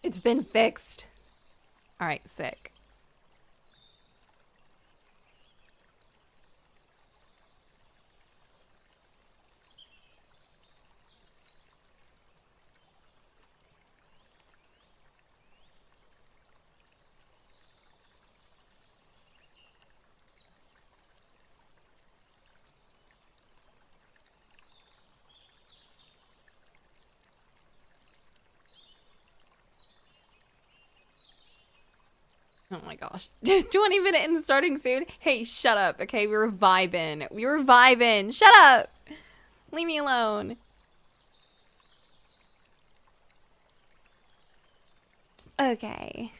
It's been fixed. All right, sick. Oh my gosh. 20-minute and starting soon? Hey, shut up, okay? We were vibing. We were vibing. Shut up! Leave me alone. Okay.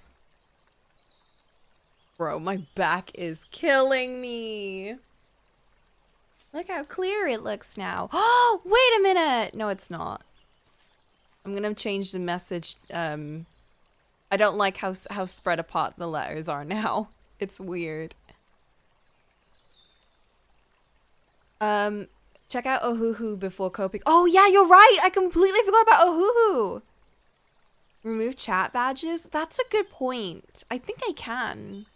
Bro, my back is killing me. Look how clear it looks now. Oh, wait a minute. No, it's not. I'm gonna change the message. I don't like how spread apart the letters are now. It's weird. Check out Ohuhu before coping. Oh yeah, you're right. I completely forgot about Ohuhu. Remove chat badges. That's a good point. I think I can.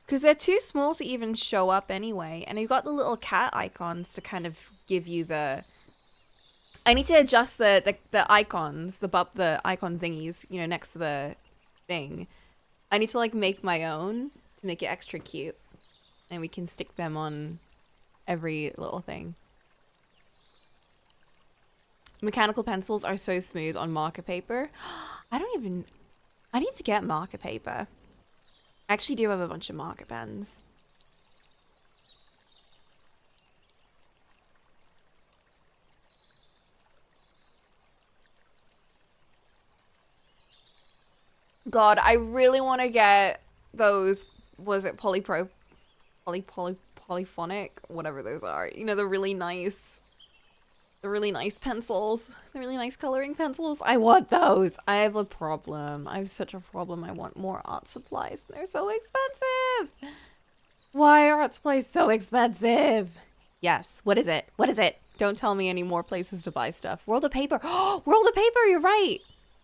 Because they're too small to even show up anyway. And you've got the little cat icons to kind of give you the... I need to adjust the icons, the icon thingies, you know, next to the thing. I need to like make my own to make it extra cute. And we can stick them on every little thing. Mechanical pencils are so smooth on marker paper. I need to get marker paper. I actually do have a bunch of marker pens. God, I really want to get those, was it polyphonic, whatever those are. You know, the really nice pencils, the really nice coloring pencils. I want those. I have a problem. I have such a problem. I want more art supplies. They're so expensive. Why are art supplies so expensive? Yes. What is it? What is it? Don't tell me any more places to buy stuff. World of Paper. Oh, World of Paper. You're right.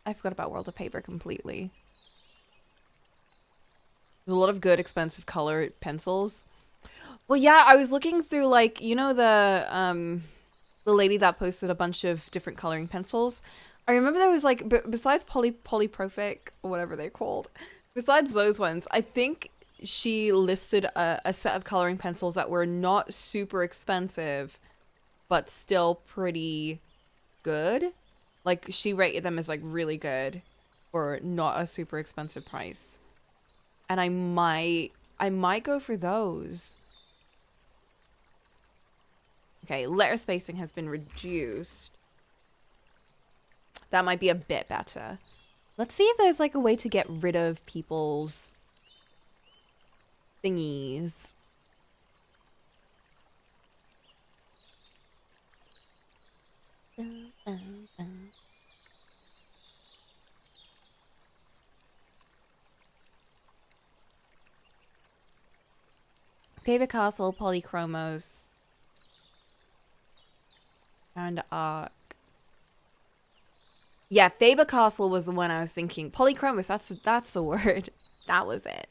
I forgot about World of Paper completely. There's a lot of good, expensive color pencils. Well, yeah, I was looking through, like, you know, the lady that posted a bunch of different coloring pencils. I remember there was, like, besides polypropic, or whatever they're called, besides those ones, I think she listed a set of coloring pencils that were not super expensive, but still pretty good. Like, she rated them as, like, really good for not a super expensive price. And I might go for those. Okay, letter spacing has been reduced. That might be a bit better. Let's see if there's like a way to get rid of people's thingies. Faber Castle, Polychromos, and Arc. Yeah, Faber Castle was the one I was thinking. Polychromos, that's the word. That was it.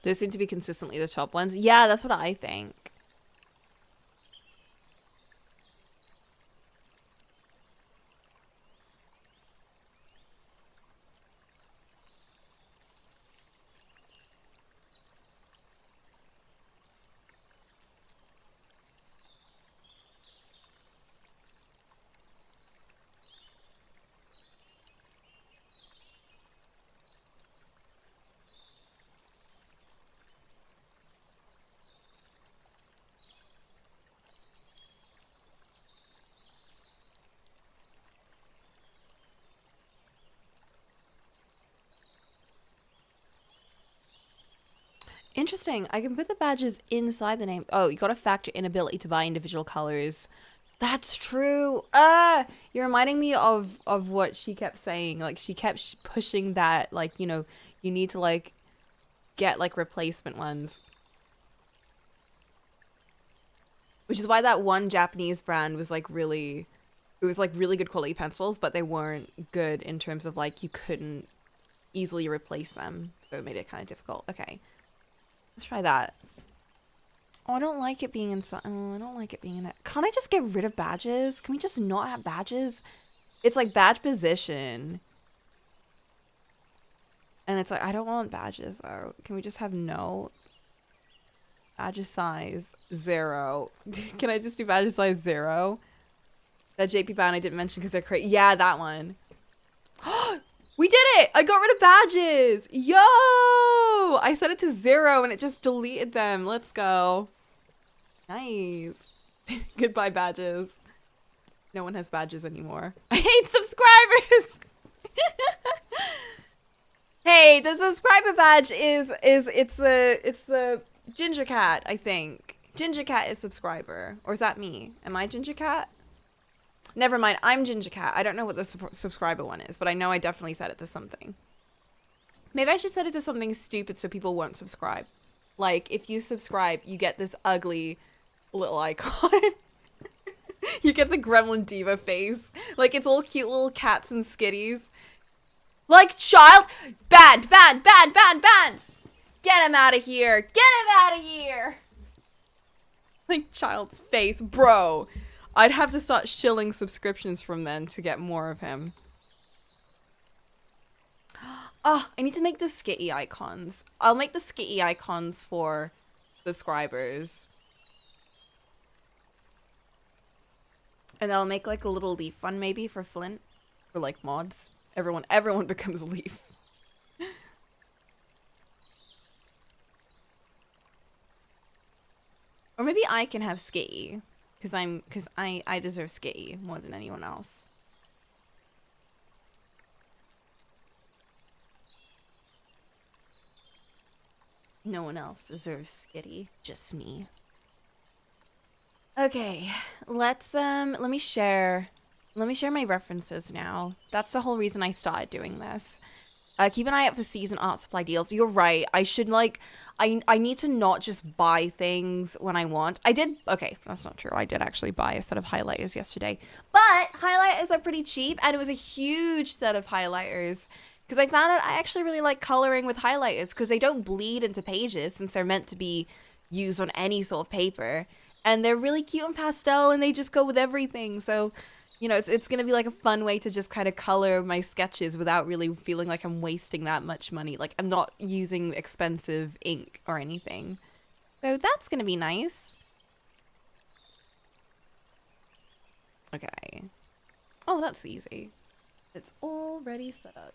Those seem to be consistently the top ones. Yeah, that's what I think. Interesting. I can put the badges inside the name. Oh, you gotta factor in ability to buy individual colors. That's true. Ah, you're reminding me of what she kept saying. Like she kept pushing that, like, you know, you need to like get like replacement ones. Which is why that one Japanese brand was like really, it was like really good quality pencils, but they weren't good in terms of like you couldn't easily replace them. So it made it kind of difficult. Okay. Let's try that. Oh, I don't like it being inside. Oh, I don't like it being in it. Can't I just get rid of badges? Can we just not have badges? It's like badge position. And it's like, I don't want badges though. Can we just have no? Badge size 0. Can I just do badge size 0? That JP band I didn't mention because they're crazy. Yeah, that one. We did it! I got rid of badges! Yo! I set it to 0 and it just deleted them. Let's go. Nice. Goodbye, badges. No one has badges anymore. I hate subscribers! Hey, the subscriber badge is it's the Ginger Cat, I think. Ginger Cat is subscriber. Or is that me? Am I Ginger Cat? Never mind, I'm Ginger Cat. I don't know what the subscriber one is, but I know I definitely set it to something. Maybe I should set it to something stupid so people won't subscribe. Like, if you subscribe, you get this ugly little icon. You get the Gremlin Diva face. Like, it's all cute little cats and skitties. Like, child! Banned! Banned! Banned! Banned! Banned! Get him out of here! Get him out of here! Like, child's face. Bro. I'd have to start shilling subscriptions from then to get more of him. Oh, I need to make the skitty icons. I'll make the skitty icons for subscribers. And I'll make like a little leaf one maybe for Flint. For like mods. Everyone becomes a leaf. Or maybe I can have skitty. Because I deserve skitty more than anyone else. No one else deserves skitty, just me. Okay, let me share my references now. That's the whole reason I started doing this. Keep an eye out for season art supply deals. You're right. I should like, I need to not just buy things when I want. Okay, that's not true. I did actually buy a set of highlighters yesterday. But highlighters are pretty cheap and it was a huge set of highlighters. Because I found out I actually really like coloring with highlighters because they don't bleed into pages since they're meant to be used on any sort of paper. And they're really cute and pastel and they just go with everything. So, you know, it's going to be like a fun way to just kind of color my sketches without really feeling like I'm wasting that much money. Like I'm not using expensive ink or anything. So that's going to be nice. Okay. Oh, that's easy. It's already set up.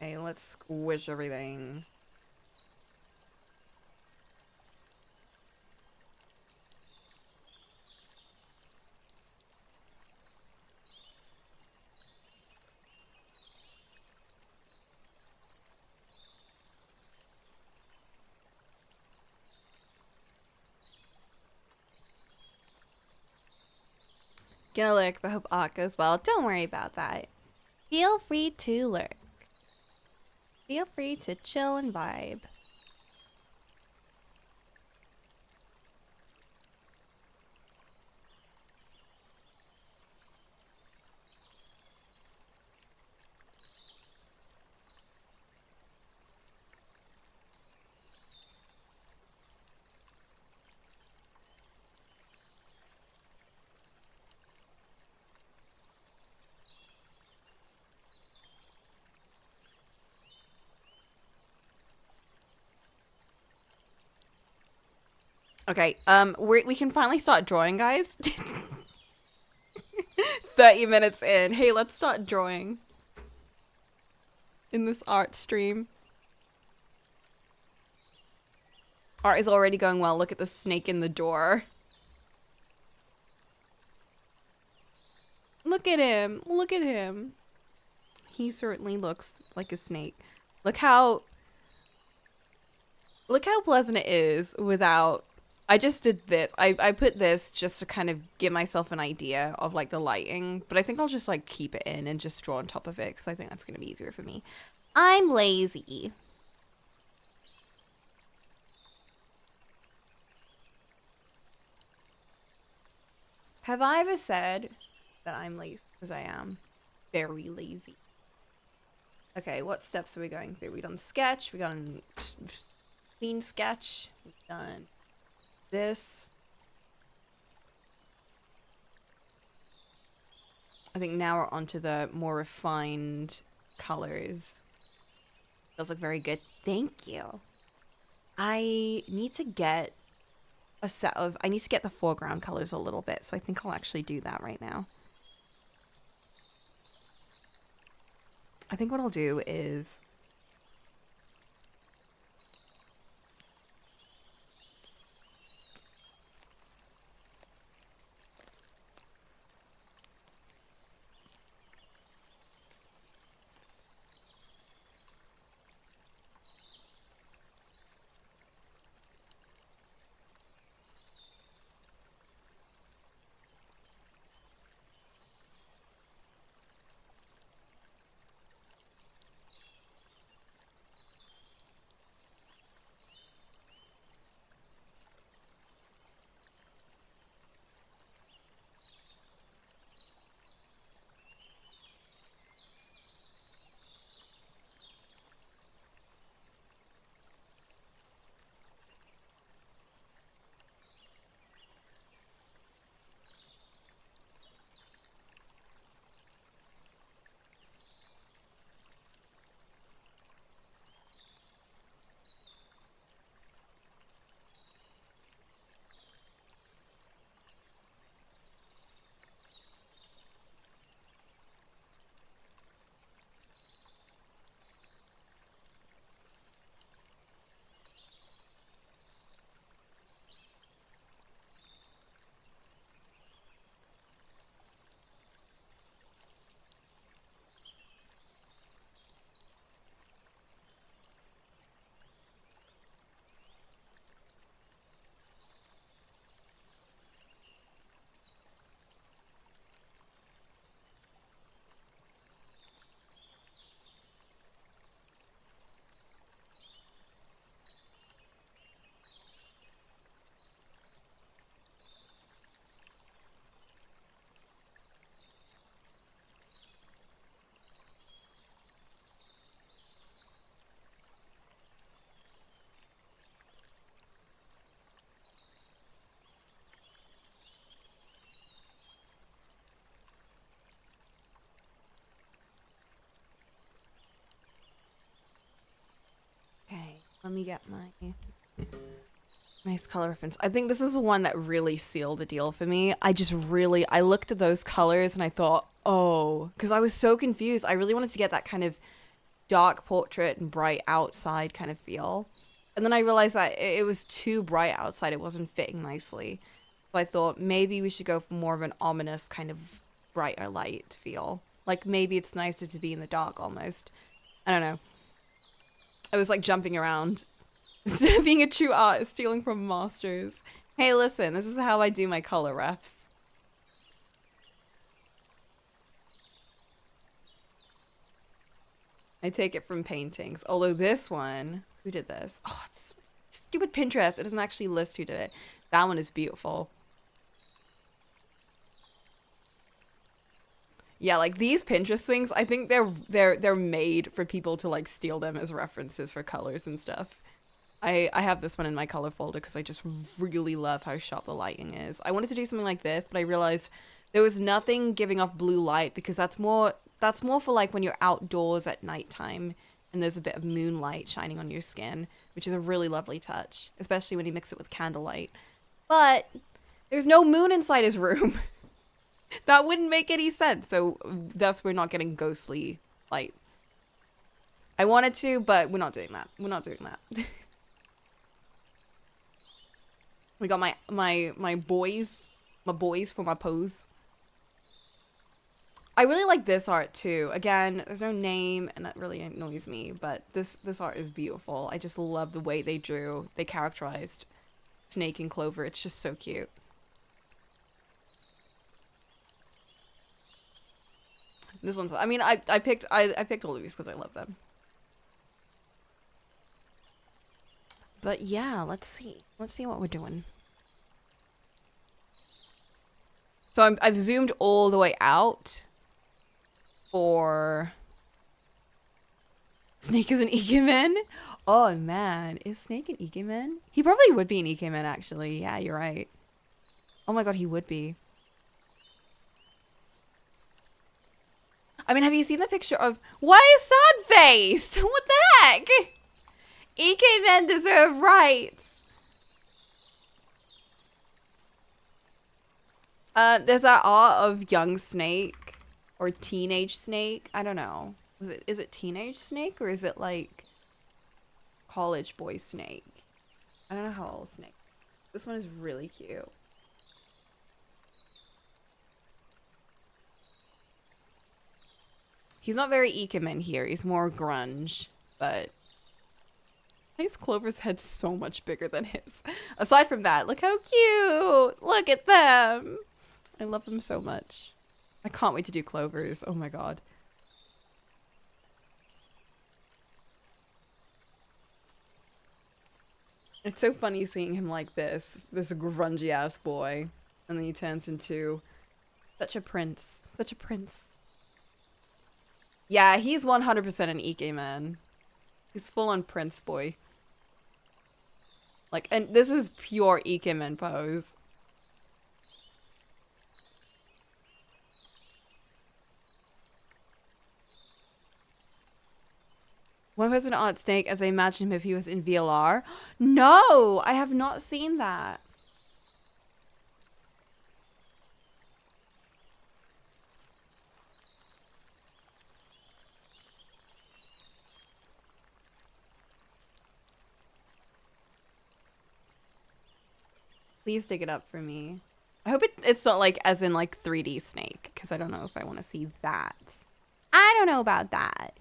Okay, let's squish everything. Gonna lurk, but hope art goes well. Don't worry about that. Feel free to lurk. Feel free to chill and vibe. Okay, we can finally start drawing, guys. 30 minutes in. Hey, let's start drawing. In this art stream. Art is already going well. Look at the snake in the door. Look at him. Look at him. He certainly looks like a snake. Look how pleasant it is without. I just did this. I put this just to kind of give myself an idea of like the lighting, but I think I'll just like keep it in and just draw on top of it because I think that's going to be easier for me. I'm lazy. Have I ever said that I'm lazy? Because I am very lazy. Okay, what steps are we going through? We've done sketch, we've done clean sketch, we've done this. I think now we're onto the more refined colors. Those look very good. Thank you. I need to get I need to get the foreground colors a little bit, so I think I'll actually do that right now. I think what I'll do is okay, let me get my nice color reference. I think this is the one that really sealed the deal for me. I looked at those colors and I thought, oh, because I was so confused. I really wanted to get that kind of dark portrait and bright outside kind of feel. And then I realized that it was too bright outside. It wasn't fitting nicely. So I thought maybe we should go for more of an ominous kind of brighter light feel. Like maybe it's nicer to be in the dark almost. I don't know. I was like jumping around. Instead of being a true artist, stealing from masters. Hey, listen, this is how I do my color refs. I take it from paintings. Although this one, who did this? Oh, it's stupid Pinterest. It doesn't actually list who did it. That one is beautiful. Yeah, like these Pinterest things, I think they're made for people to like steal them as references for colors and stuff. I have this one in my color folder because I just really love how sharp the lighting is. I wanted to do something like this, but I realized there was nothing giving off blue light because that's more for like when you're outdoors at nighttime and there's a bit of moonlight shining on your skin, which is a really lovely touch, especially when you mix it with candlelight. But there's no moon inside his room. That wouldn't make any sense. So thus we're not getting ghostly light. I wanted to, but we're not doing that. We're not doing that. We got my boys for my pose. I really like this art too. Again, there's no name and that really annoys me, but this art is beautiful. I just love the way they characterized Snake and Clover. It's just so cute. This one's, I mean, I picked all of these because I love them. But yeah, let's see what we're doing. So I've zoomed all the way out for Snake is an Ikemen. Oh man, is Snake an Ikemen? He probably would be an Ikemen actually. Yeah, you're right. Oh my god, he would be. I mean, have you seen the picture of why is sad face? What the heck? Ikemen deserve rights. There's that art of young Snake or teenage Snake. I don't know. Is it teenage Snake or is it like college boy Snake? I don't know how old Snake. This one is really cute. He's not very Ikemen here. He's more grunge, but his Clover's head's so much bigger than his. Aside from that, look how cute. Look at them. I love them so much. I can't wait to do Clover's. Oh my god. It's so funny seeing him like this grungy ass boy, and then he turns into such a prince. Such a prince. Yeah, he's 100% an Ikemen. He's full on prince boy. Like, and this is pure Ikemen pose. One person art Snake as I imagine him if he was in VLR. No, I have not seen that. Please dig it up for me. I hope it's not like as in like 3D Snake, because I don't know if I want to see that. I don't know about that.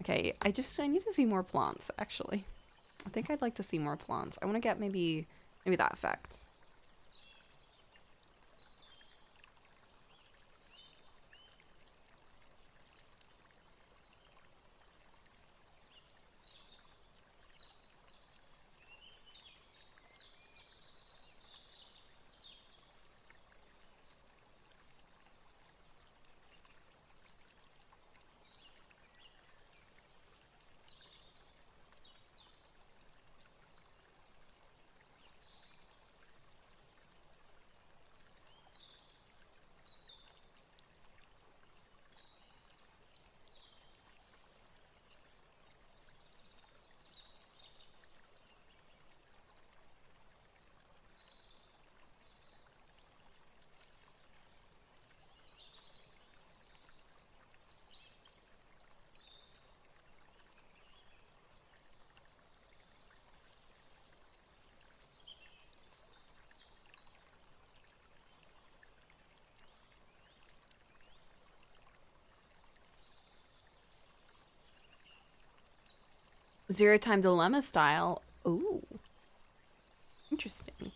Okay, I need to see more plants, actually. I think I'd like to see more plants. I want to get maybe that effect. Zero Time Dilemma style. Ooh. Interesting.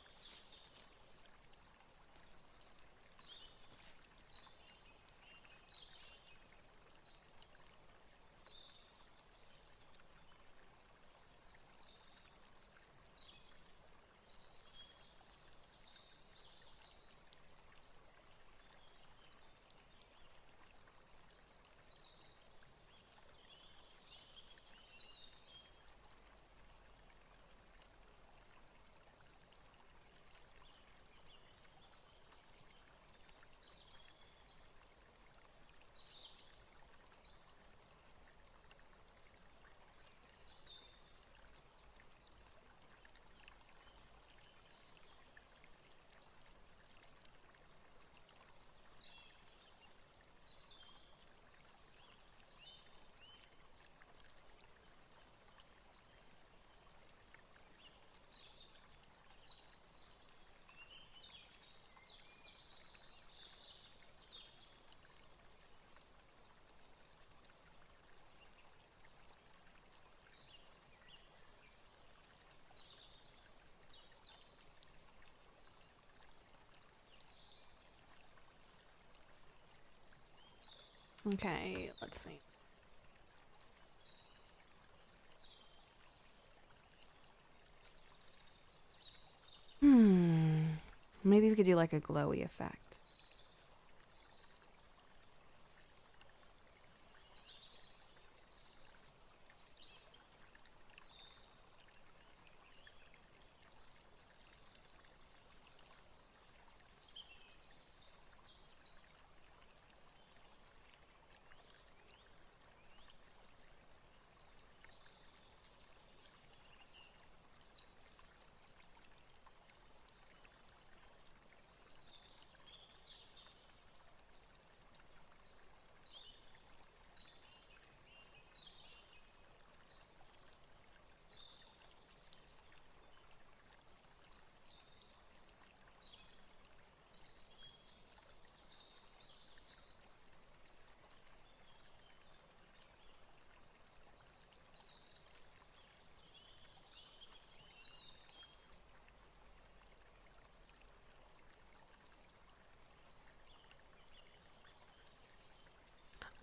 Okay, let's see. Maybe we could do like a glowy effect.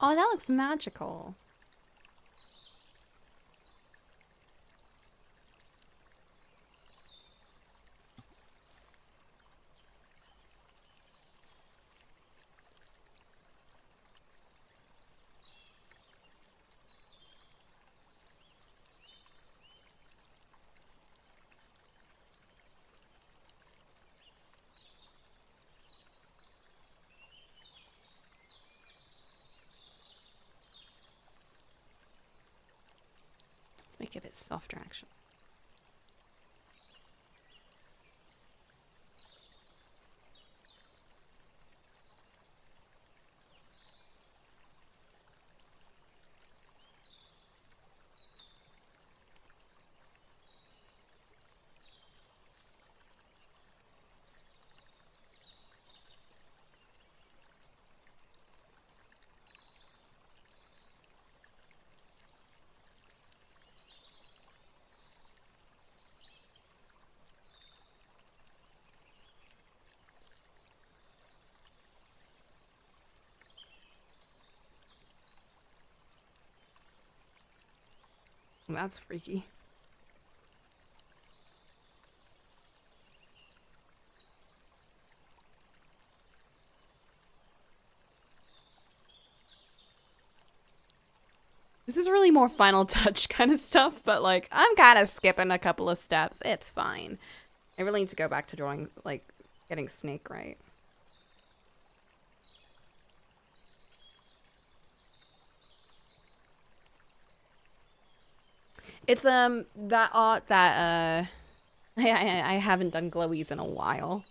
Oh, that looks magical. Let's make it a bit softer, actually. That's freaky. This is really more final touch kind of stuff, but like I'm kind of skipping a couple of steps. It's fine. I really need to go back to drawing, like, getting Snake right. It's that art that I haven't done glowies in a while.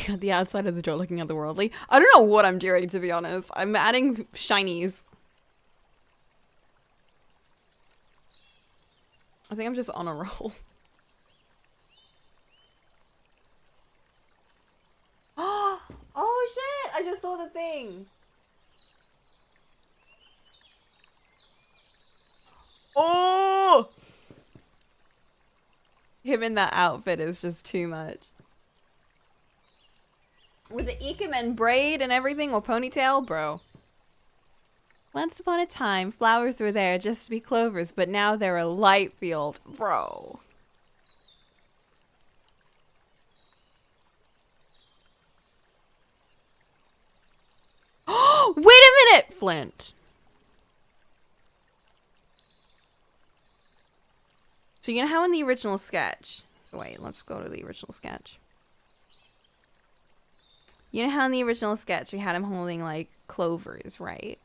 At the outside of the door looking at the worldly. I don't know what I'm doing, to be honest. I'm adding shinies. I think I'm just on a roll. Oh shit! I just saw the thing. Oh! Him in that outfit is just too much. With the Ikemen braid and everything, or ponytail, bro. Once upon a time, flowers were there just to be clovers, but now they're a light field, bro. Wait a minute, Flint. So you know how in the original sketch... So wait, let's go to the original sketch. You know how in the original sketch we had him holding, like, clovers, right?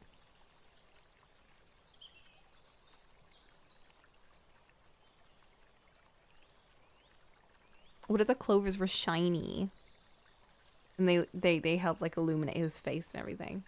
What if the clovers were shiny? And they help, like, illuminate his face and everything.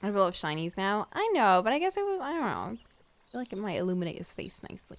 I have a lot of shinies now. I know, but I guess it was, I don't know. I feel like it might illuminate his face nicely.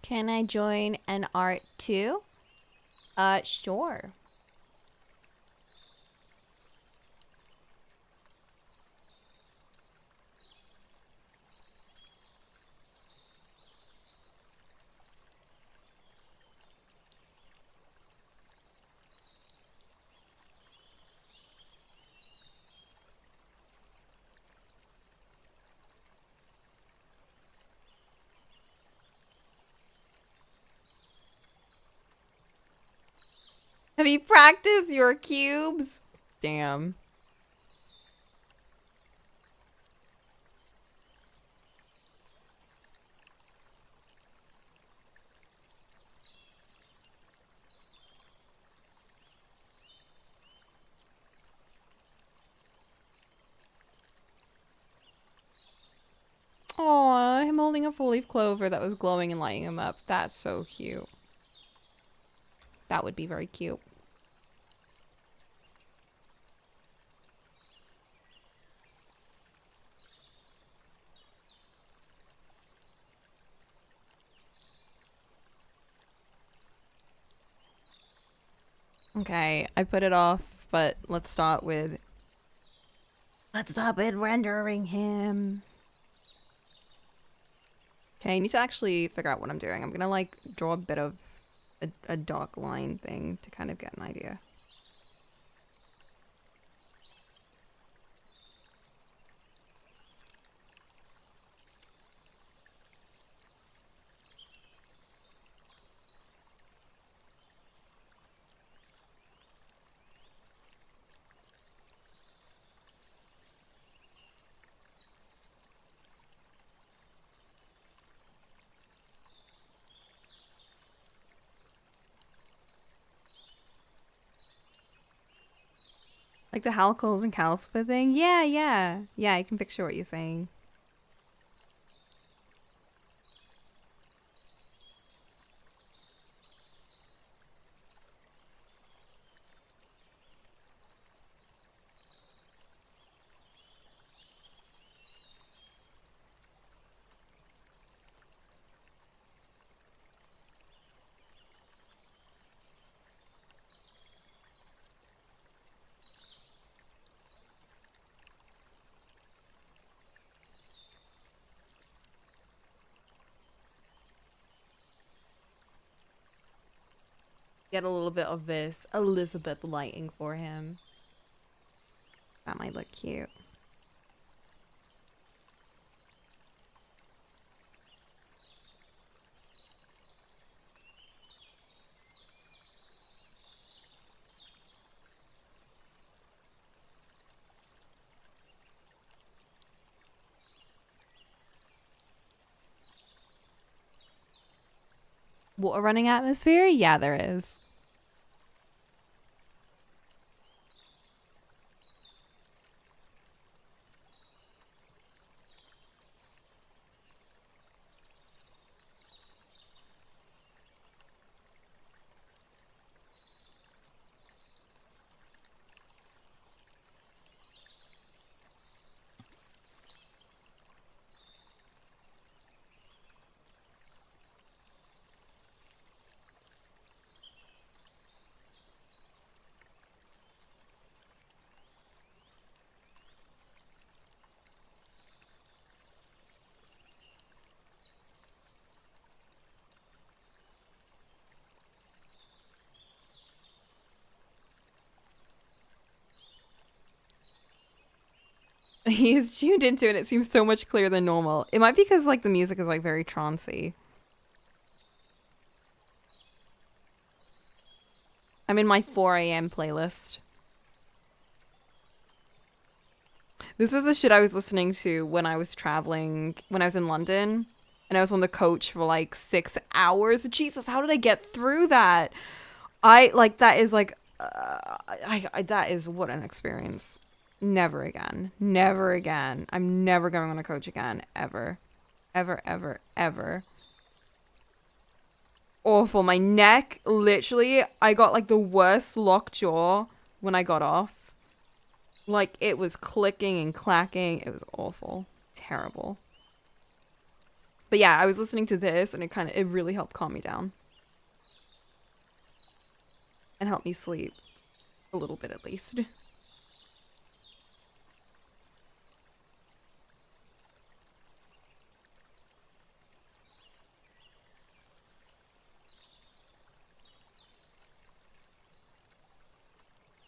Can I join an art too? Sure. Have you practiced your cubes? Damn. Aw, him holding a four-leaf clover that was glowing and lighting him up. That's so cute. That would be very cute. Okay, I put it off, but let's start with rendering him. Okay, I need to actually figure out what I'm doing. I'm gonna like draw a bit of a dark line thing to kind of get an idea. Like the halicles and calcifer thing? Yeah, yeah. Yeah, I can picture what you're saying. Get a little bit of this Elizabeth lighting for him. That might look cute. Water running atmosphere? Yeah, there is. He is tuned into it and it seems so much clearer than normal. It might be because like the music is like very trancey. I'm in my 4 a.m. playlist. This is the shit I was listening to when I was traveling, when I was in London. And I was on the coach for like 6 hours. Jesus, how did I get through that? I like that is like, that is what an experience. Never again. Never again. I'm never going on a coach again. Ever. Ever, ever, ever. Awful. My neck, literally, I got like the worst lockjaw when I got off. Like it was clicking and clacking. It was awful. Terrible. But yeah, I was listening to this and it really helped calm me down. And help me sleep. A little bit at least.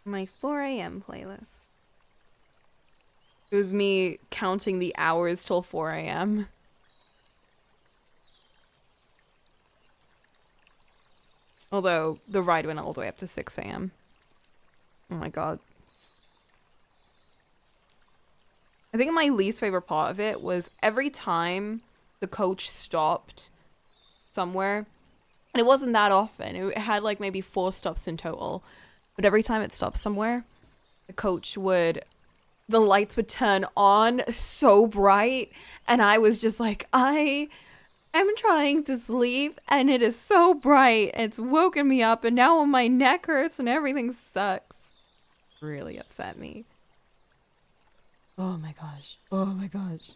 My 4 a.m. playlist. It was me counting the hours till 4 a.m. Although the ride went all the way up to 6 a.m. Oh my god. I think my least favorite part of it was every time the coach stopped somewhere, and it wasn't that often, it had like maybe 4 stops in total, but every time it stopped somewhere, the lights would turn on so bright, and I was just like, I'm trying to sleep, and it is so bright, it's woken me up, and now my neck hurts and everything sucks. Really upset me. Oh my gosh. Oh my gosh.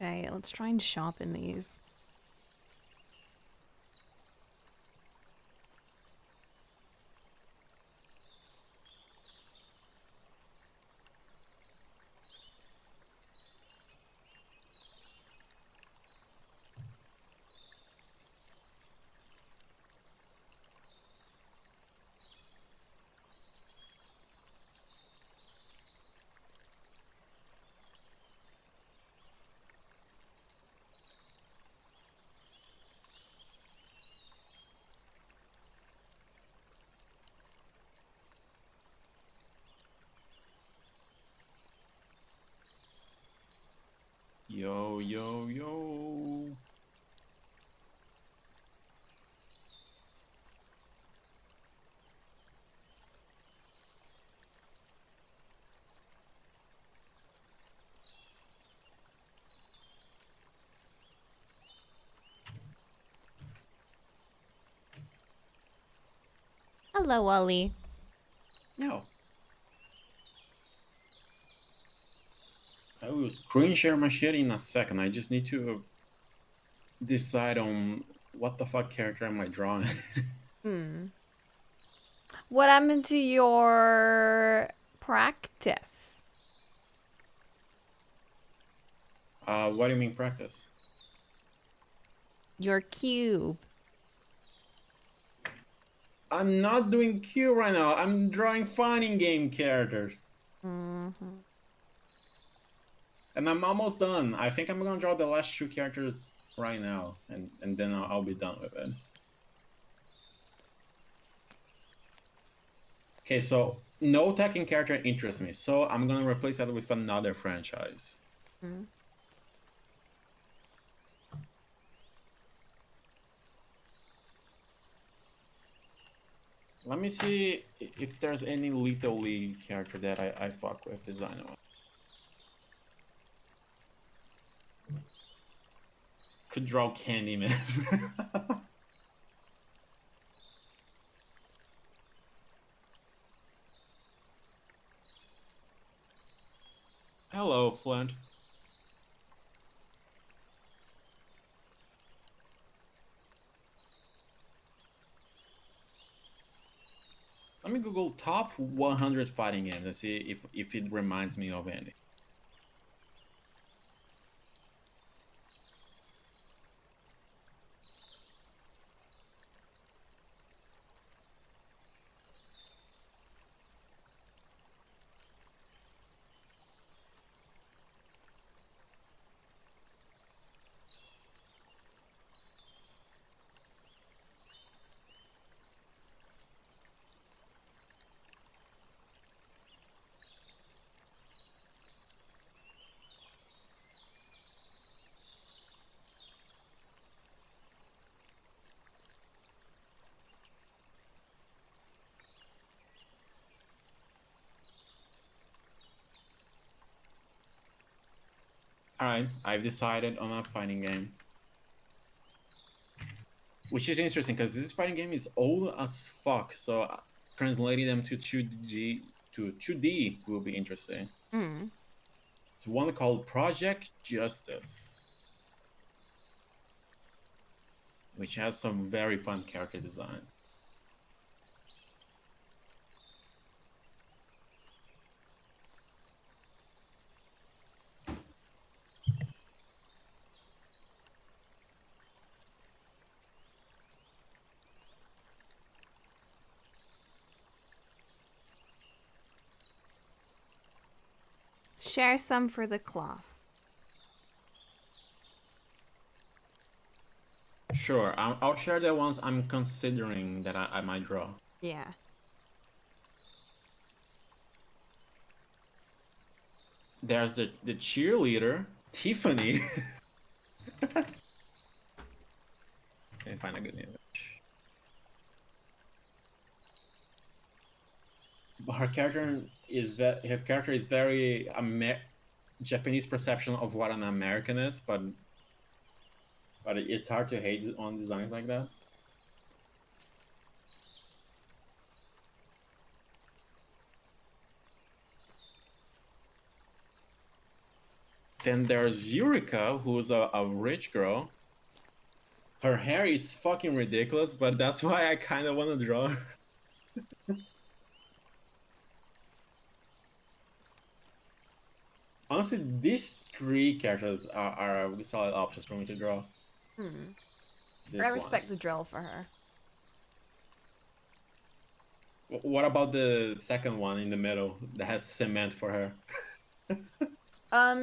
Okay, let's try and sharpen these. Yo, yo, yo. Hello, Ollie. Yo. I will screen share my shit in a second. I just need to decide on what the fuck character am I drawing. Hmm. What happened to your practice? What do you mean practice? Your cube. I'm not doing Q right now. I'm drawing fighting game characters. Mm-hmm. And I'm almost done. I think I'm gonna draw the last two characters right now, and then I'll be done with it. Okay, so no Tekken character interests me, so I'm gonna replace that with another franchise. Mm-hmm. Let me see if there's any Little League character that I fuck with design on. Could draw Candyman. Hello, Flint. Let me Google top 100 fighting games and see if it reminds me of any. Alright, I've decided on a fighting game. Which is interesting because this fighting game is old as fuck, so translating them to 2D will be interesting. Mm. It's one called Project Justice, which has some very fun character design. Share some for the class. Sure, I'll share the ones I'm considering that I might draw. Yeah. There's the cheerleader, Tiffany. Can I find a good name? But her character is very Japanese perception of what an American is, but it's hard to hate on designs like that. Then there's Eureka, who's a rich girl. Her hair is fucking ridiculous, but that's why I kind of want to draw her. Honestly, these three characters are solid options for me to draw. Hmm. I This one. respect the drill for her. What about the second one in the middle that has cement for her?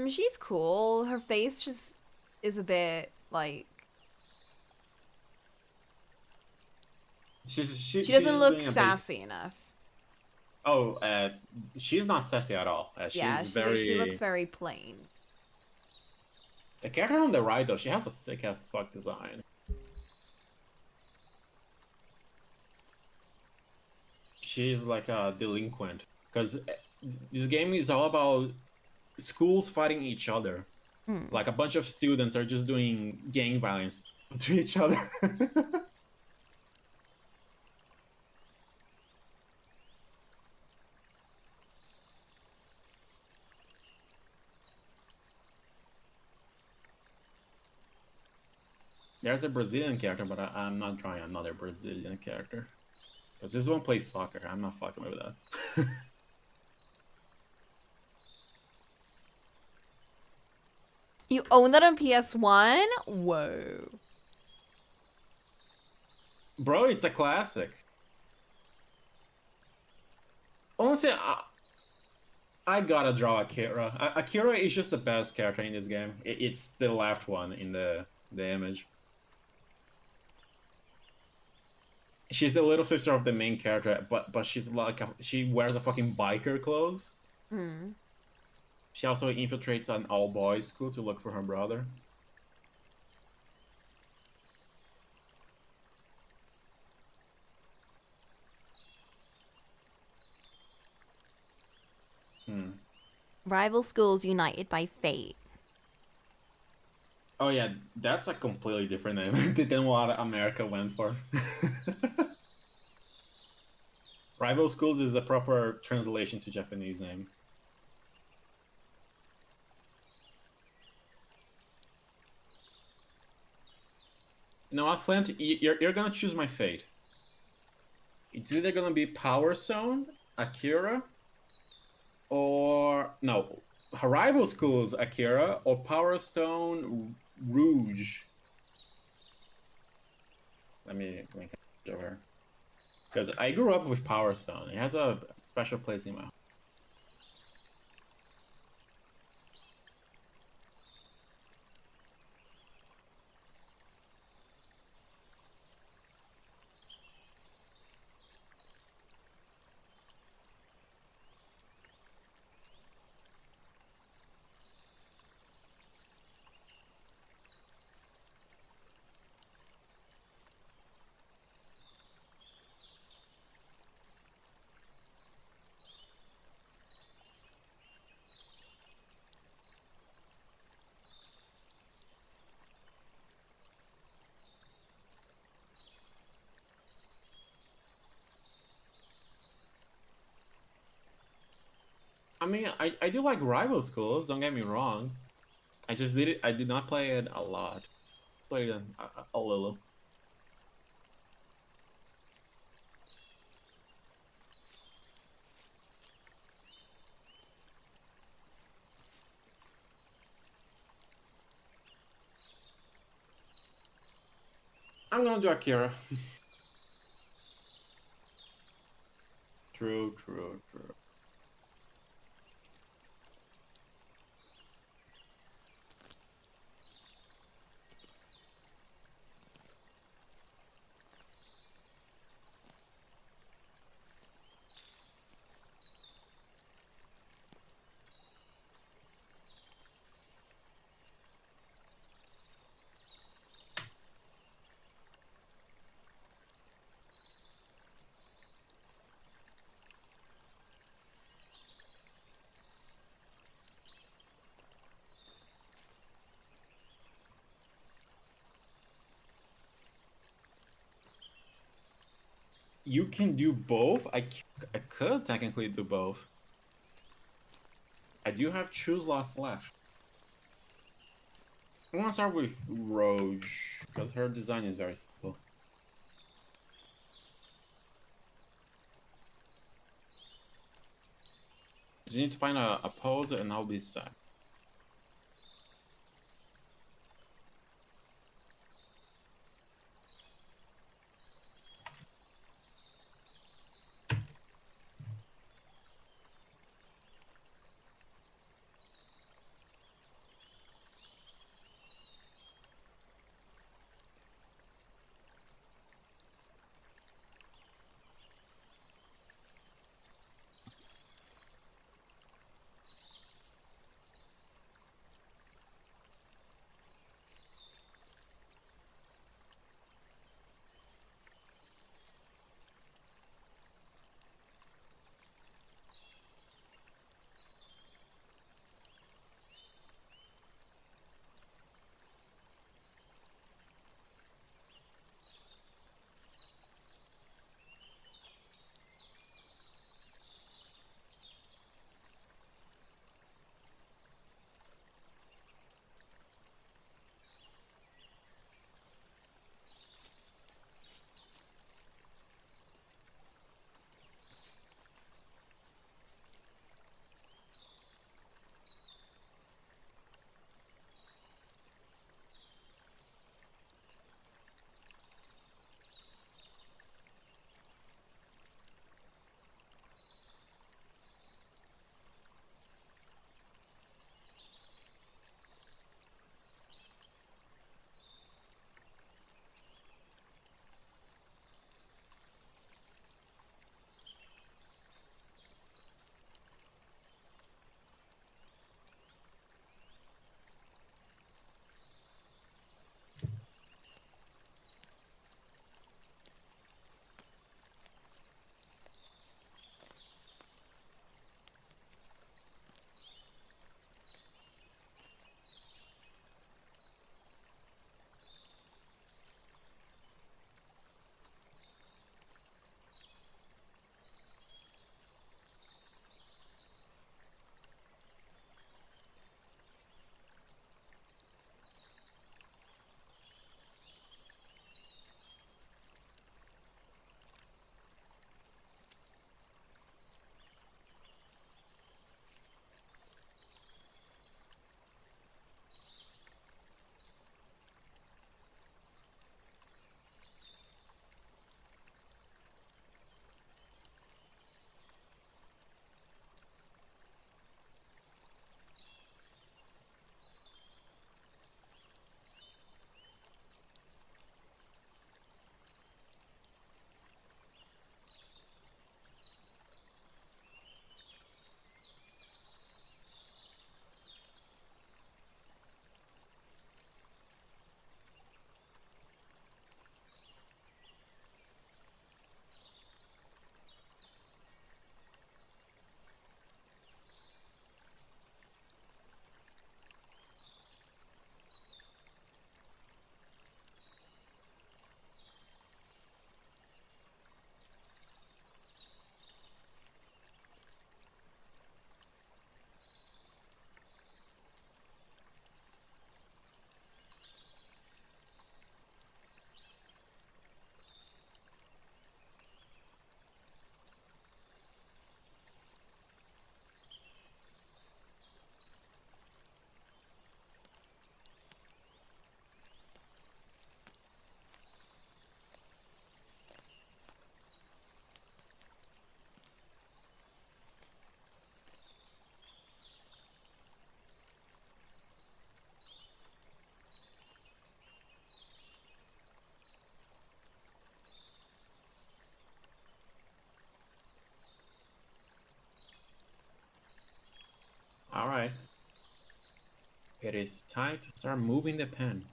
She's cool. Her face just is a bit like she She's doesn't just look doing a base. sassy enough. Oh, she's not sassy at all. Yeah, She's she looks very. very plain. The character on the right though, she has a sick ass fuck design. She's like a delinquent because this game is all about schools fighting each other. Hmm. Like a bunch of students are just doing gang violence to each other. There's a Brazilian character, but I'm not drawing another Brazilian character. Because this one plays soccer. I'm not fucking with that. You own that on PS1? Whoa. Bro, it's a classic. Honestly, I gotta draw Akira. Akira is just the best character in this game. It's the left one in the image. She's the little sister of the main character, but she's like she wears a fucking biker clothes. Hmm. She also infiltrates an all boys school to look for her brother. Hmm. Rival schools united by fate. Oh yeah, that's a completely different name than what America went for. Rival schools is the proper translation to Japanese name. You know what, Flint? You're gonna choose my fate. It's either gonna be Power Stone, Akira, or no, Rival Schools Akira or Power Stone Rouge. Let me show her. Because I grew up with Power Stone. It has a special place in my heart. I mean, I do like Rival Schools, don't get me wrong. I just did it. I did not play it a lot. Played it a little. I'm gonna do Akira. True, true, true. You can do both. I could technically do both. I do have choose lots left. I want to start with Rouge, because her design is very simple. You need to find a pose and I'll be set. All right. It is time to start moving the pen.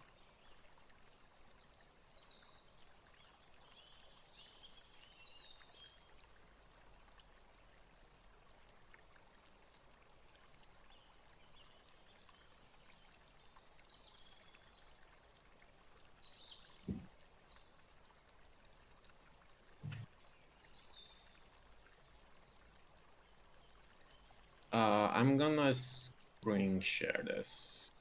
I'm gonna screen share this.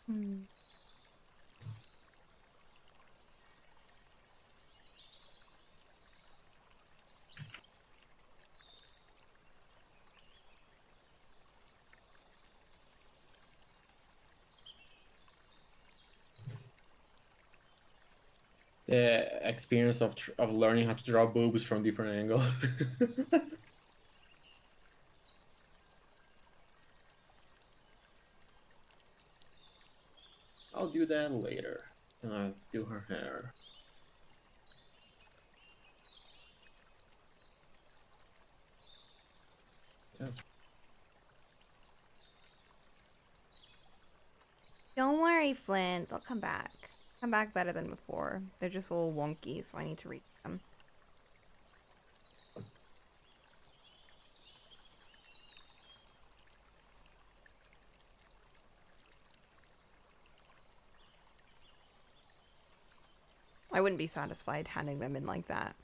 Hmm. The experience of learning how to draw boobs from different angles. I'll do that later. And I'll do her hair. That's Don't worry, Flint. They'll come back. Come back better than before. They're just all wonky, so I need to read them. I wouldn't be satisfied handing them in like that.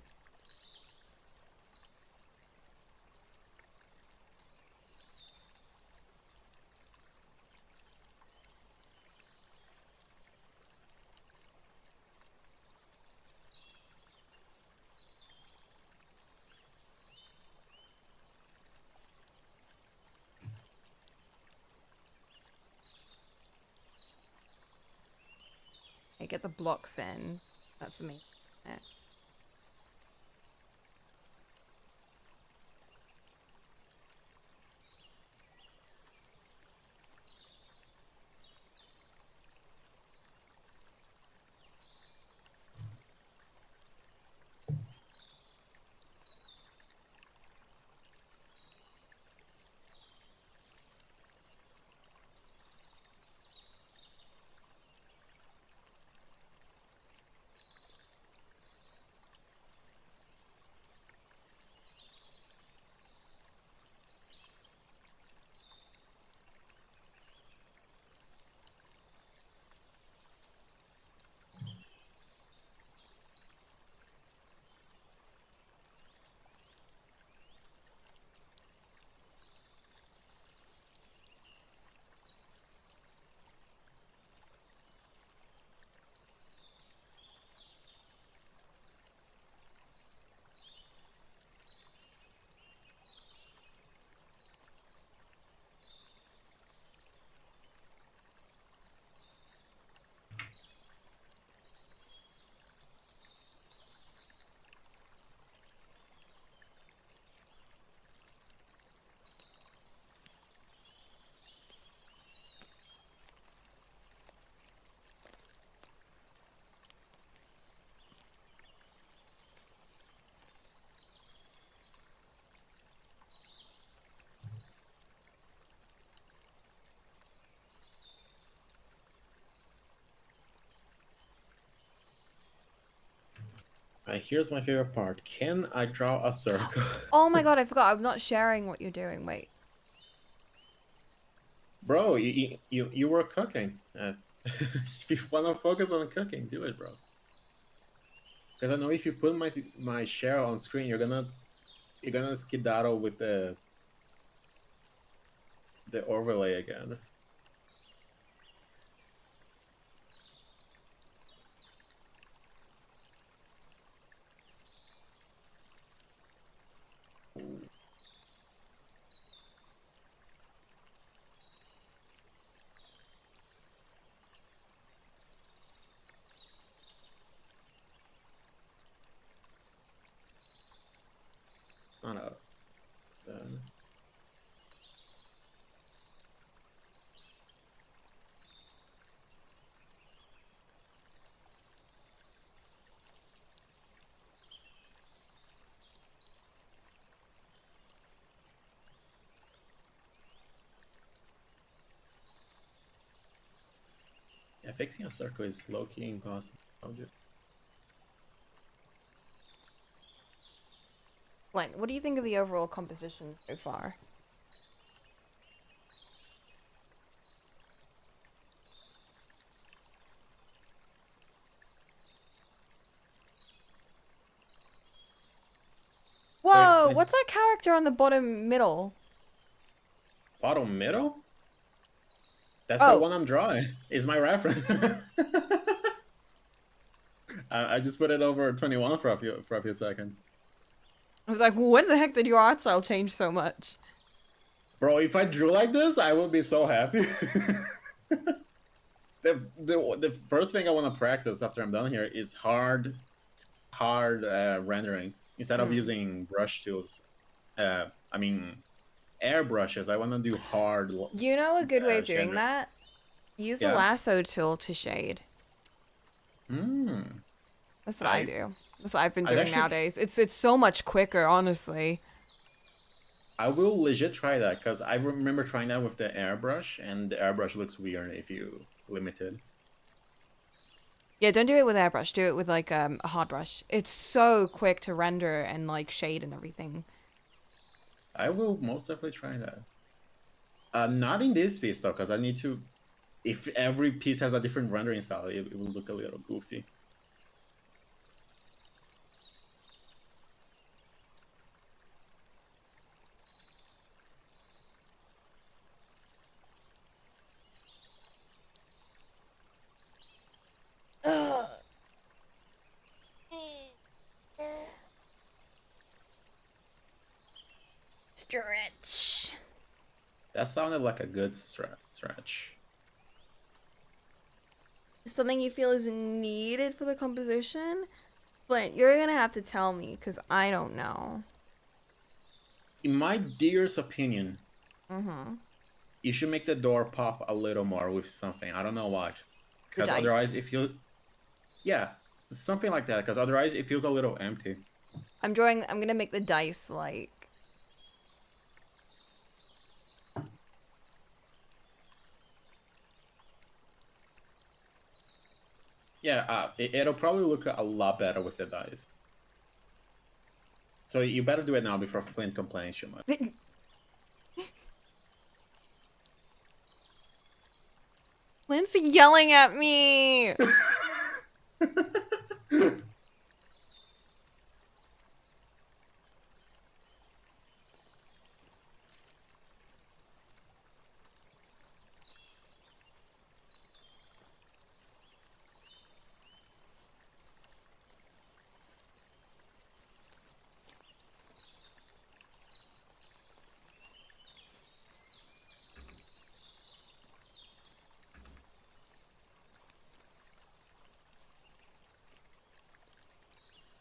Okay, get the blocks in. That's the main thing. here's my favorite part. Can I draw a circle? Oh my god, I forgot. I'm not sharing what you're doing. Wait. Bro, you were cooking. If you wanna focus on cooking, do it, bro. Because I know if you put my share on screen, you're gonna skedaddle with the overlay again. It's not a. Yeah, fixing a circle is low-key impossible. I'll just... Flint, what do you think of the overall composition so far? So Whoa, what's that character on the bottom middle? bottom middle? That's the Oh, one I'm drawing. Is my reference. I just put it over 21 for a few seconds. I was like, when the heck did your art style change so much? Bro, if I drew like this, I would be so happy. The first thing I want to practice after I'm done here is hard rendering instead of Mm. using brush tools. I mean airbrushes. I want to do hard. You know a good way of doing Gender. that? Use the Yeah. lasso tool to shade. Hmm. That's what I I do. That's what I've been I'd doing actually nowadays. It's so much quicker, honestly. I will legit try that because I remember trying that with the airbrush, and the airbrush looks weird if you limit it. Yeah, don't do it with airbrush. Do it with like a hard brush. It's so quick to render and like shade and everything. I will most definitely try that. Not in this piece though, because I need to. If every piece has a different rendering style, it will look a little goofy. Stretch. That sounded like a good stretch. Something you feel is needed for the composition, but you're gonna have to tell me because I don't know. In my dearest opinion, Mm-hmm. you should make the door pop a little more with something. I don't know what, The because dice. otherwise it feels yeah, something like that. Because otherwise it feels a little empty. I'm gonna make the dice like. Yeah, it'll probably look a lot better with the dice. So you better do it now before Flint complains too much. Lynn's yelling at me.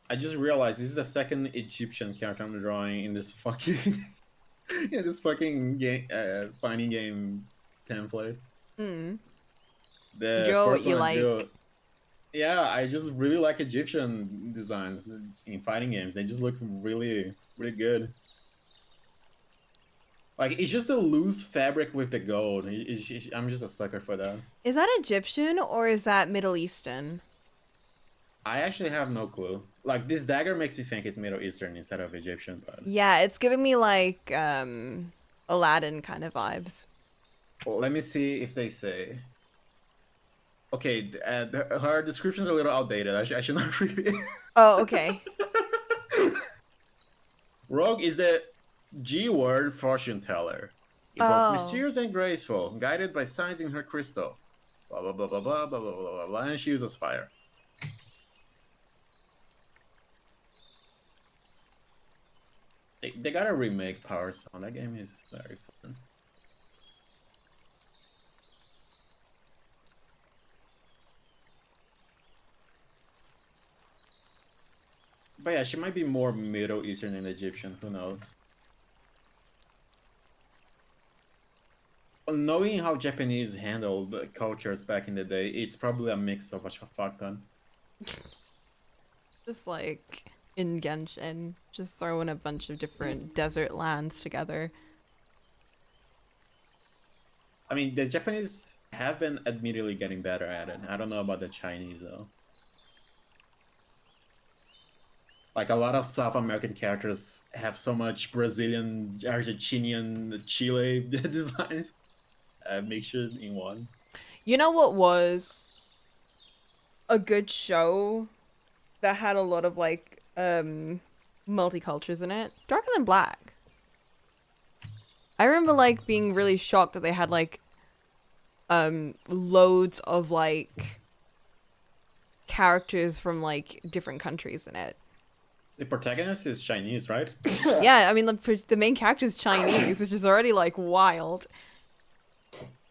I just realized this is the second Egyptian character I'm drawing in this fucking in this fucking game fighting game template. Hmm. You The draw what first you one I drew, like. yeah, I just really like Egyptian designs in fighting games. They just look really good. Like it's just a loose fabric with the gold. I'm just a sucker for that. Is that Egyptian or is that Middle Eastern? I actually have no clue. Like this dagger makes me think it's Middle Eastern instead of Egyptian, but Yeah, it's giving me like Aladdin kind of vibes. let me see if they say. Okay, her description's a little outdated. I should not read it. Oh, okay. Rogue is the G word fortune teller. Both Oh. mysterious and graceful, guided by signs in her crystal. Blah blah blah blah blah blah blah blah blah. And she uses fire. They gotta remake Power Stone. That game is very fun. But yeah, she might be more Middle Eastern than Egyptian. Who knows? Knowing how Japanese handled cultures back in the day, it's probably a mix of a fuck ton. Just like in Genshin, just throwing a bunch of different desert lands together. I mean, the Japanese have been admittedly getting better at it. I don't know about the Chinese though. Like a lot of South American characters have so much Brazilian, Argentinian, Chile designs. Mixtured in one. You know what was a good show that had a lot of like multicultures in it? Darker Than Black. I remember like being really shocked that they had like loads of like characters from like different countries in it. The protagonist is Chinese, right? Yeah, I mean the main character is Chinese, which is already like wild.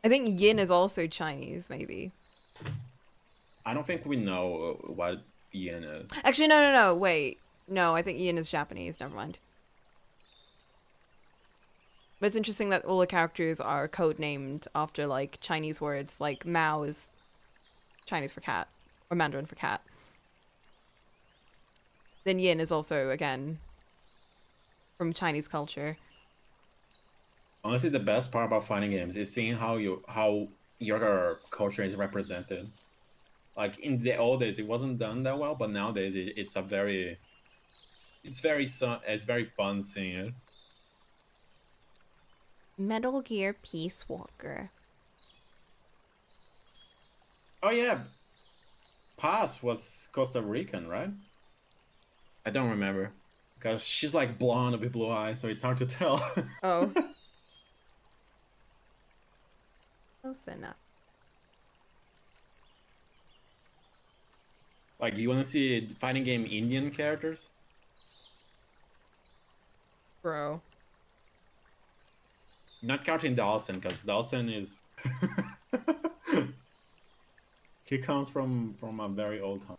I think Yin is also Chinese, maybe. I don't think we know what Ian is. Actually, no. Wait, no, I think Yin is Japanese. Never mind. But it's interesting that all the characters are codenamed after like Chinese words. Like Mao is Chinese for cat, or Mandarin for cat. Then Yin is also again from Chinese culture. Honestly, the best part about fighting games is seeing how your culture is represented. Like in the old days, it wasn't done that well, but nowadays it's very fun seeing it. Metal Gear Peace Walker. Oh yeah, Paz was Costa Rican, right? I don't remember because she's like blonde with blue eyes, so it's hard to tell. Oh, close enough. Like, you want to see fighting game Indian characters? Bro. Not counting Dawson, because Dawson is he comes from a very old time.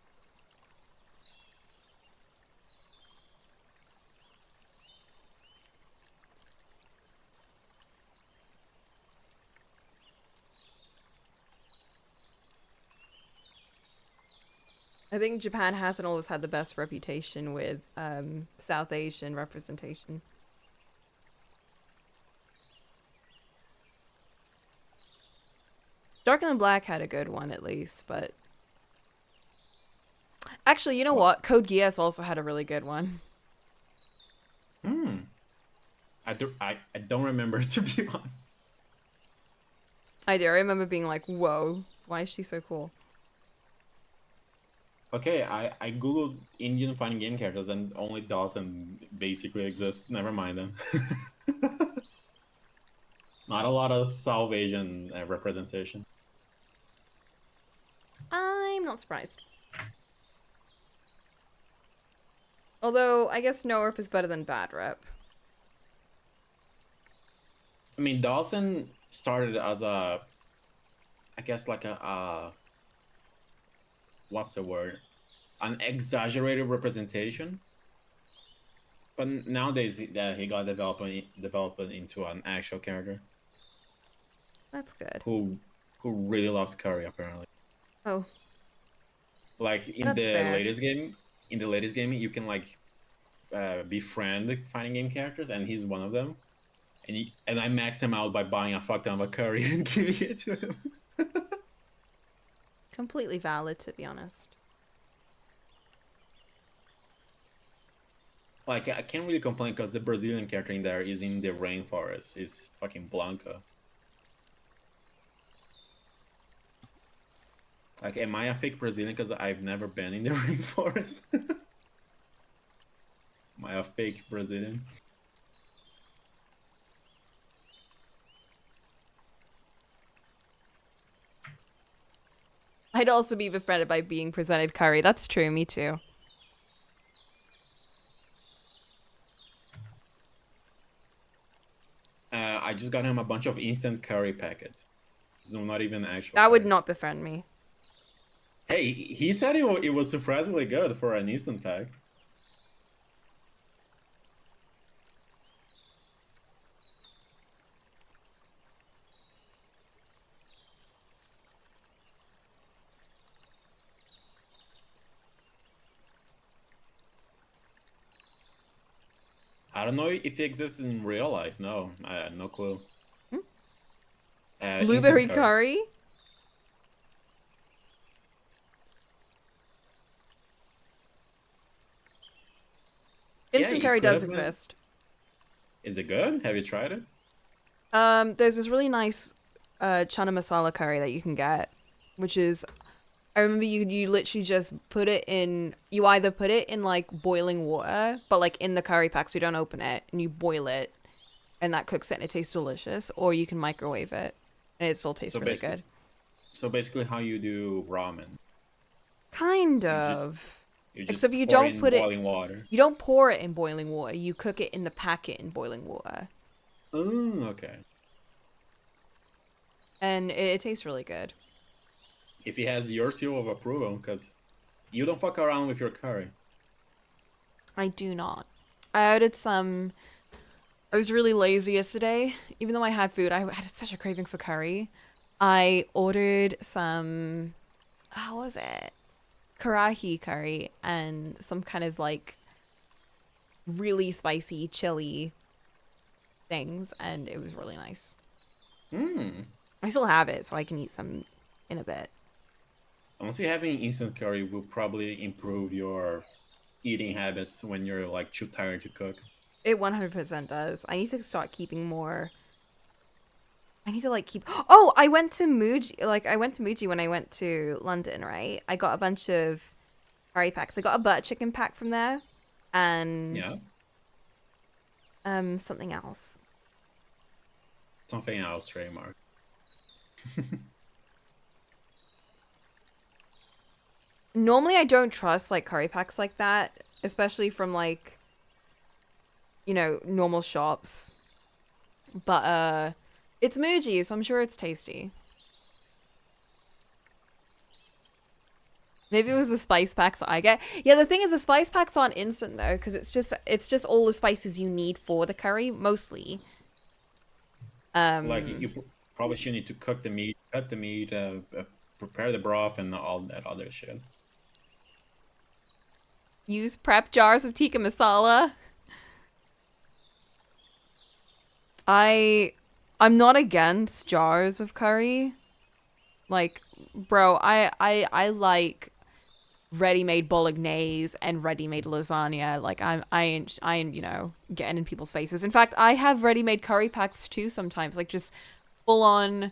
I think Japan hasn't always had the best reputation with South Asian representation. Dark and Black had a good one at least, but actually, you know What? what? Code Geass also had a really good one. Hmm. I don't remember to be honest. I do. I remember being like, "Whoa, why is she so cool?" Okay, I googled Indian fighting game characters and only Dawson basically exists. Never mind then. Not a lot of South Asian representation. I'm not surprised. Although I guess no rep is better than bad rep. I mean, Dawson started as I guess like what's the word? An exaggerated representation. But nowadays, he got developed into an actual character That's good. who really loves curry apparently. Oh, Like in that's the fair. latest game, you can like befriend fighting game characters, and he's one of them. And I maxed him out by buying a fuck ton of curry and giving it to him. Completely valid, to be honest. Like, I can't really complain because the Brazilian character in there is in the rainforest. Is fucking Blanca. Like, am I a fake Brazilian because I've never been in the rainforest? Am I a fake Brazilian? I'd also be befriended by being presented curry. That's true. Me too. I just got him a bunch of instant curry packets. No, not even actual That would curry. not befriend me. Hey, he said it was surprisingly good for an instant pack. I don't know if it exists in real life. No, no clue. Instant Blueberry curry. curry? Yeah, Instant it curry could does have been. exist. Is it good? Have you tried it? There's this really nice chana masala curry that you can get, which is I remember you literally just put it in. You either put it in like boiling water, but like in the curry pack, so you don't open it, and you boil it, and that cooks it, and it tastes delicious. Or you can microwave it, and it still tastes So really basically, good. So basically, how you do ramen? Kind You just of. you Except just pour in boiling water. you don't pour it in boiling water. You cook it in the packet in boiling water. Oh, okay. And it tastes really good. If he has your seal of approval, because you don't fuck around with your curry. I do not. I ordered some. I was really lazy yesterday. Even though I had food, I had such a craving for curry. I ordered some. How was it? Karahi curry and some kind of like really spicy chili things, and it was really nice. Hmm. I still have it, so I can eat some in a bit. Honestly, having instant curry will probably improve your eating habits when you're like too tired to cook. It 100% does. I need to start keeping more. I need to like keep. Oh, I went to Muji. Like I went to Muji when I went to London, right? I got a bunch of curry packs. I got a butter chicken pack from there, and Yeah. something else. Something else, trademark. Normally, I don't trust like curry packs like that, especially from like normal shops. But it's Muji, so I'm sure it's tasty. Maybe it was the spice packs that I get. Yeah, the thing is the spice packs aren't instant though, because it's just all the spices you need for the curry, mostly. Like Um, you probably should need to cook the meat, cut the meat, prepare the broth, and all that other shit. use prep jars of tikka masala. I I'm not against jars of curry. Like, bro, I like ready-made bolognese and ready-made lasagna. Like I'm getting in people's faces. In fact, I have ready-made curry packs too sometimes. Like just full on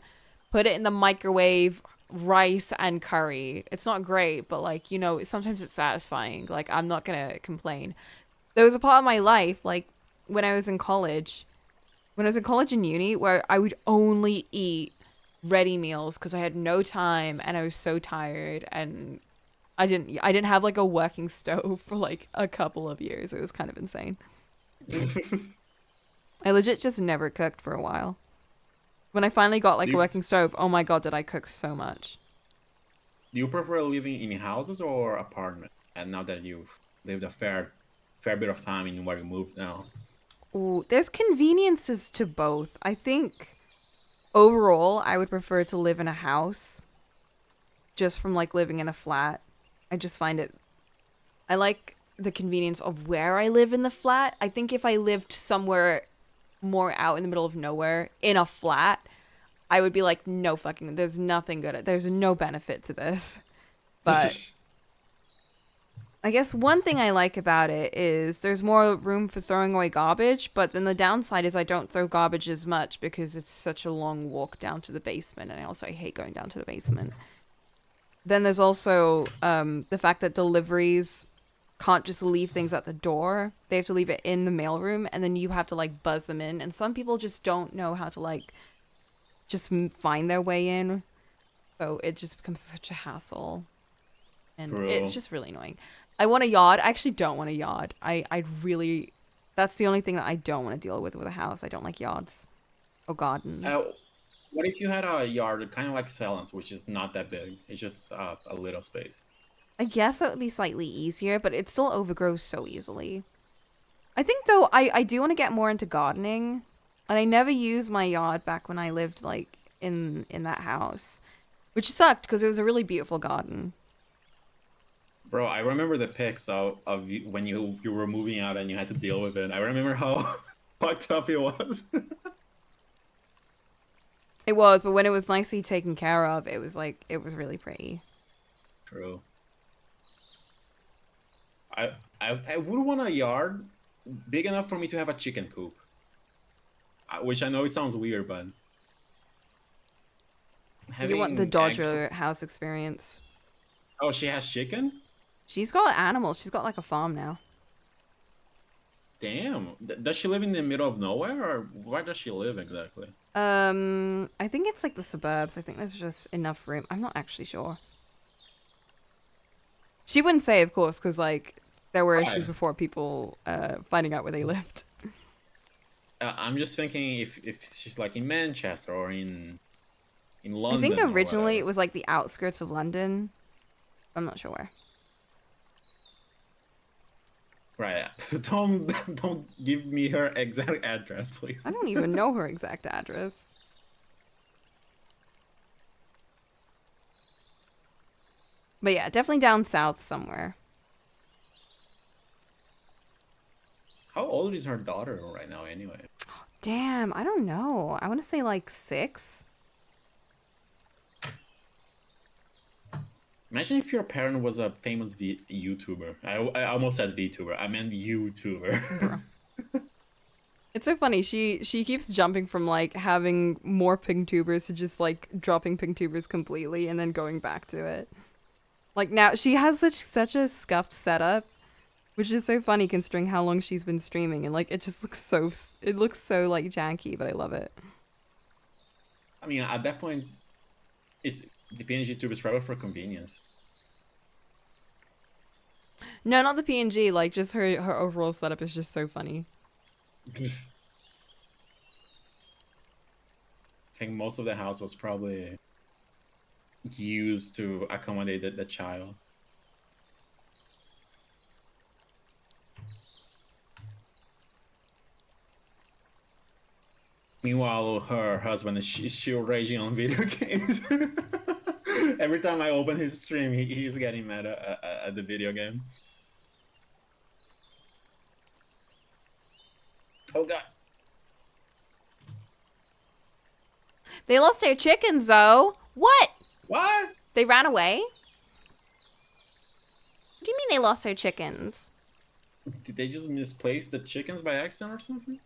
put it in the microwave, rice and curry. It's not great, but like, sometimes it's satisfying. Like I'm not going to complain. There was a part of my life like when I was in college, and uni where I would only eat ready meals because I had no time and I was so tired and I didn't have like a working stove for like a couple of years. It was kind of insane. I legit just never cooked for a while. When I finally got do like a you working stove, oh my god, did I cook so much. do you prefer living in houses or apartment? And now that you've lived a fair bit of time in where you moved now. Ooh, there's conveniences to both. I think overall, I would prefer to live in a house just from like living in a flat. I just find it I like the convenience of where I live in the flat. I think if I lived somewhere more out in the middle of nowhere in a flat, I would be like, no fucking, there's nothing good. There's no benefit to this. But I guess one thing I like about it is there's more room for throwing away garbage, but then the downside is I don't throw garbage as much because it's such a long walk down to the basement, and I hate going down to the basement. Then there's also the fact that deliveries can't just leave things at the door. They have to leave it in the mailroom, and then you have to like buzz them in. And some people just don't know how to like just find their way in, so it just becomes such a hassle, and it's True. just really annoying. I want a yard. I actually don't want a yard. I really, that's the only thing that I don't want to deal with a house. I don't like yards or Uh, gardens. what if you had a yard kind of like Salon's, which is not that big? It's just a little space. I guess that would be slightly easier, but it still overgrows so easily. I think though I do want to get more into gardening, and I never used my yard back when I lived like in that house, which sucked because it was a really beautiful garden. Bro, I remember the pics when you were moving out and you had to deal with it. I remember how fucked up it was. It was, but when it was nicely taken care of, it was really pretty. True. I would want a yard big enough for me to have a chicken coop, which I know it sounds weird, but You want the having eggs for. Dodger house experience. Oh, she has chicken? She's got animals. She's got like a farm now. Damn. Does she live in the middle of nowhere, or where does she live exactly? I think it's like the suburbs. I think there's just enough room. I'm not actually sure. She wouldn't say, of course, because like there were issues Right. before people finding out where they lived. I'm just thinking if she's like in Manchester or in I think London or originally whatever. it was like the outskirts of London. I'm not sure where. Right. Don't give me her exact address, please. I don't even know her exact address. But yeah, definitely down south somewhere. How old is her daughter right now, anyway? Damn, I don't know. I want to say like 6. Imagine if your parent was a famous YouTuber. I almost said VTuber. I meant YouTuber. Bro. It's so funny. She keeps jumping from like having more pink tubers to just like dropping pink tubers completely and then going back to it. Like now she has such a scuffed setup, which is so funny considering how long she's been streaming and like it just looks so it looks so like janky, but I love it. I mean, at that point, it's the PNG tube is probably for convenience. No, not the PNG, like just her overall setup is just so funny. I think most of the house was probably used to accommodate the child. Meanwhile, her husband is still raging on video games. Every time I open his stream, he's getting mad at the video game. Oh god. They lost their chickens though. What? What? They ran away? What do you mean they lost their chickens? Did they just misplace the chickens by accident or something?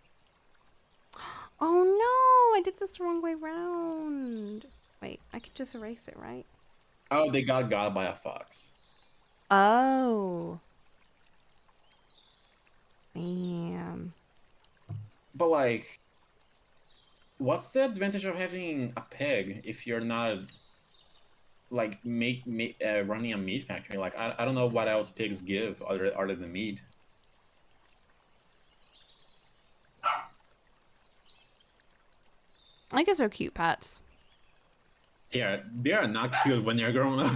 Oh no, I did this the wrong way round. Wait, I could just erase it, right? Oh, they got by a fox. Oh. Damn. But like, what's the advantage of having a pig if you're not like running a meat factory? Like, I don't know what else pigs give other than meat. I guess they're cute pets. They are not cute when they're grown up.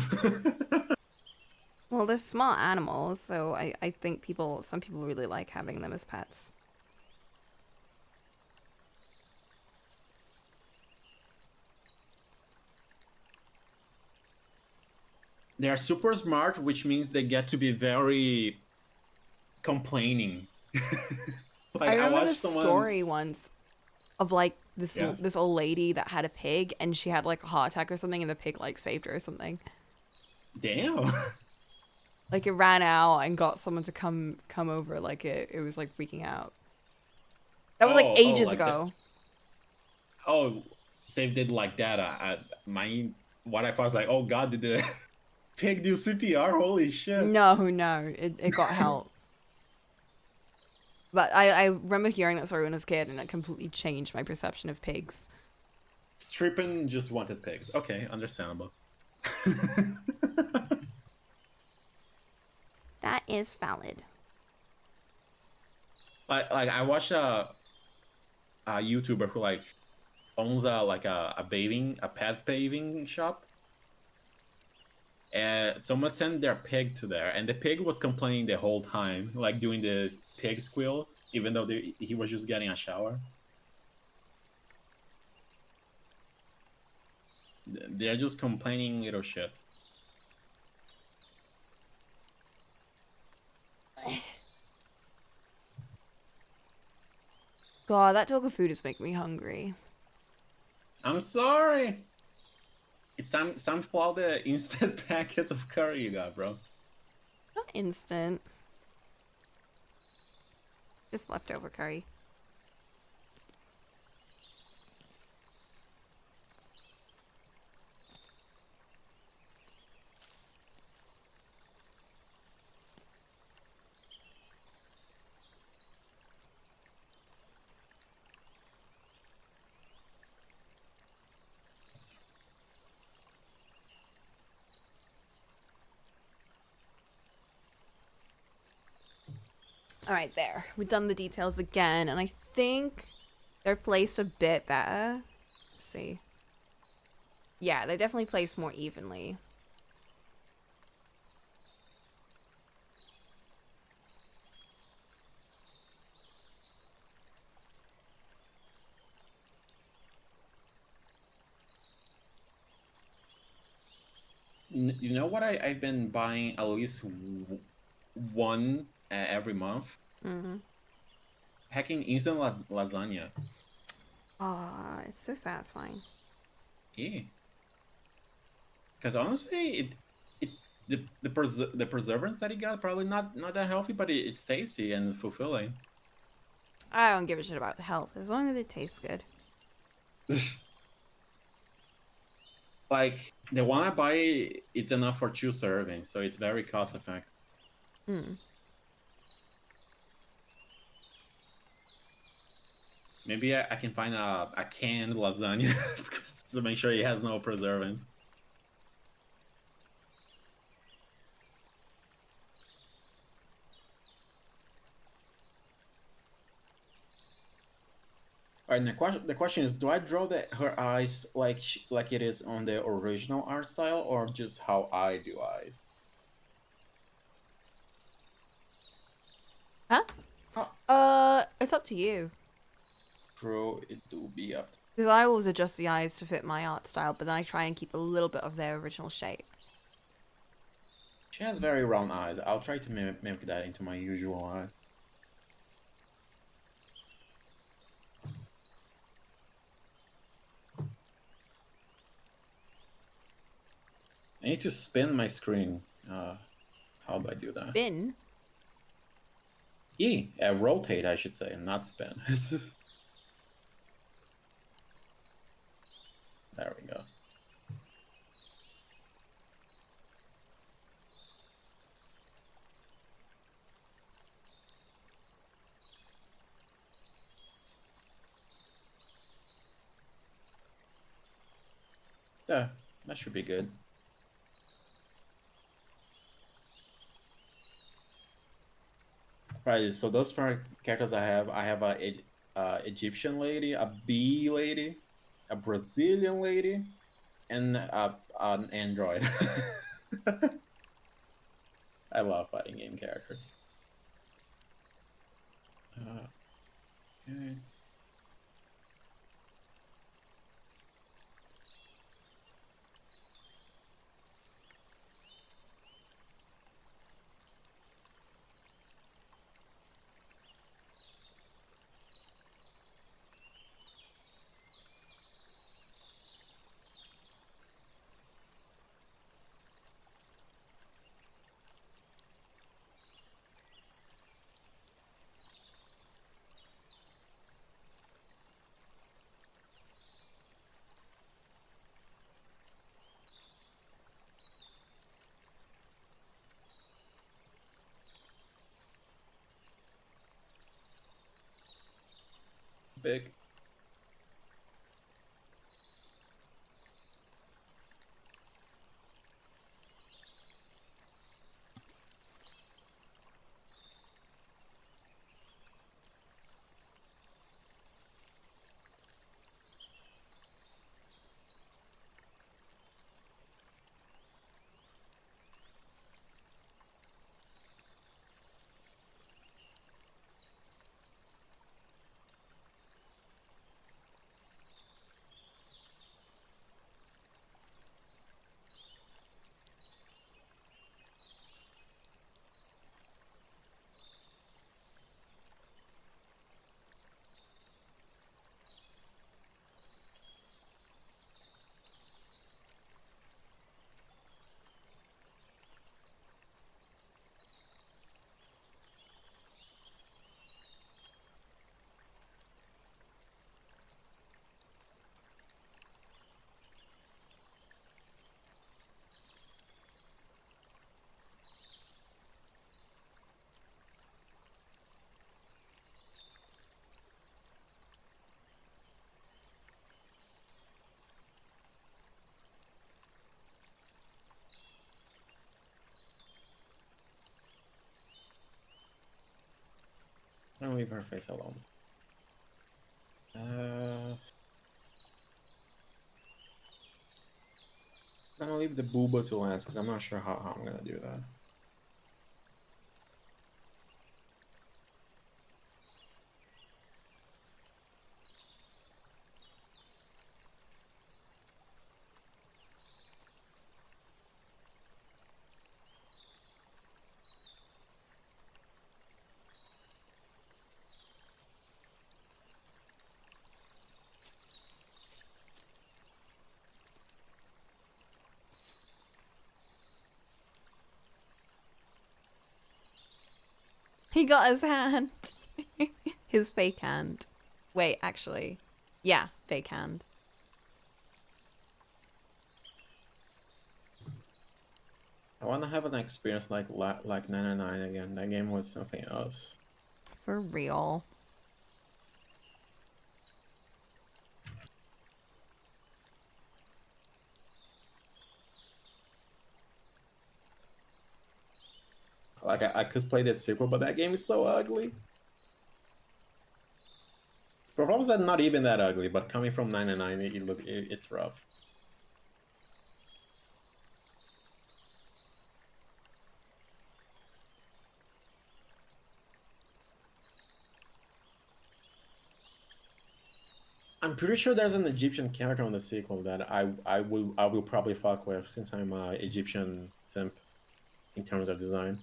Well, they're small animals, so I think some people really like having them as pets. They are super smart, which means they get to be very complaining. I Like I remember watched this someone. story once of like Yeah. this old lady that had a pig and she had like a heart attack or something and the pig like saved her or something. Damn. Like it ran out and got someone to come over like it was like freaking out. That was like Oh, ages like that. ago. Oh, saved it like that. My what I thought was like, oh god, did the pig do CPR? Holy shit! No, it got help. But I remember hearing that story when I was a kid and it completely changed my perception of pigs. Strippin just wanted pigs. Okay, understandable. That is valid. Like I watched a YouTuber who like owns a pet bathing shop. And someone sent their pig to there, and the pig was complaining the whole time, like doing the pig squeals, even though he was just getting a shower. They're just complaining little shits. God, that talk of food is making me hungry. I'm sorry. It's time to pull out the instant packets of curry you got, bro. Not instant. Just leftover curry. All right, there. We've done the details again, and I think they're placed a bit better. Let's see. Yeah, they're definitely placed more evenly. You know what? I've been buying at least one every month. Mm-hmm. Hacking instant lasagna. Ah, it's so satisfying. Yeah. Because honestly, it the preservatives that he got probably not that healthy, but it's tasty and fulfilling. I don't give a shit about the health as long as it tastes good. Like the one I buy, it's enough for 2 servings, so it's very cost effective. Mm. Maybe I can find a canned lasagna to make sure it has no preservatives. All right, the question is, do I draw her eyes like it is on the original art style, or just how I do eyes? Huh? Oh, It's up to you. true, it do be up. Because I always adjust the eyes to fit my art style, but then I try and keep a little bit of their original shape. She has very round eyes. I'll try to mimic that into my usual eye. I need to spin my screen. How do I do that? Bin? Rotate, I should say, not spin. There we go. Yeah, that should be good. Right, so those 4 characters I have a Egyptian lady, a bee lady, a Brazilian lady, and an android. I love fighting game characters. Okay. Big. I'm gonna leave her face alone. I'm gonna leave the booba to last because I'm not sure how I'm gonna do that. He got his hand. His fake hand. Wait, actually. Yeah, fake hand. I want to have an experience like 99 again. That game was something else. For real. Like I could play the sequel, but that game is so ugly. Problem is that not even that ugly, but coming from 99, it's rough. I'm pretty sure there's an Egyptian character on the sequel that I will probably fuck with since I'm a Egyptian simp in terms of design.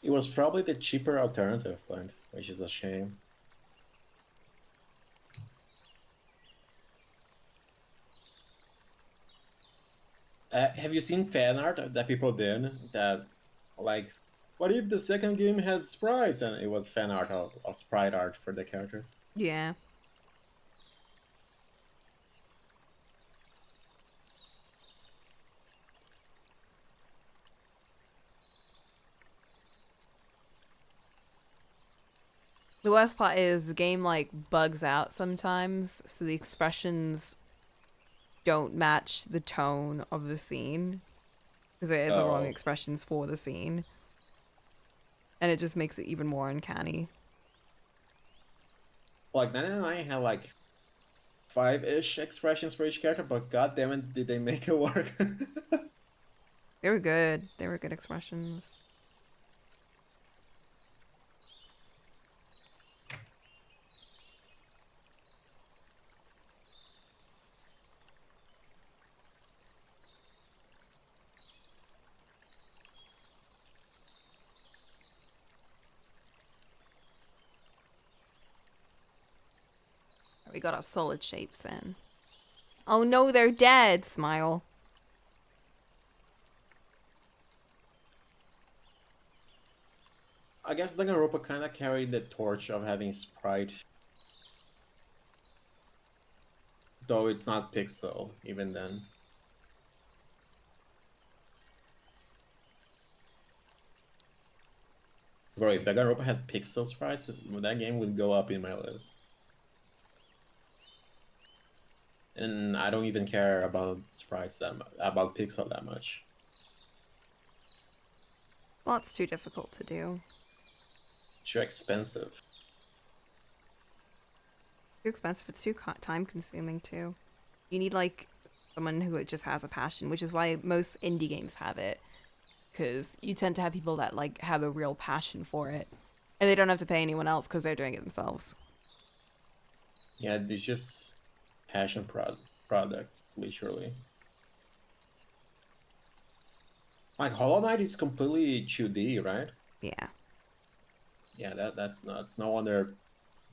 It was probably the cheaper alternative, which is a shame. Have you seen fan art that people did that, like, what if the second game had sprites and it was fan art of sprite art for the characters? Yeah. The worst part is the game like bugs out sometimes, so the expressions don't match the tone of the scene because they're the wrong Oh, expressions for the scene, and it just makes it even more uncanny. like 99 had like five-ish expressions for each character, but god damn it, did they make it work? They were good. They were good expressions. We got our solid shapes in. Oh no, they're dead. Smile. I guess Danganronpa kind of carried the torch of having sprite, though it's not pixel even then. Bro, if Danganronpa had pixel sprites, that game would go up in my list. And I don't even care about sprites about pixel that much. Well, it's too difficult to do. Too expensive. Too expensive. It's too time consuming too. You need like someone who just has a passion, which is why most indie games have it. Because you tend to have people that like have a real passion for it, and they don't have to pay anyone else because they're doing it themselves. Yeah, it's just passion products, literally. Like Hollow Knight is completely 2D, right? Yeah. Yeah, that's nuts. No wonder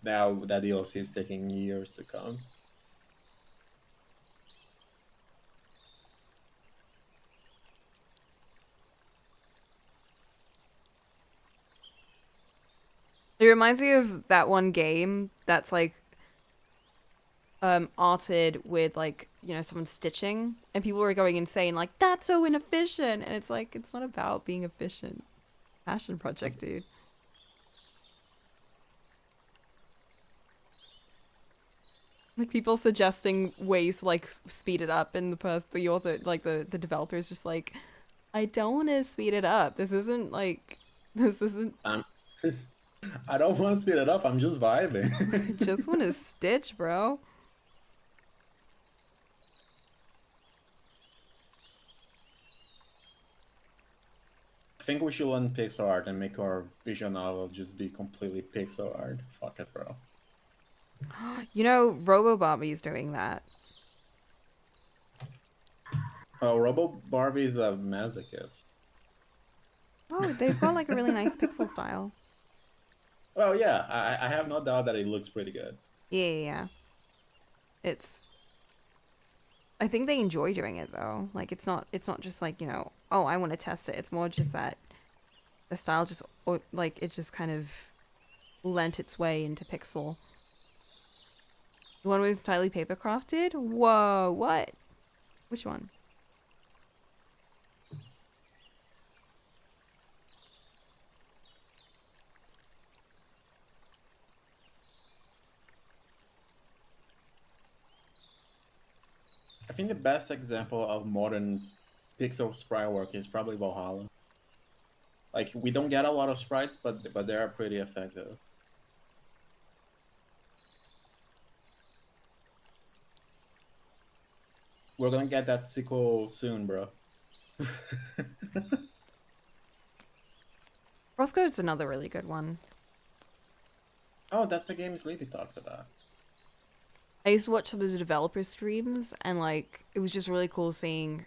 now that DLC is taking years to come. It reminds me of that one game that's like arted with like someone stitching and people were going insane like that's so inefficient and it's like it's not about being efficient. Passion project, dude. Like people suggesting ways to like speed it up and the author like the developer is just like I don't want to speed it up. This isn't like this isn't I'm, I don't want to speed it up. I'm just I vibing. just want to stitch, bro. I think we should learn pixel art and make our visual novel just be completely pixel art. Fuck it, bro. Robo Bobby's doing that. Oh, Robo Barbie is a masochist. Oh, they've got like a really nice pixel style. Well, yeah, I have no doubt that it looks pretty good. Yeah, yeah, yeah. It's I think they enjoy doing it though. Like it's not just like, oh, I want to test it. It's more just that the style just like it just kind of lent its way into pixel. The one was entirely paper crafted? Whoa, what? Which one? I think the best example of modern pixel sprite work is probably Valhalla. Like we don't get a lot of sprites, but they are pretty effective. We're gonna get that sequel soon, bro. Crosscode's another really good one. Oh, that's the game Sleepy talks about. I used to watch some of the developer streams and like it was just really cool seeing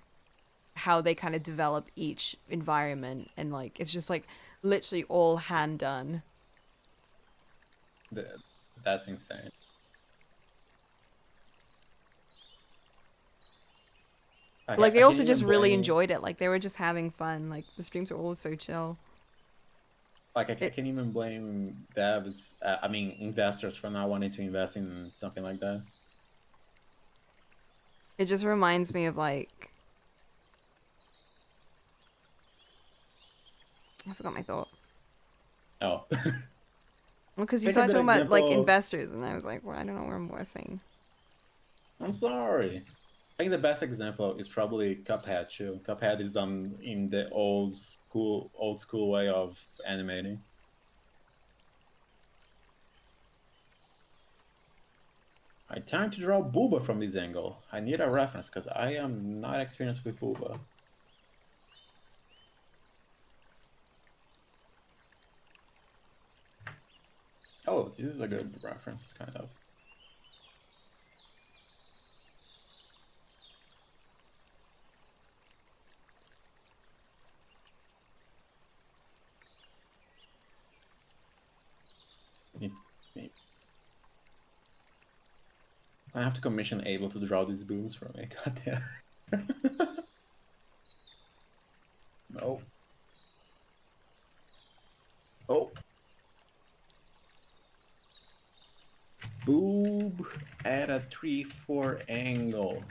how they kind of develop each environment and like it's just like literally all hand done. The, that's insane. Like they I can't also even just really blame enjoyed it. Like they were just having fun. Like the streams were always so chill. I It can't even blame devs. I mean investors for not wanting to invest in something like that. it just reminds me of like I forgot my thought. Oh, Well, because you take a started good talking about like example. investors, and I was like, well, I don't know where I'm guessing. I'm sorry. I think the best example is probably Cuphead too. Cuphead is done in the old school way of animating. I tend to draw Booba from this angle. I need a reference because I am not experienced with Booba. Oh, this is a good reference, kind of. Neat, neat. I have to commission Abel to draw these boobs for me. Goddamn. No. Oh. Boob at a 3-4 angle.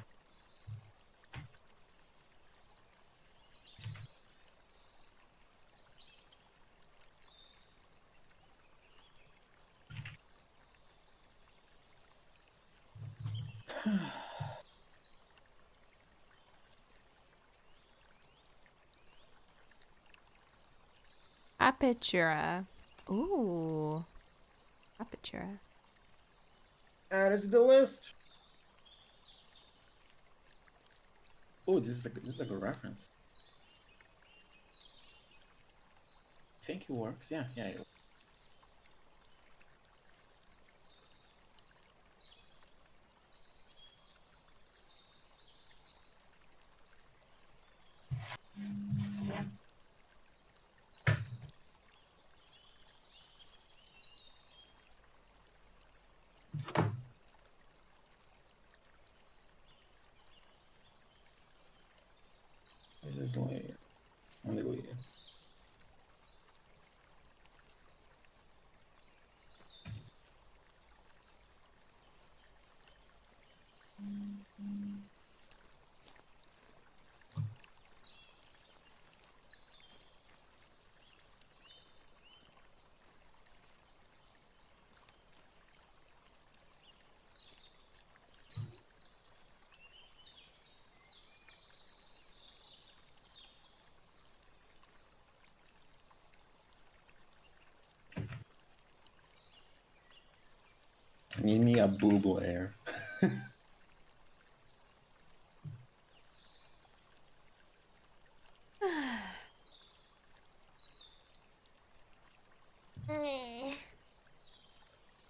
Apertura. Ooh, apertura. Add it to the list. Oh, this is a good reference. I think it works. Yeah, yeah. This is layer. Only layer. Need me a boob layer.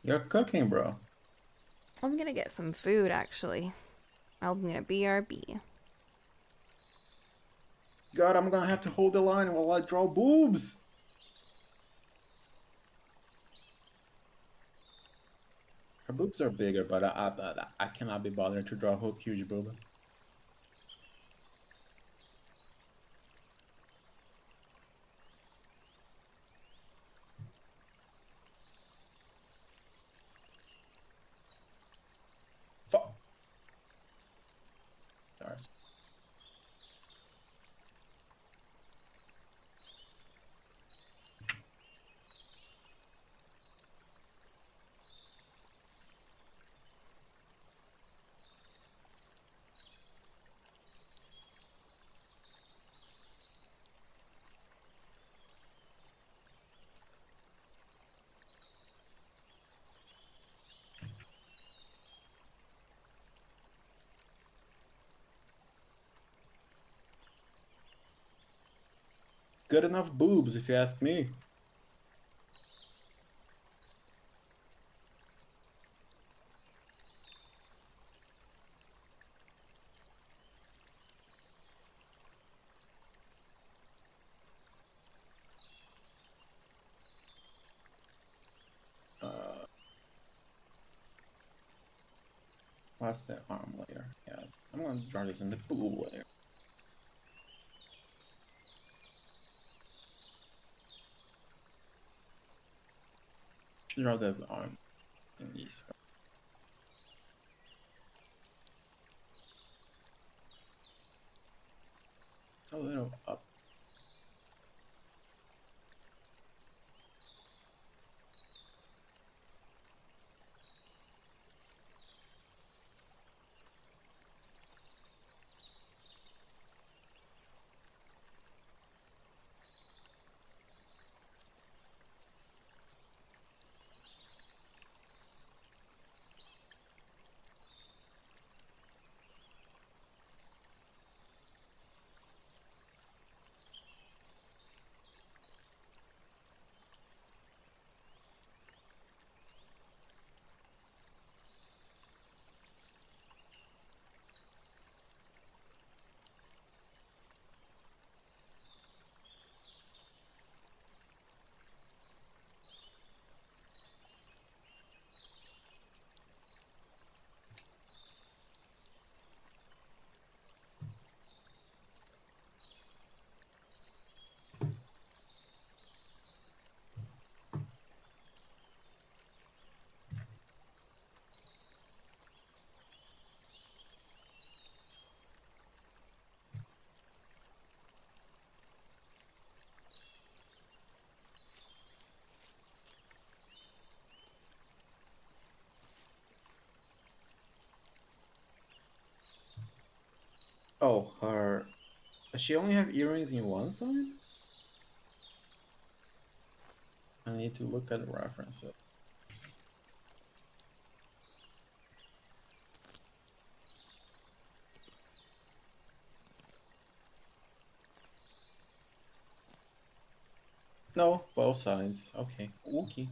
You're cooking, bro. I'm gonna get some food actually. I'm gonna BRB. God, I'm gonna have to hold the line while I draw boobs. Her boobs are bigger, but I cannot be bothered to draw huge boobs. Fuck. Sorry. Good enough boobs, if you ask me. Uh, what's the arm layer? Yeah, I'm gonna draw this in the boob layer. Should draw the arm in these. It's a little up. Oh, her. Does she only have earrings in one side? I need to look at the references. No, both sides. Okay. Okay.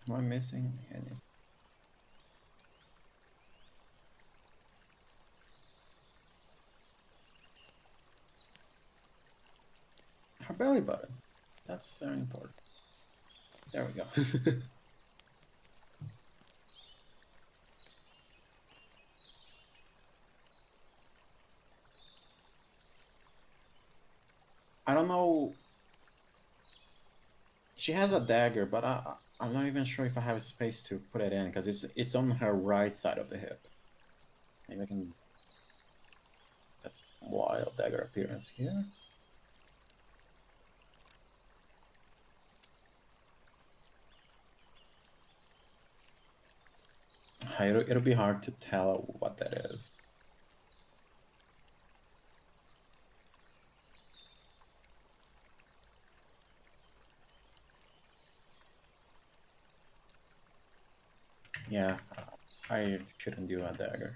Am I missing any? Her belly button. That's very important. There we go. I don't know. She has a dagger, but I'm not even sure if I have space to put it in because it's on her right side of the hip. Maybe I can that wild dagger appearance here. It'll be hard to tell what that is. Yeah, I shouldn't do a dagger.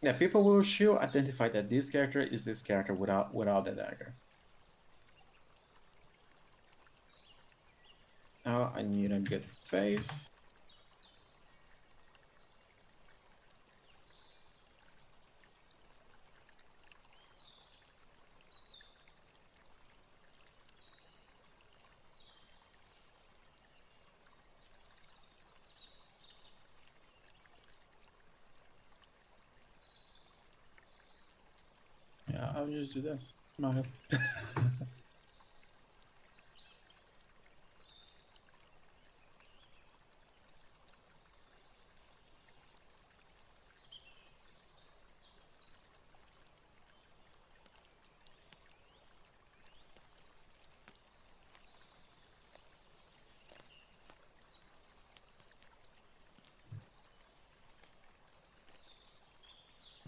Yeah, people will sure identify that this character is this character without the dagger. Now I need a good face. Yeah, I'll just do this. Smile.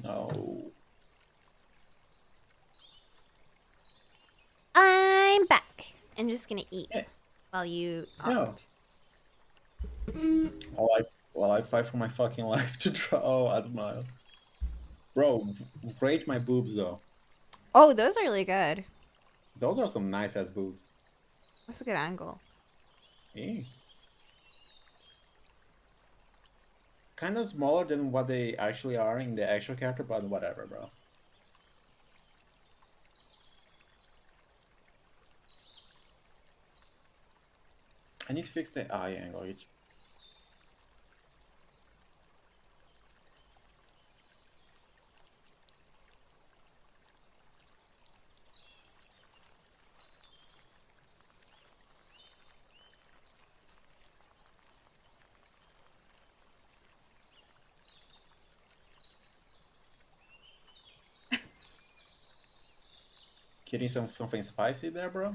No. I'm back. I'm just gonna eat Yeah, while you no. aren't. While I fight for my fucking life to draw. Oh, a smile. Bro, rate my boobs though. Oh, those are really good. Those are some nice ass boobs. That's a good angle. Eh. Kind of smaller than what they actually are in the actual character, but whatever, bro. I need to fix the eye angle. It's getting something spicy there, bro.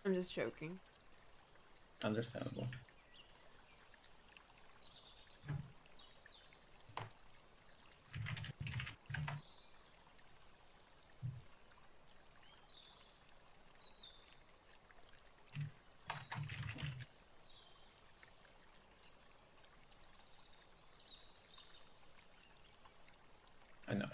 I'm just joking. Understandable. I know.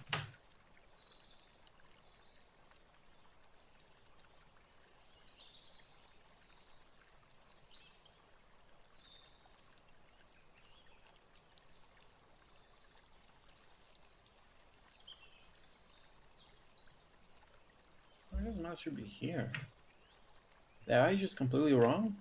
Why does mouse should be here? The eye just completely wrong?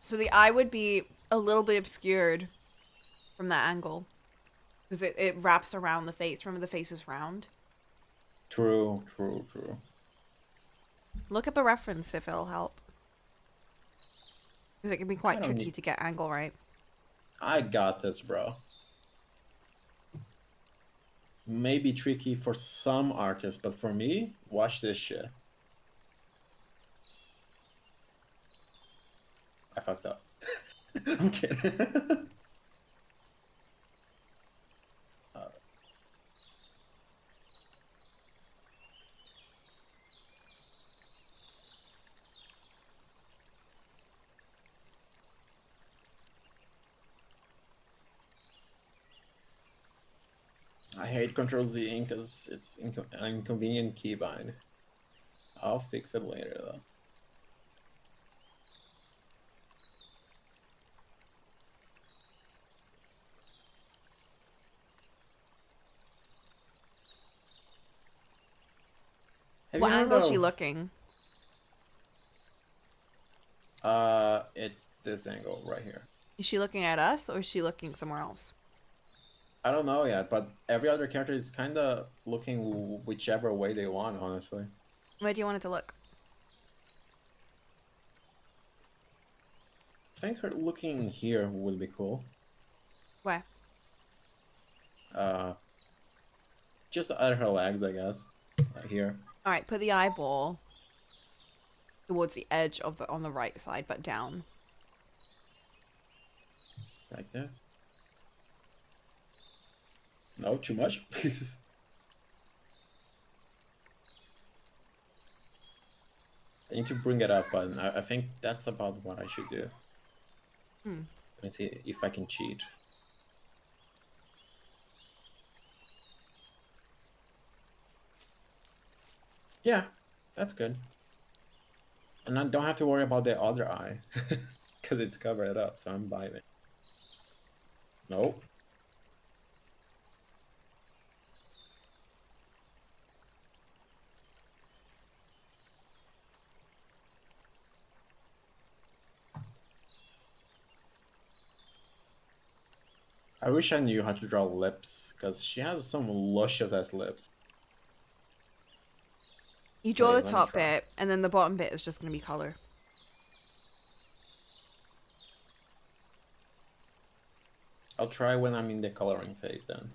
So the eye would be a little bit obscured from that angle. Because it wraps around the face. Remember the face is round? True, true, true. Look up a reference if it'll help. Because it can be I quite don't tricky need. to get angle right. I got this, bro. may be tricky for some artists, but for me, watch this shit. I fucked up. I'm kidding. Uh, I hate Control Z because it's an inconvenient keybind. I'll fix it later though. Have you What heard angle is she of looking? it's this angle right here. Is she looking at us or is she looking somewhere else? I don't know yet, but every other character is kind of looking whichever way they want, honestly. Where do you want it to look? I think her looking here would be cool. Where? Uh, just at her legs, I guess. Right here. All right, put the eyeball towards the edge of the on the right side, but down. Like this. No, too much. I need to bring it up, but I think that's about what I should do. Hmm. Let me see if I can cheat. Yeah, that's good. And I don't have to worry about the other eye because it's covered up, so I'm vibing. Nope. I wish I knew how to draw lips because she has some luscious ass lips. You draw Wait, the let me top try. bit, and then the bottom bit is just gonna be color. I'll try when I'm in the coloring phase then.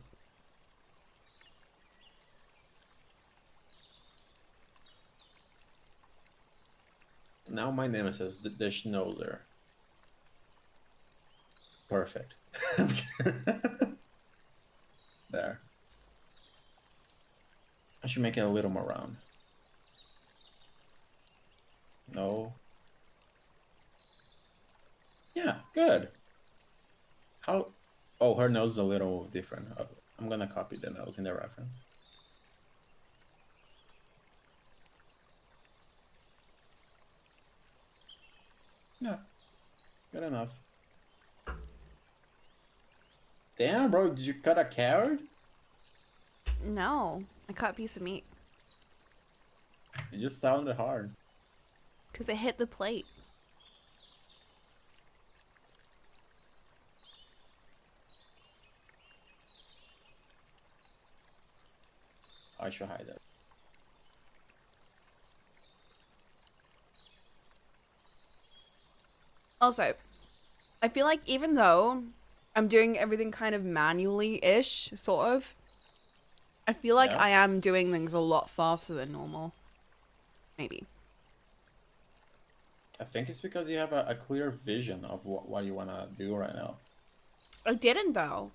Now my nemesis, the schnauzer. Perfect. There. I should make it a little more round. No. Yeah, good. How? Oh, her nose is a little different. I'm gonna copy the nose in the reference. Yeah, good enough. Damn, bro, did you cut a carrot? No, I cut a piece of meat It just sounded hard. because it hit the plate. I should hide it. Also, I feel like even though I'm doing everything kind of manually-ish, sort of, I feel like Yeah, I am doing things a lot faster than normal. Maybe. I think it's because you have a clear vision of what you wanna do right now. I didn't though.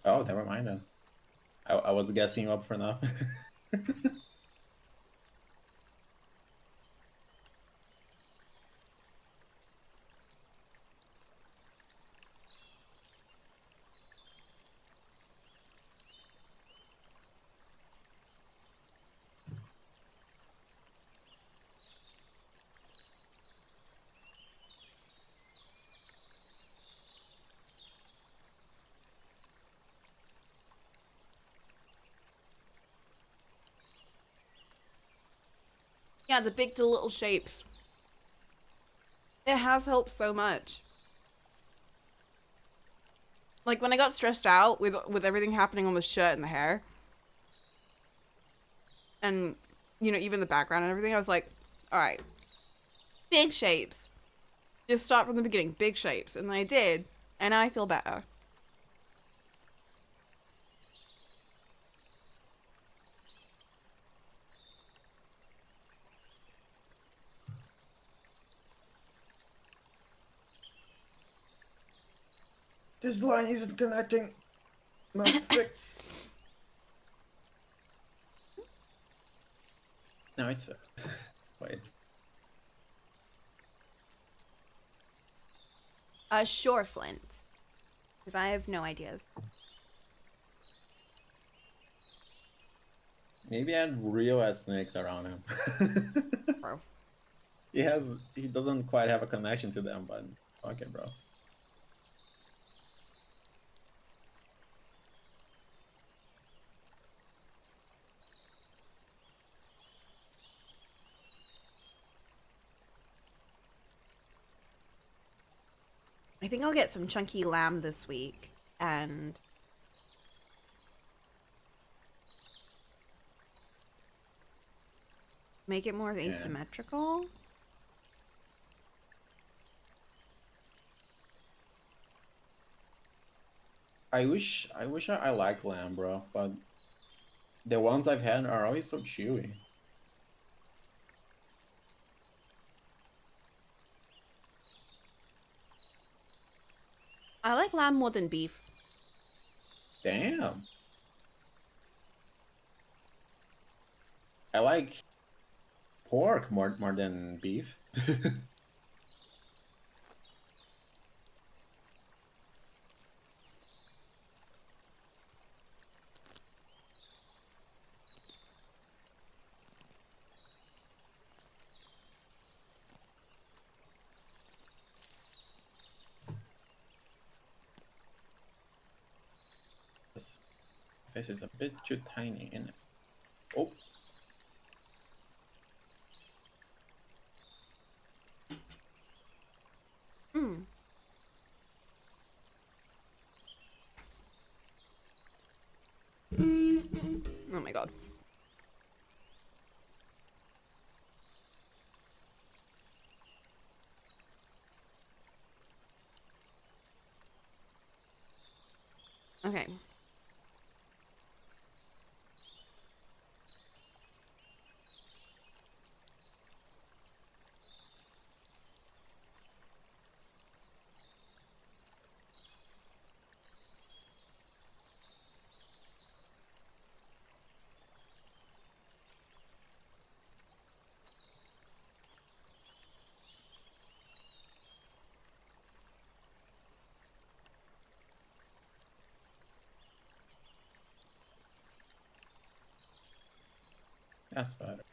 Oh, never mind then. I was guessing you up for now. Yeah, the big to little shapes. It has helped so much. Like when I got stressed out with everything happening on the shirt and the hair, and you know even the background and everything, I was like, all right, big shapes. Just start from the beginning, big shapes, and I did, and I feel better. This line isn't connecting. Must fix. No, it's fixed. Wait. Sure, Flint. Because I have no ideas. Maybe I had real ass snakes around him. Bro. He doesn't quite have a connection to them, but fuck it, bro. I think I'll get some chunky lamb this week and make it more Yeah. asymmetrical. I like lamb, bro, but the ones I've had are always so chewy. I like lamb more than beef. Damn. I like pork more than beef. This face is a bit too tiny in it. Oh, Mm. Oh my god. Okay. that's better.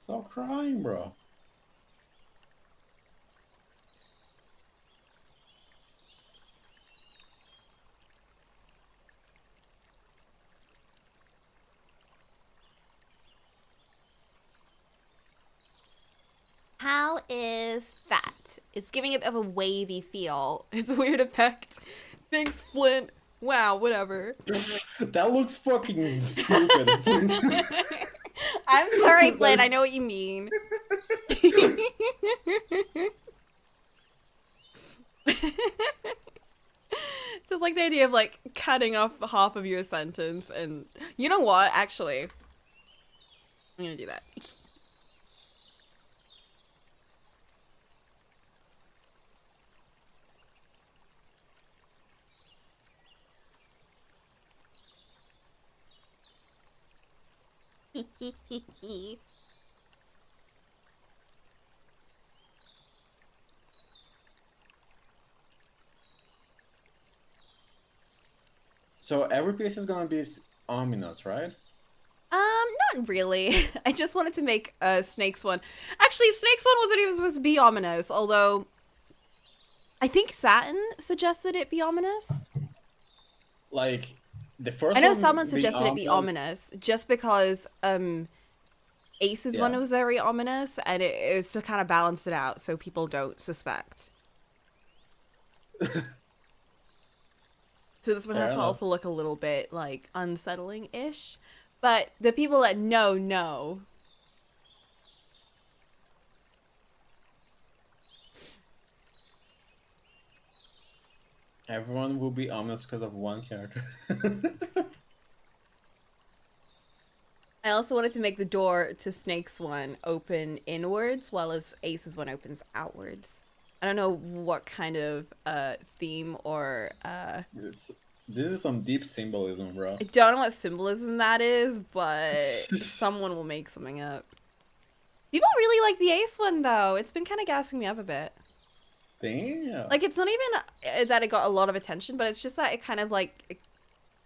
Stop crying, bro. How is that? It's giving it a bit of a wavy feel. It's a weird effect. Thanks, Flint. Wow, whatever. That looks fucking stupid. I'm sorry, Flint. I That- know what you mean. Just like the idea of like cutting off half of your sentence, and you know what? Actually, I'm gonna do that. So every piece is gonna be ominous, right? Not really. I just wanted to make a Snakes one. Actually, Snakes one wasn't even supposed to be ominous, although I think Satin suggested it be ominous. Like the I first know one someone being suggested it be ominous. ominous just because Ace's one Yeah. was very ominous, and it was to kind of balance it out so people don't suspect. So this one Fair has to enough. also look a little bit like unsettling-ish. But the people that know. Everyone will be ominous because of one character. I also wanted to make the door to Snake's one open inwards, while as Ace's one opens outwards. I don't know what kind of theme or This is some deep symbolism, bro. I don't know what symbolism that is, but someone will make something up. People really like the Ace one though. It's been kind of gassing me up a bit. Damn. Like it's not even that it got a lot of attention, but it's just that it kind of like it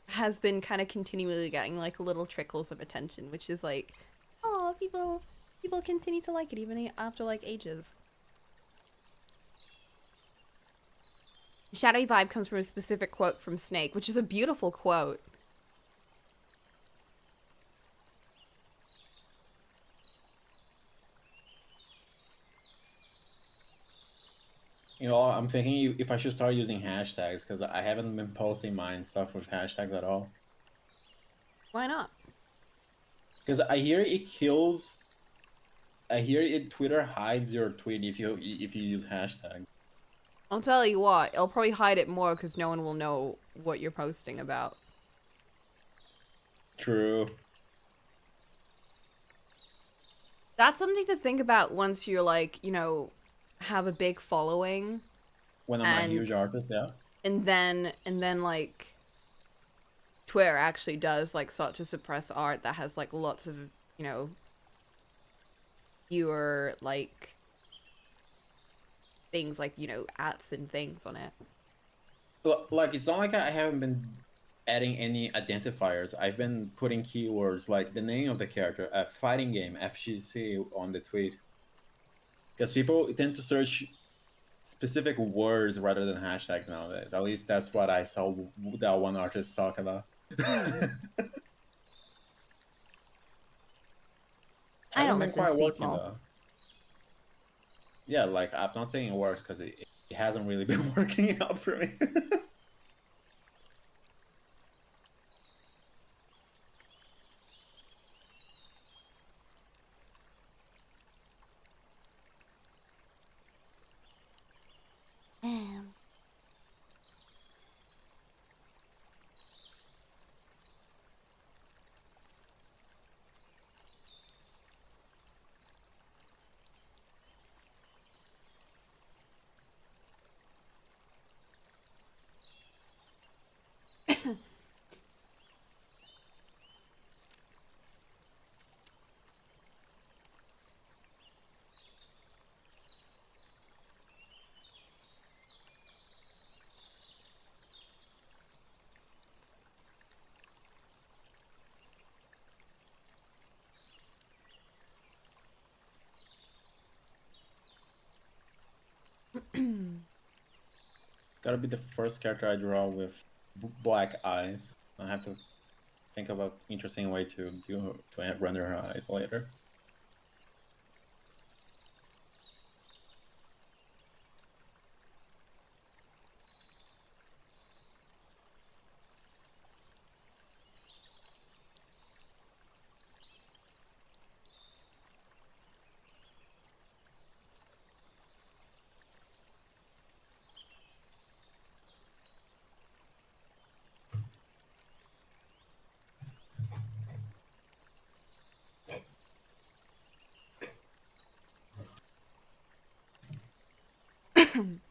has been kind of continually getting like little trickles of attention, which is like, oh, people continue to like it even after like ages. Shadowy vibe comes from a specific quote from Snake, which is a beautiful quote. You know, I'm thinking if I should start using hashtags because I haven't been posting mine stuff with hashtags at all. Why not? Because I hear it kills. I hear it. Twitter hides your tweet if you use hashtags. I'll tell you what, it'll probably hide it more because no one will know what you're posting about. True. That's something to think about once you're like, have a big following When I'm a and huge artist, yeah. and then like Twitter actually does like start to suppress art that has like lots of, fewer like things like, ats and things on it. Like it's not like I haven't been adding any identifiers. I've been putting keywords like the name of the character, a fighting game, FGC on the tweet. Because people tend to search specific words rather than hashtags nowadays. At least that's what I saw that one artist talk about. I don't Hasn't been listen to quite working people. though. Yeah, like I'm not saying it works because it hasn't really been working out for me. Gotta be the first character I draw with black eyes. I have to think about interesting way to render her eyes later.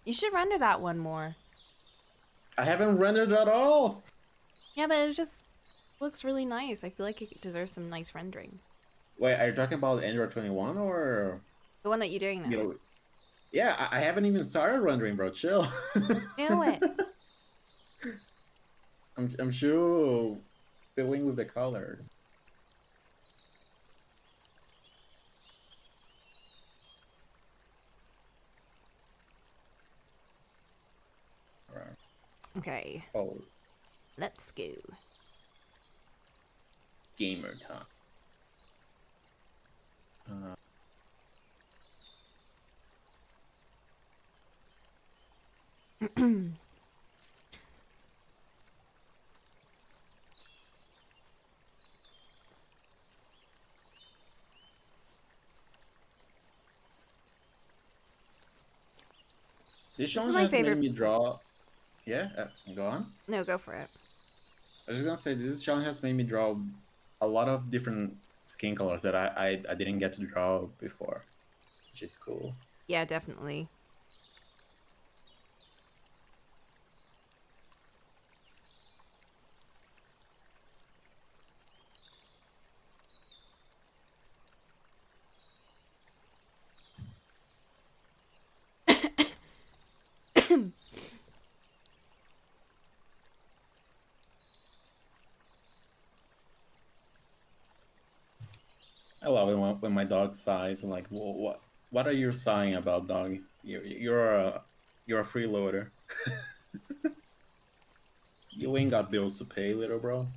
You should render that one more. I haven't rendered at all. Yeah, but it just looks really nice. I feel like it deserves some nice rendering. Wait, are you talking about Android 21 or The one that you're doing you now. know? Yeah, I haven't even started rendering, bro. Chill. Do it. I'm sure filling with the colors. Alright. Okay, Oh, let's go. gamer time. Uh, this This is challenge my has made favorite. me draw. Yeah, go on. No, go for it. I was just gonna say this challenge has made me draw a lot of different skin colors that I didn't get to draw before, which is cool. Yeah, definitely. I love it when my dog sighs. I'm like, what are you sighing about, dog? You're a freeloader. You ain't got bills to pay, little bro.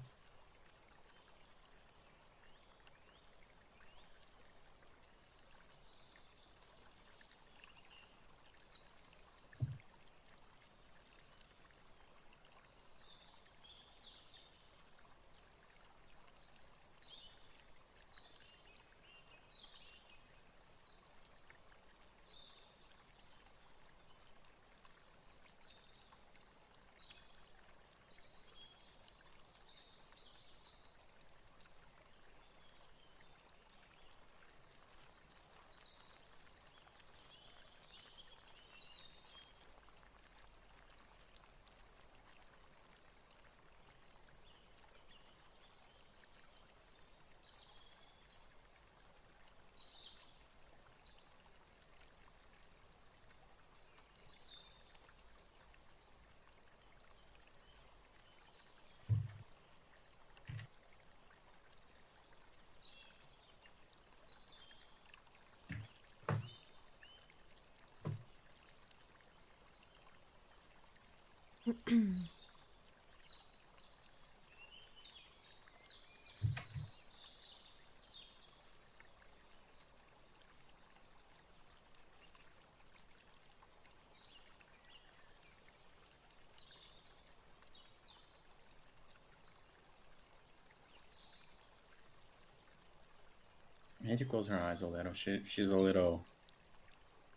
I need to close her eyes a little. She's a little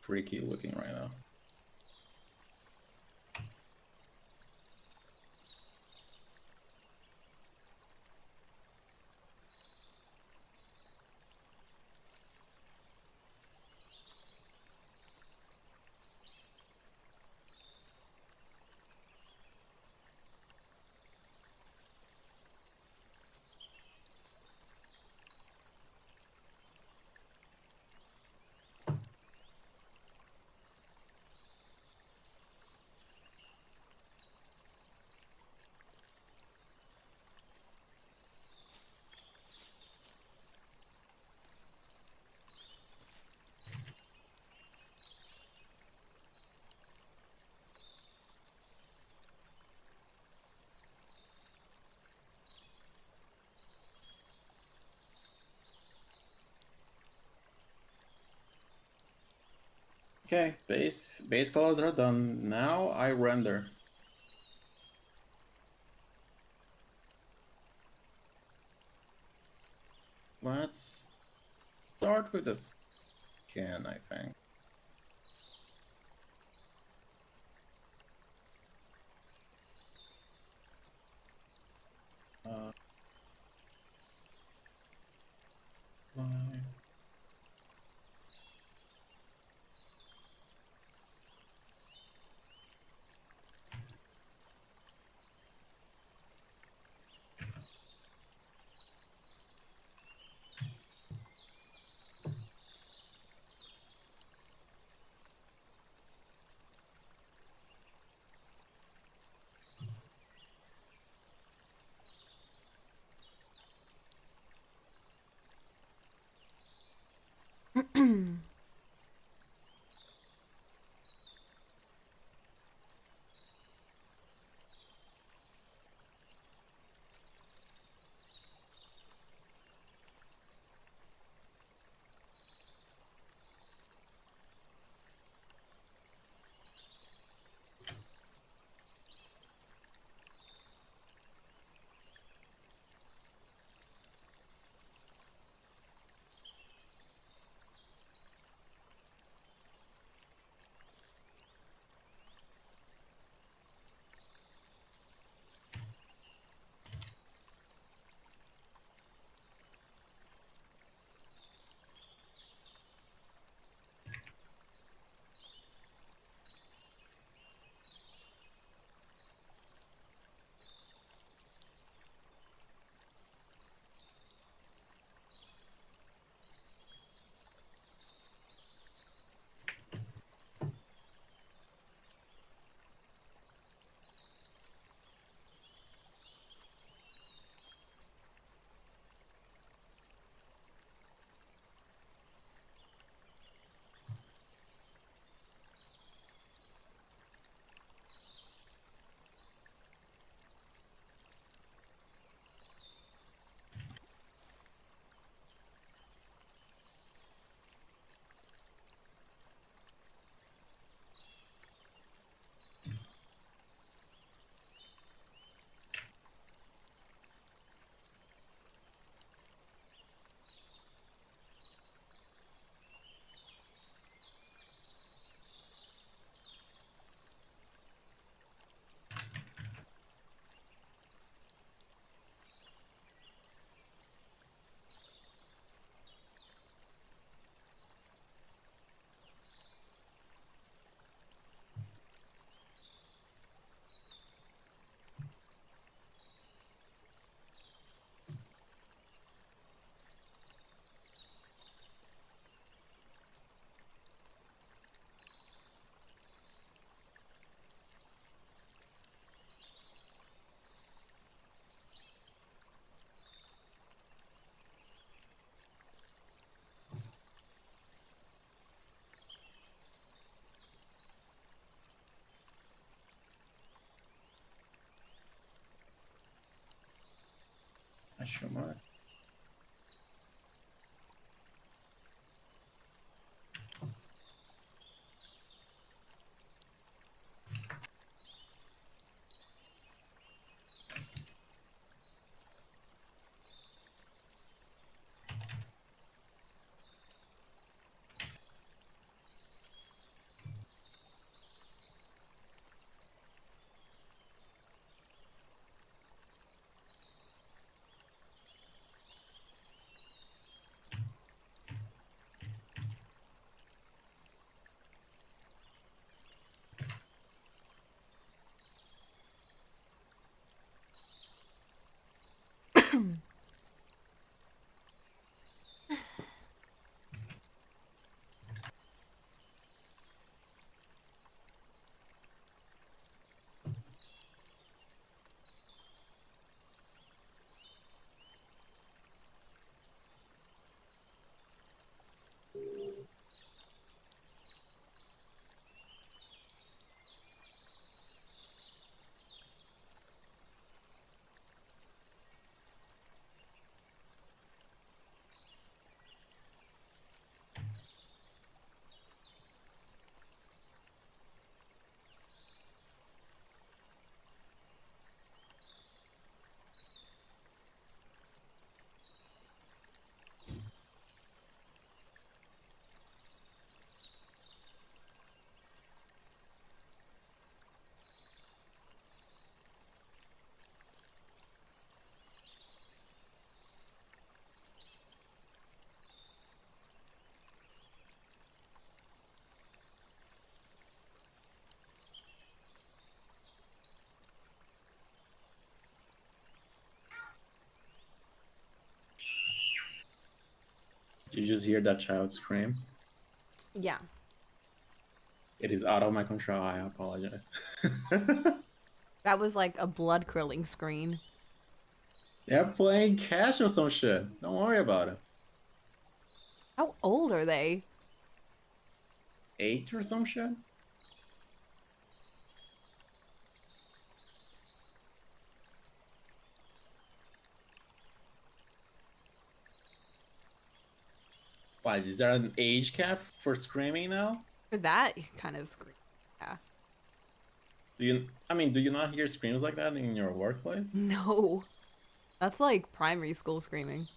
freaky looking right now. Okay, base colors are done. Now I render. Let's start with the skin, I think. Uh, line. Question mark. Did you just hear that child scream? Yeah. It is out of my control. I apologize. That was like a blood curdling screen. They're playing cash or some shit. Don't worry about it. How old are they? 8 or some shit? Why, is there an age cap for screaming now? For that kind of scream. Yeah. Do you not hear screams like that in your workplace? No. That's like primary school screaming.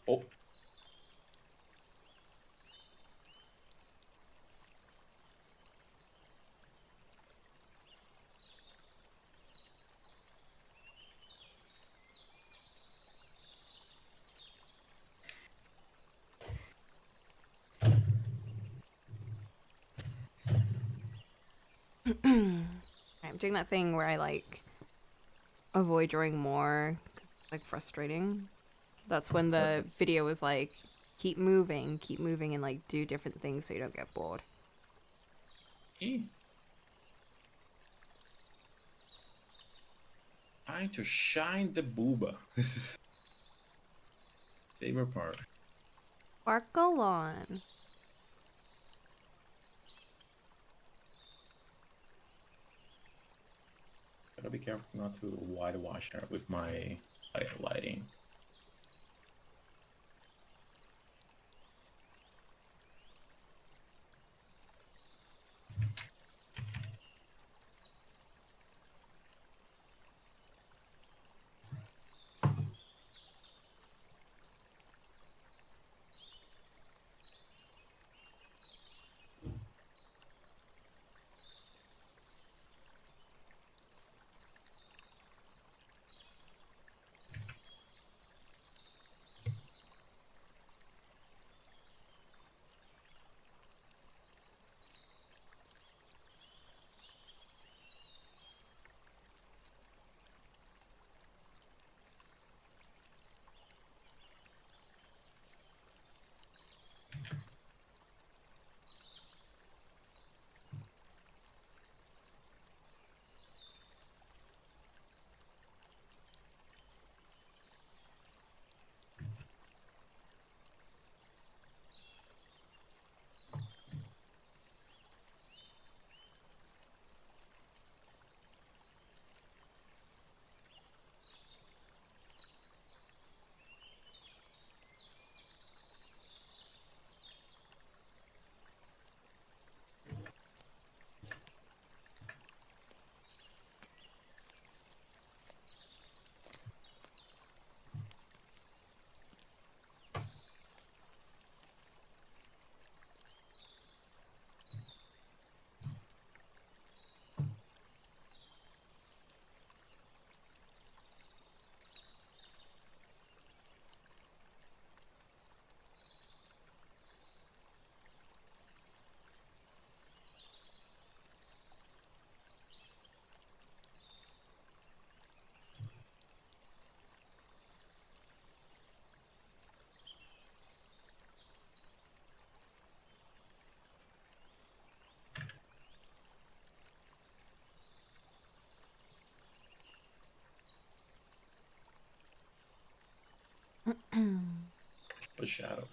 Oh, I'm doing that thing where I like avoid drawing more, like frustrating. That's when the perfect. video was like, keep moving, and like do different things so you don't get bored. Okay. Trying to shine the booba. Favorite part. Sparkle on. Gotta be careful not to whitewash her with my lighting. or shadow.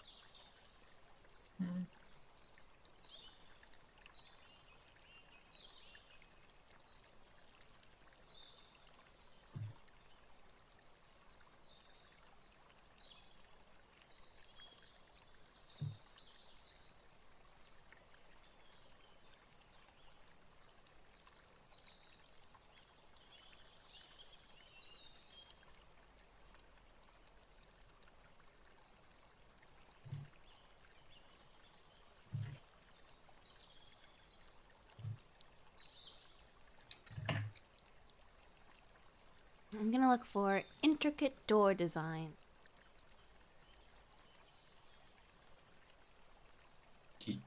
I'm gonna look for intricate door design.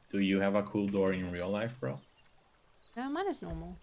Do you have a cool door in real life, bro? No, mine is normal.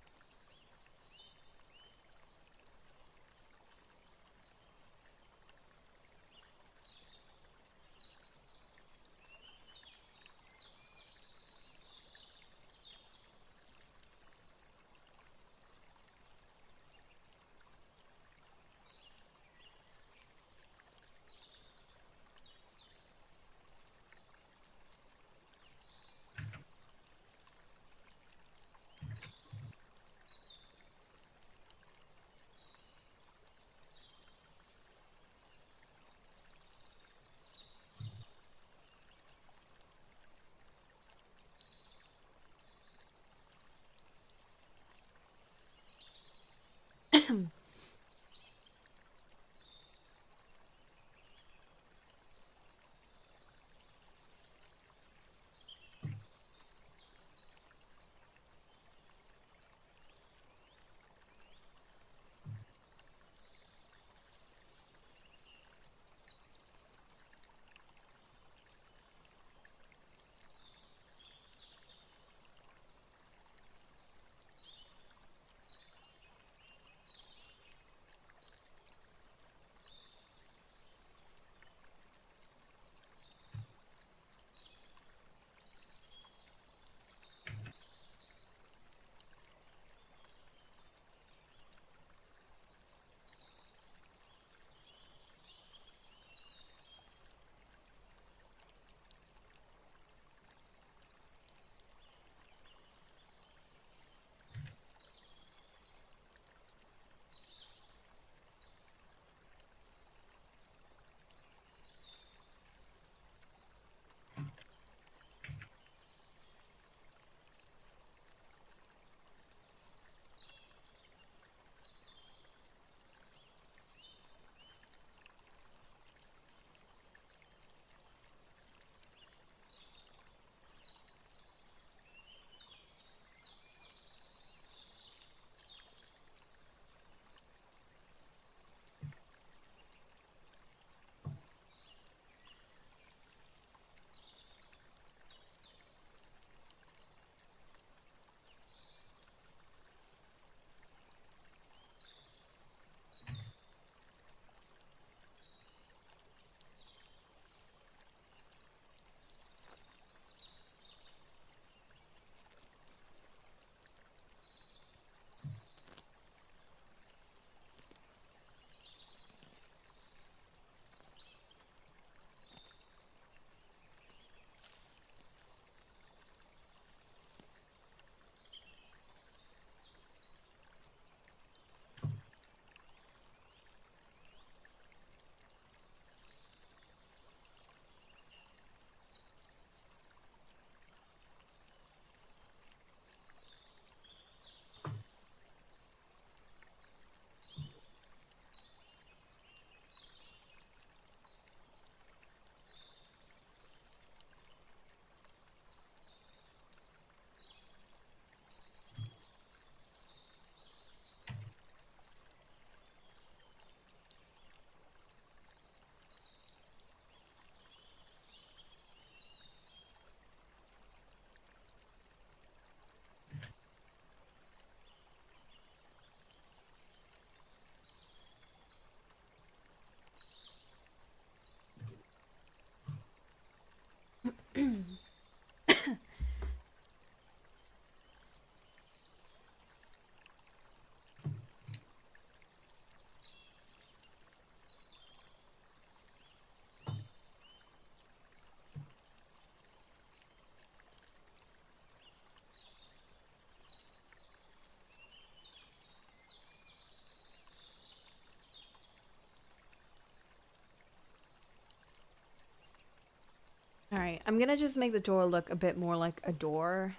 All right, I'm gonna just make the door look a bit more like a door,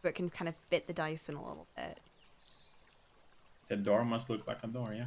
so it can kind of fit the dice in a little bit. The door must look like a door, yeah.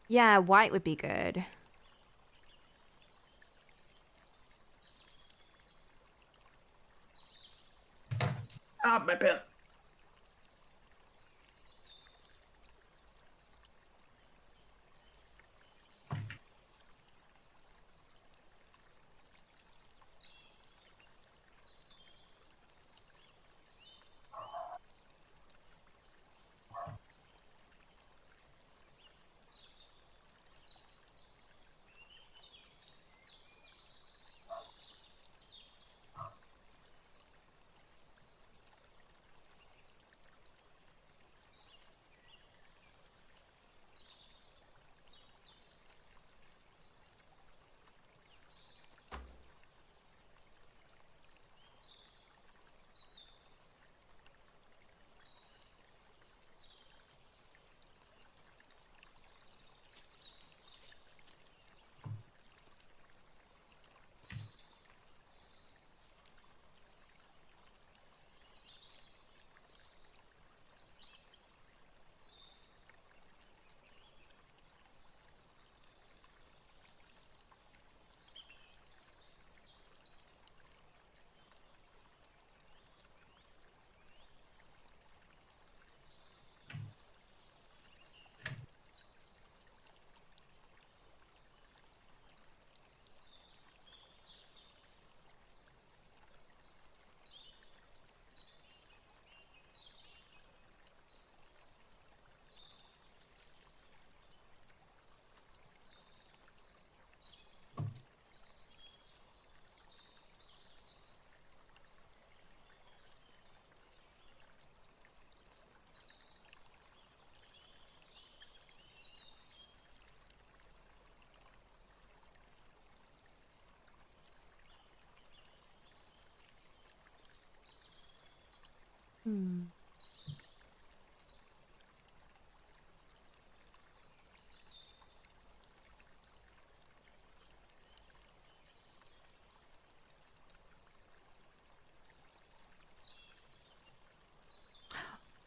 Yeah, white would be good. Ah, my pen! Hmm.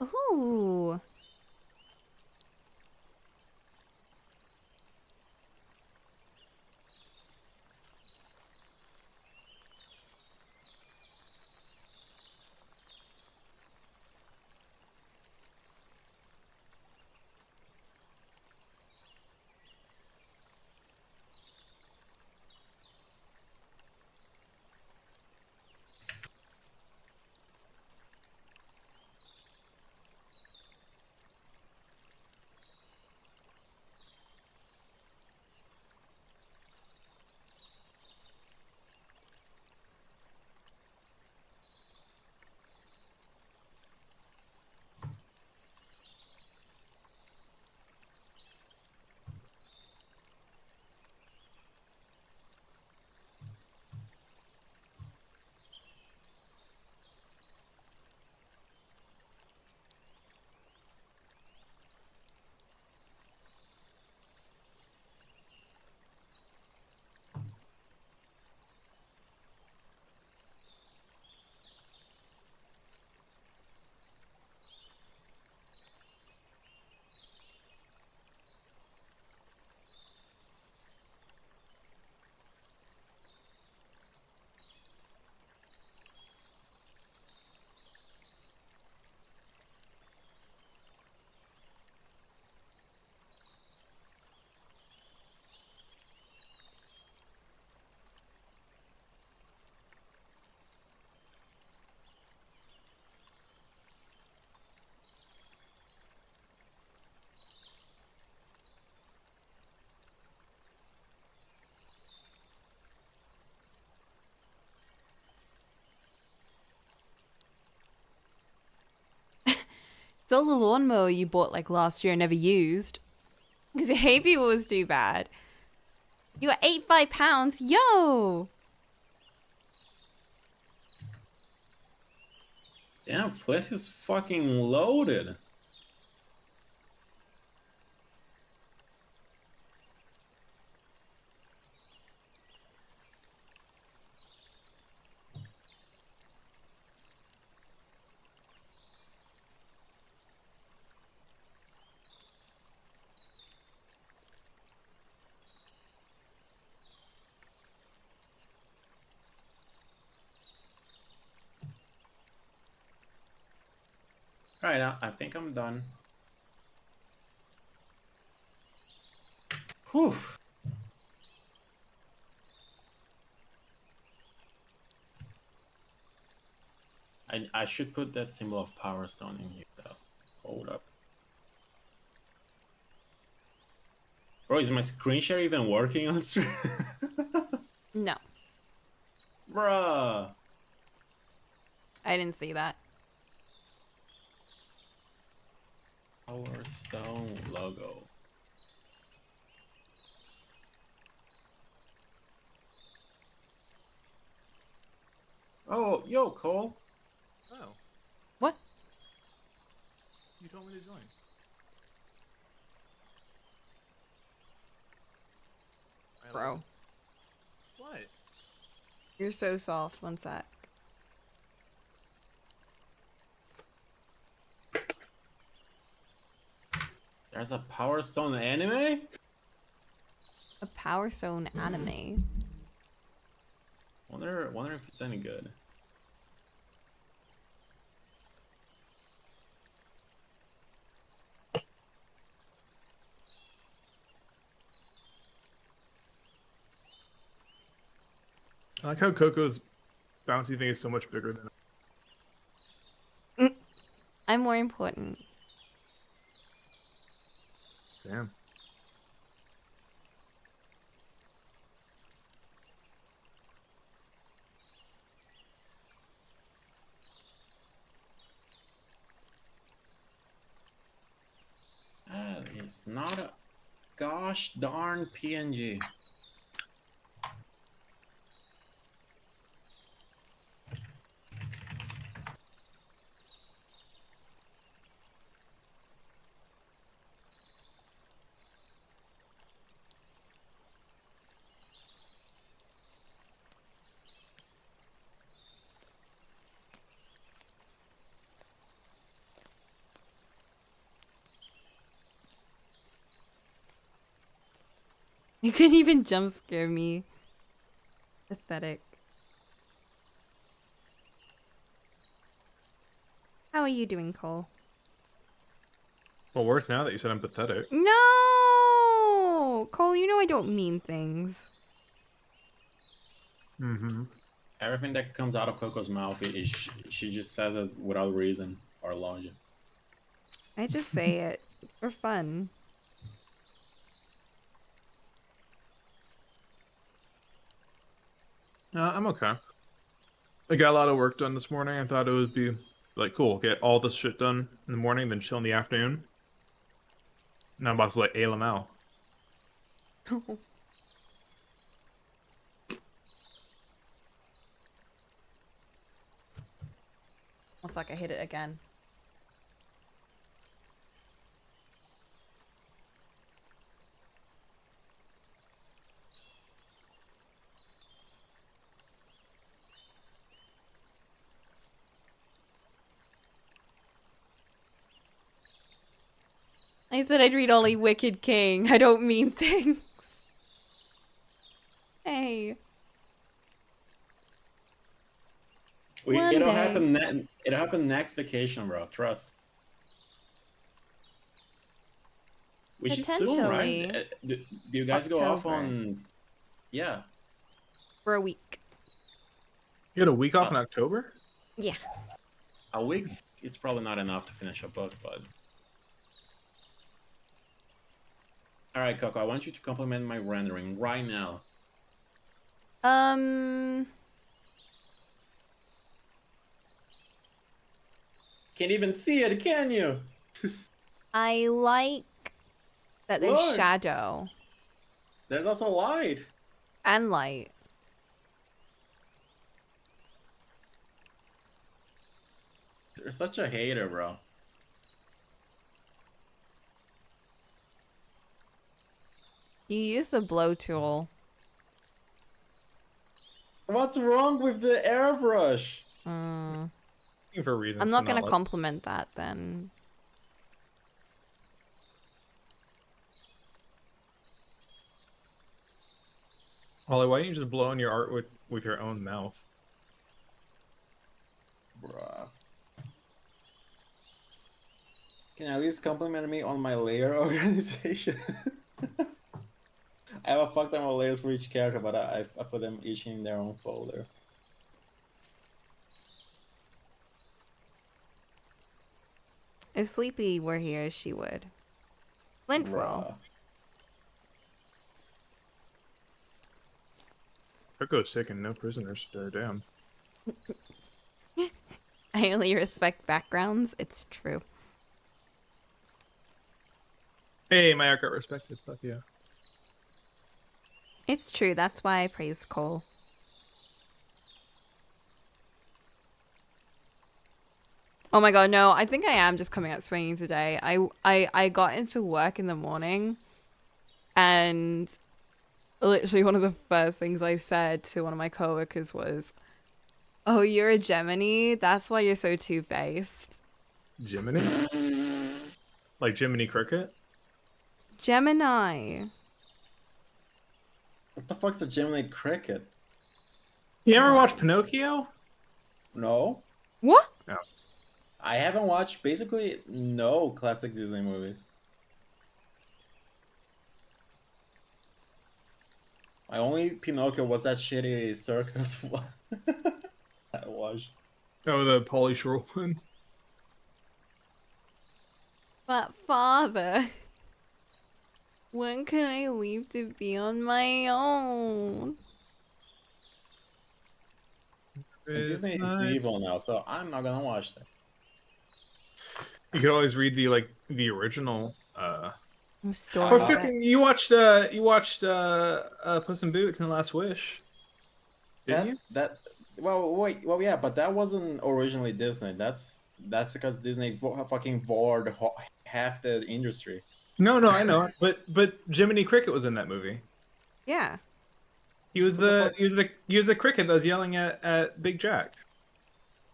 Ooh. It's all the lawnmower you bought like last year and never used. Because your hay fever was too bad. You got 85 pounds. Yo! Damn, Flint is fucking loaded. Alright, I think I'm done. Whew. I should put that symbol of Power Stone in here though. Hold up. Bro, is my screen share even working on stream? No, Bruh. I didn't see that. Power Stone logo. Oh, yo, Cole. Oh, What? you told me to join. I Bro, love it. What? you're so soft. One sec. There's a Power Stone anime? A Power Stone anime. Wonder if it's any good. I like how Coco's bounty thing is so much bigger than. I'm more important. Damn. That is not a gosh darn PNG. You couldn't even jump scare me. Pathetic. How are you doing, Cole? Well, worse now that you said I'm pathetic. No! Cole, you know I don't mean things. Mm-hmm. Everything that comes out of Coco's mouth, she just says it without reason or logic. I just say it for fun. I'm okay. I got a lot of work done this morning. I thought it would be like cool, get all this shit done in the morning, then chill in the afternoon. Now I'm about to like ALML. Oh fuck, I hit it again. I said I'd read Ollie Wicked King. I don't mean things. Hey. One It'll day. happen. It'll happen next vacation, bro. Trust. Which is soon, right? Potentially. Do you guys go off October. on? Yeah. For a week. You had a week off in October? Yeah. A week. It's probably not enough to finish a book, but. All right, Coco. I want you to compliment my rendering right now. Can't even see it, can you? I like that there's Look. shadow There's also light. and light. You're such a hater, bro. You use the blow tool. What's wrong with the airbrush? Looking for reasons. I'm not to gonna like- compliment that then. Ollie, why don't you just blow in your art with your own mouth? Bruh. Can you at least compliment me on my layer organization? I have a fuck ton of layers for each character, but I put them each in their own folder. If Sleepy were here, she would. Flint will. Bruh. Coco's taking no prisoners. Damn. I only respect backgrounds. It's true. Hey, my art got respected. Fuck yeah. It's true. That's why I praise Cole. Oh my god, no. I think I am just coming out swinging today. I got into work in the morning and literally one of the first things I said to one of my coworkers was, "Oh, you're a Gemini? That's why you're so two-faced." Jiminy? Like Jiminy Cricket? Gemini. What the fuck's a Gemini cricket? You ever watch Pinocchio? No. What? I haven't watched basically no classic Disney movies. My only Pinocchio was that shitty circus one I watched. Oh, the Pauly Shore one. But father, when can I leave to be on my own? Disney is evil now, so I'm not gonna watch that. You could always read the original. Story. Oh, fucking! You watched Puss in Boots and the Last Wish. Didn't you? Well, wait, well, yeah, but that wasn't originally Disney. That's because Disney fucking bored half the industry. No, I know. But Jiminy Cricket was in that movie. Yeah. He was the cricket that was yelling at Big Jack.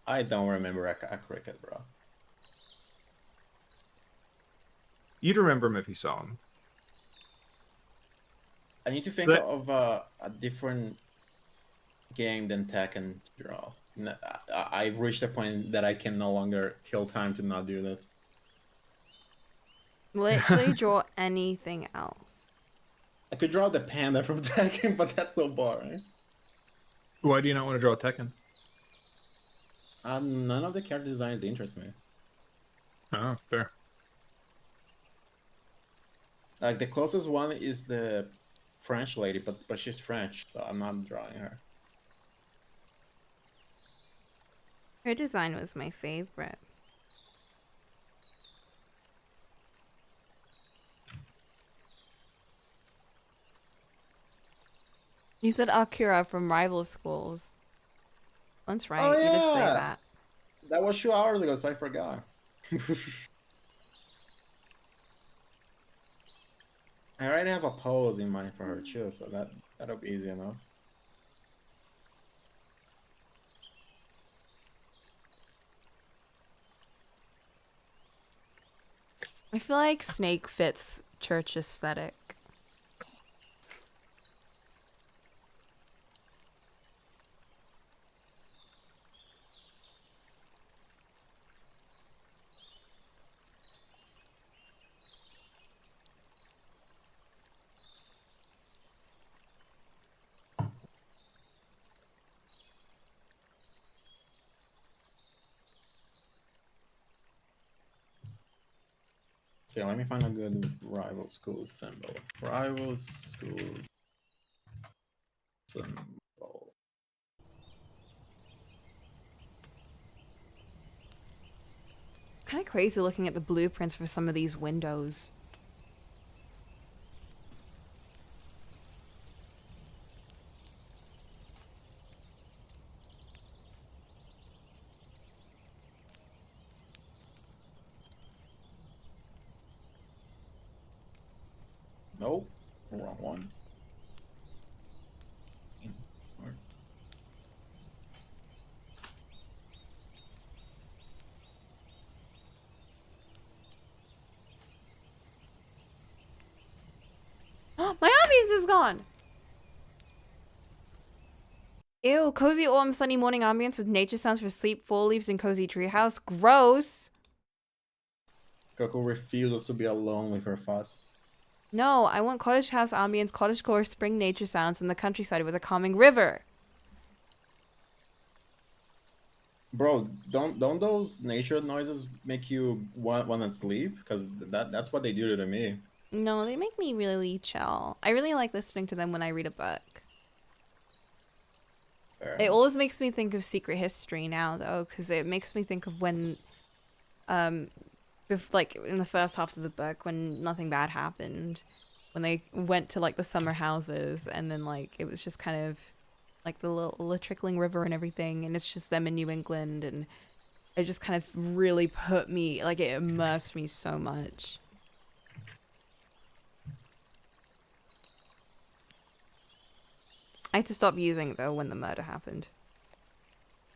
I don't remember a cricket, bro. You'd remember him if you saw him. I need to think But- of a different game than Tekken to draw. I've reached a point that I can no longer kill time to not do this. Literally draw anything else. I could draw the panda from Tekken, but that's so boring. Why do you not want to draw Tekken? None of the character designs interest me. Oh, fair. Like the closest one is the French lady, but she's French, so I'm not drawing her. Her design was my favorite. You said Akira from Rival Schools. That's right. Oh, You did say yeah. that. That was 2 hours ago, so I forgot. I already have a pose in mind for her too, so that'll be easy enough. I feel like Snake fits church aesthetic. Okay, let me find a good rival school symbol. Rival schools symbol. Kind of crazy looking at the blueprints for some of these windows. Nope, wrong one. My ambience is gone! Ew, cozy autumn sunny morning ambience with nature sounds for sleep, fall leaves, and cozy treehouse. Gross! Coco refuses to be alone with her thoughts. No, I want cottage house ambience, cottage core, spring nature sounds, and the countryside with a calming river. Bro, don't those nature noises make you want to sleep? Because that's what they do to me. No, they make me really chill. I really like listening to them when I read a book. Fair. It always makes me think of Secret History now, though, because it makes me think of when, like in the first half of the book, when nothing bad happened, when they went to like the summer houses, and then like it was just kind of like the little trickling river and everything, and it's just them in New England, and it just kind of really put me, like it immersed me so much. I had to stop using it though when the murder happened.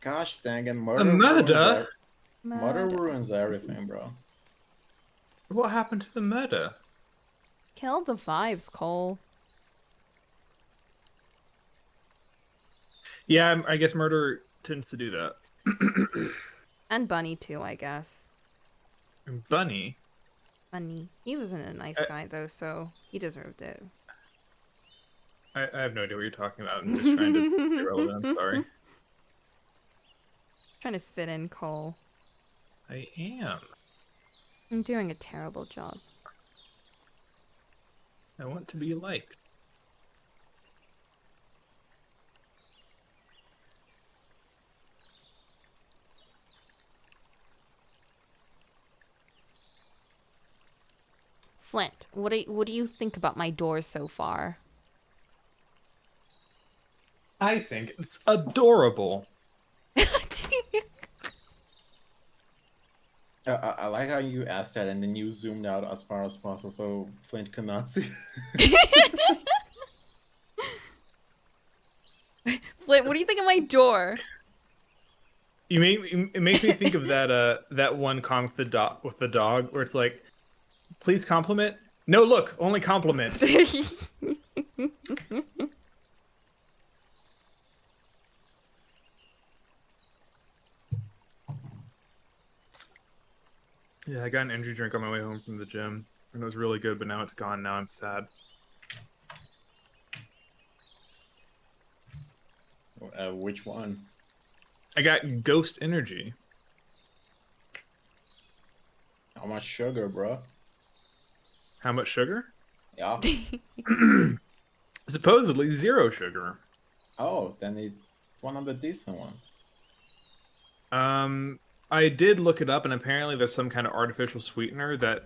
Gosh dang it, A murder murder? Murder ruins everything, bro. What happened to the murder? Killed the vibes, Cole. Yeah, I guess murder tends to do that. And Bunny too, I guess. Bunny? Bunny. He wasn't a nice guy though, so he deserved it. I have no idea what you're talking about. I'm just trying to be relevant. I'm sorry. Trying to fit in, Cole. I am. I'm doing a terrible job. I want to be liked. Flint, what do you think about my doors so far? I think it's adorable. I like how you asked that and then you zoomed out as far as possible so Flint could not see. Flint, what do you think of my door? It makes me think of that one comic with the dog where it's like, please compliment. No, look, only compliment. Yeah, I got an energy drink on my way home from the gym, and it was really good. But now it's gone. Now I'm sad. Which one? I got Ghost Energy. How much sugar, bro? How much sugar? Yeah. Supposedly 0 sugar. Oh, then it's one of the decent ones. I did look it up, and apparently there's some kind of artificial sweetener that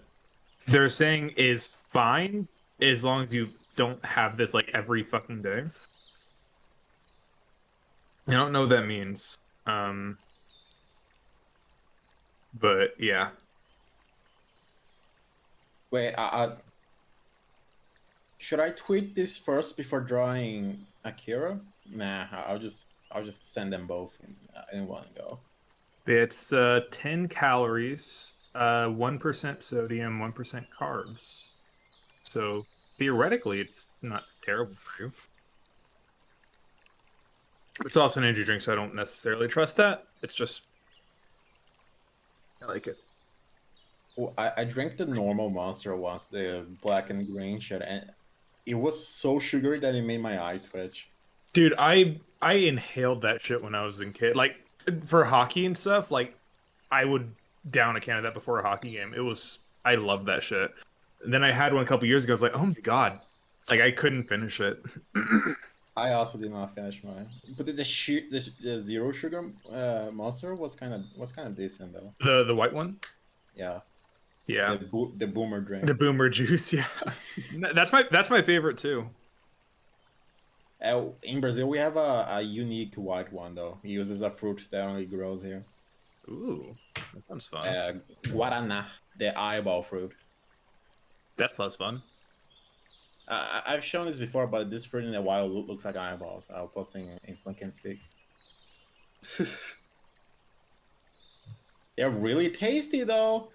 they're saying is fine as long as you don't have this like every fucking day. I don't know what that means. But yeah. Wait, should I tweet this first before drawing Akira? Nah, I'll just send them both in one go. It's 10 calories, 1% sodium, 1% carbs. So theoretically, it's not terrible for you. It's also an energy drink, so I don't necessarily trust that. It's just I like it. Well, I drank the normal Monster once, the black and green shit, and it was so sugary that it made my eye twitch. Dude, I inhaled that shit when I was a kid. Like for hockey and stuff, like I would down a can of that before a hockey game. I loved that shit. And then I had one a couple years ago. I was like, oh my god, like I couldn't finish it. I also did not finish mine, but the 0 sugar Monster was kind of decent though. The white one, Yeah, yeah, the boomer drink. the boomer juice, yeah. That's my favorite too. In Brazil, we have a unique white one though. It uses a fruit that only grows here. Ooh, that sounds fun. Guaraná, the eyeball fruit. That sounds fun. I've shown this before, but this fruit in the wild looks like eyeballs. I'll post in Fun Can Speak. They're really tasty though.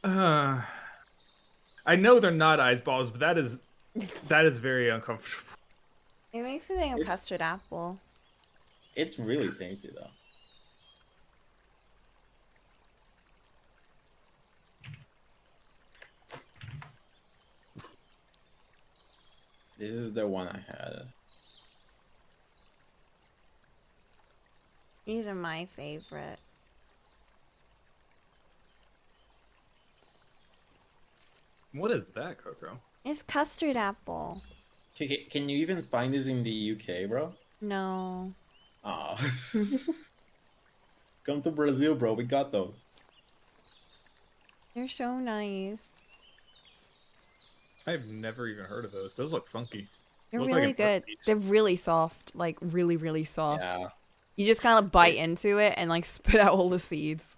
I know they're not ice balls, but that is very uncomfortable. It makes me think of It's- custard apple. It's really tasty though. This is the one I had. These are my favorite. What is that, Coco? It's custard apple. Can you even find this in the UK, bro? No. Ah. Come to Brazil, bro. We got those. They're so nice. I've never even heard of those. Those look funky. They're Look like really an good. piece. They're really soft. Like, really, really soft. Yeah. You just kind of bite into it and, like, spit out all the seeds.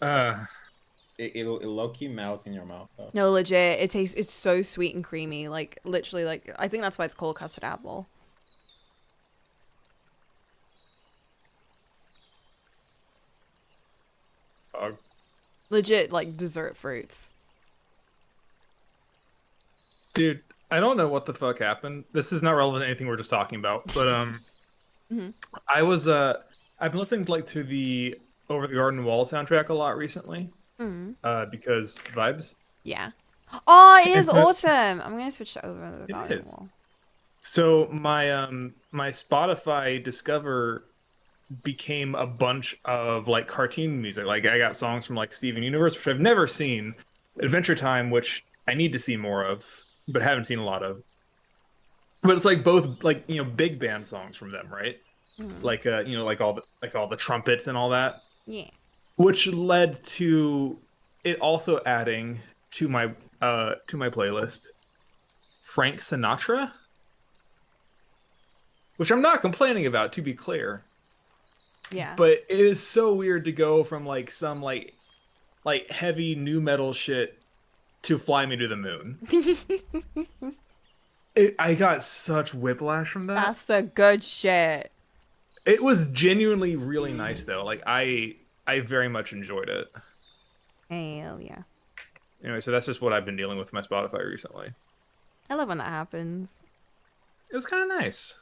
It'll low-key melt in your mouth, though. No, legit. It's so sweet and creamy. Like, literally, like, I think that's why it's called custard apple. Legit, like, dessert fruits. Dude, I don't know what the fuck happened. This is not relevant to anything we're just talking about, but Mhm. I've been listening to to the Over the Garden Wall soundtrack a lot recently. Because vibes. Yeah. Oh, it is awesome. I'm gonna switch to over the garden is. wall. So my Spotify Discover became a bunch of like cartoon music. Like I got songs from like Steven Universe, which I've never seen, Adventure Time, which I need to see more of, but haven't seen a lot of. But it's like both like big band songs from them, right? Like like all the trumpets and all that. Yeah. Which led to it also adding to my playlist Frank Sinatra, which I'm not complaining about, to be clear. Yeah. But it is so weird to go from like some like heavy new metal shit to Fly Me to the Moon. I got such whiplash from that. That's the good shit. It was genuinely really nice though. Like I very much enjoyed it. Hell yeah. Anyway, so that's just what I've been dealing with my Spotify recently. I love when that happens. It was kind of nice.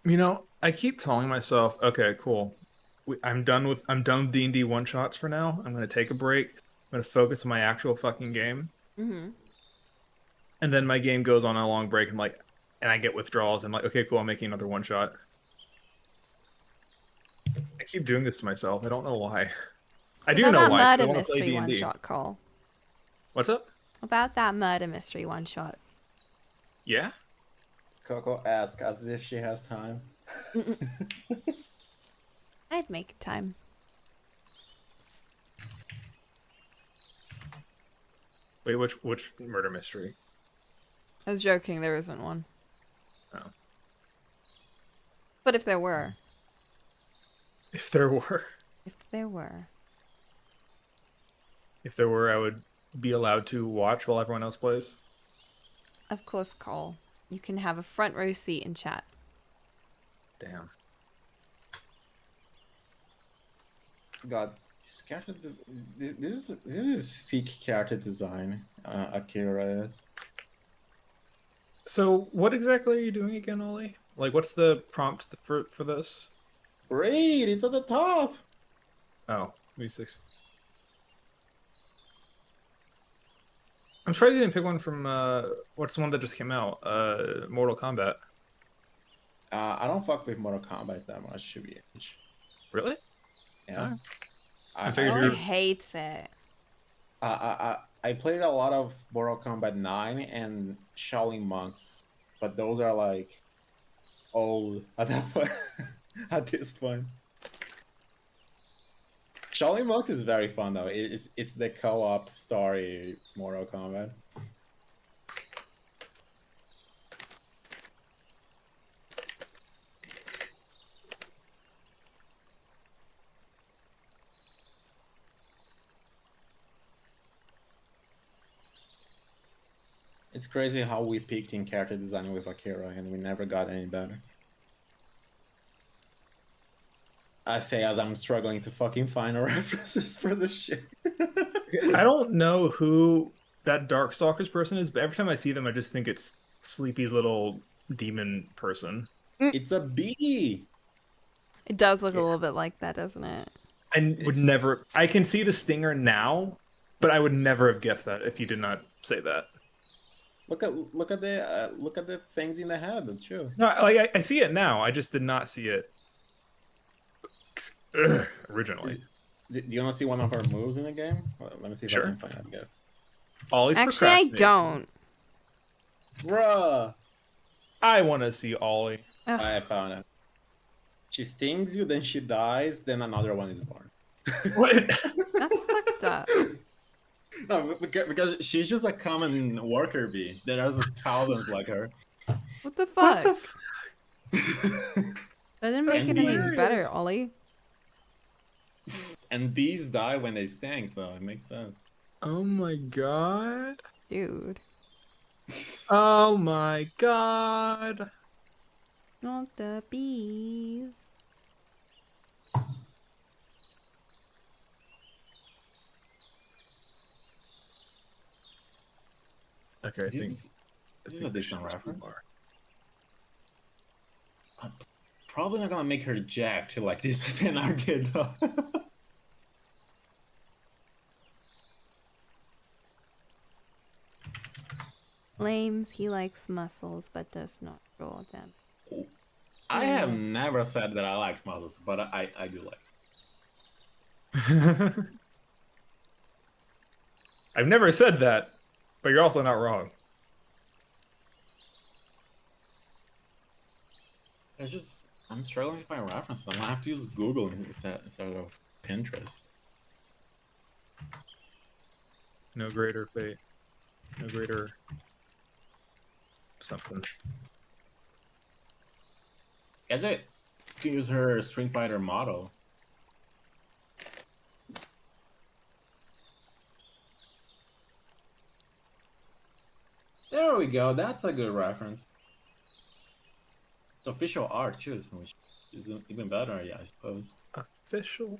You know, I keep telling myself, okay, cool. I'm done with D&D one shots for now. I'm gonna take a break. I'm gonna focus on my actual fucking game. Mm-hmm. And then my game goes on a long break and like and I get withdrawals. I'm like, okay, cool, I'm making another one shot. I keep doing this to myself. I don't know why. I So do about know that why. So I murder want to play mystery one D&D. shot, Cole. What's up? About that murder mystery one shot. Yeah? Coco asks as if she has time. I'd make time. Wait, which murder mystery? I was joking, there isn't one. Oh. But if there were. If there were. If there were. If there were, I would be allowed to watch while everyone else plays. Of course, Cole. You can have a front row seat in chat. Damn. God, this is peak character design. Akira is. So, what exactly are you doing again, Ollie? Like, what's the prompt for this? Raid, it's at the top. Oh, V6. I'm surprised you didn't pick one from, what's the one that just came out? Mortal Kombat. I don't fuck with Mortal Kombat that much, to be honest. Really? Yeah. Alright. I figured Cole you're- hates it. I played a lot of Mortal Kombat 9 and Shaolin Monks, but those are like old at that point. At this point. Shaolin Monks is very fun though. It's the co-op story Mortal Kombat. It's crazy how we peaked in character design with Akira and we never got any better. I say as I'm struggling to fucking find references for this shit. I don't know who that Darkstalkers person is, but every time I see them, I just think it's Sleepy's little demon person. It's a bee. It does look a little bit like that, doesn't it? I would never. I can see the stinger now, but I would never have guessed that if you did not say that. Look at the things in the head. That's true. No, like I see it now. I just did not see it originally. Do you want to see one of our moves in the game? Let me see if I Sure. can find that gift. Ollie's Actually, I procrastinating. don't. Bruh, I want to see Ollie. Ugh. I found it. She stings you, then she dies, then another one is born. What? That's fucked up. No, because she's just a common worker bee. There's thousands like her. What the fuck? What the That didn't make it any hilarious. better, Ollie. And bees die when they sting, so it makes sense. Oh my god. Dude. Oh my god. Not the bees. Okay, I think, This I is think a we decent should reference. more. I'm probably not gonna make her jacked like this fan art did though. Flames, he likes muscles but does not draw them. I have Yes. never said that I like models, but I do like. I've never said that, but you're also not wrong. I'm struggling to find references. I'm gonna have to use Google instead of Pinterest. No greater fate. No greater something. Guess it. You can use her Street Fighter model. There we go. That's a good reference. It's official art too, which is even better, yeah, I suppose. Official.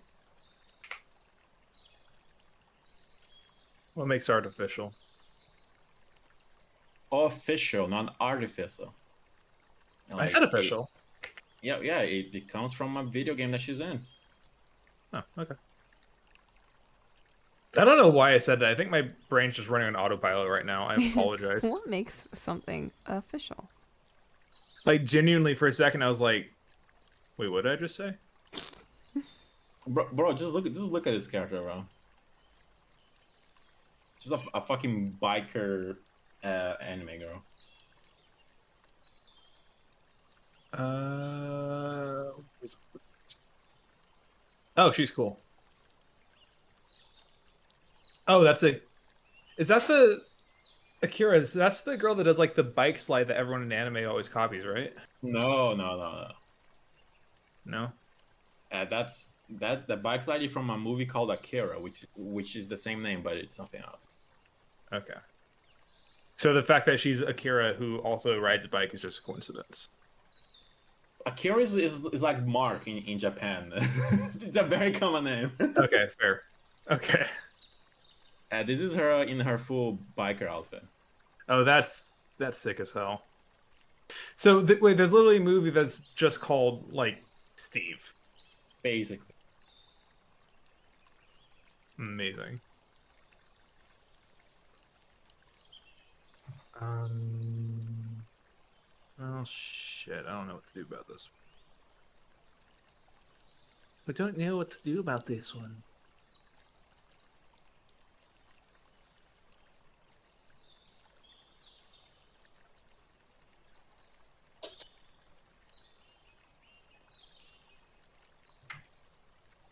What makes art official? Official, not artificial. I said Like official. yeah, it comes from a video game that she's in. Oh, okay. I don't know why I said that. I think my brain's just running on autopilot right now. I apologize. What makes something official? Like, genuinely, for a second, I was like, wait, what did I just say? Bro, just look at this character, bro. She's a fucking biker anime girl. Oh, she's cool. Oh, that's a. Is that the Akira? That's the girl that does like the bike slide that everyone in anime always copies, right? No. No. That's the bike slide from a movie called Akira, which is the same name, but it's something else. Okay. So the fact that she's Akira who also rides a bike is just a coincidence. Akira is like Mark in Japan. It's a very common name. Okay, fair. Okay. This is her in her full biker outfit. Oh, that's sick as hell. So wait, there's literally a movie that's just called like Steve. Basically. Amazing. Oh shit! I don't know what to do about this. I don't know what to do about this one.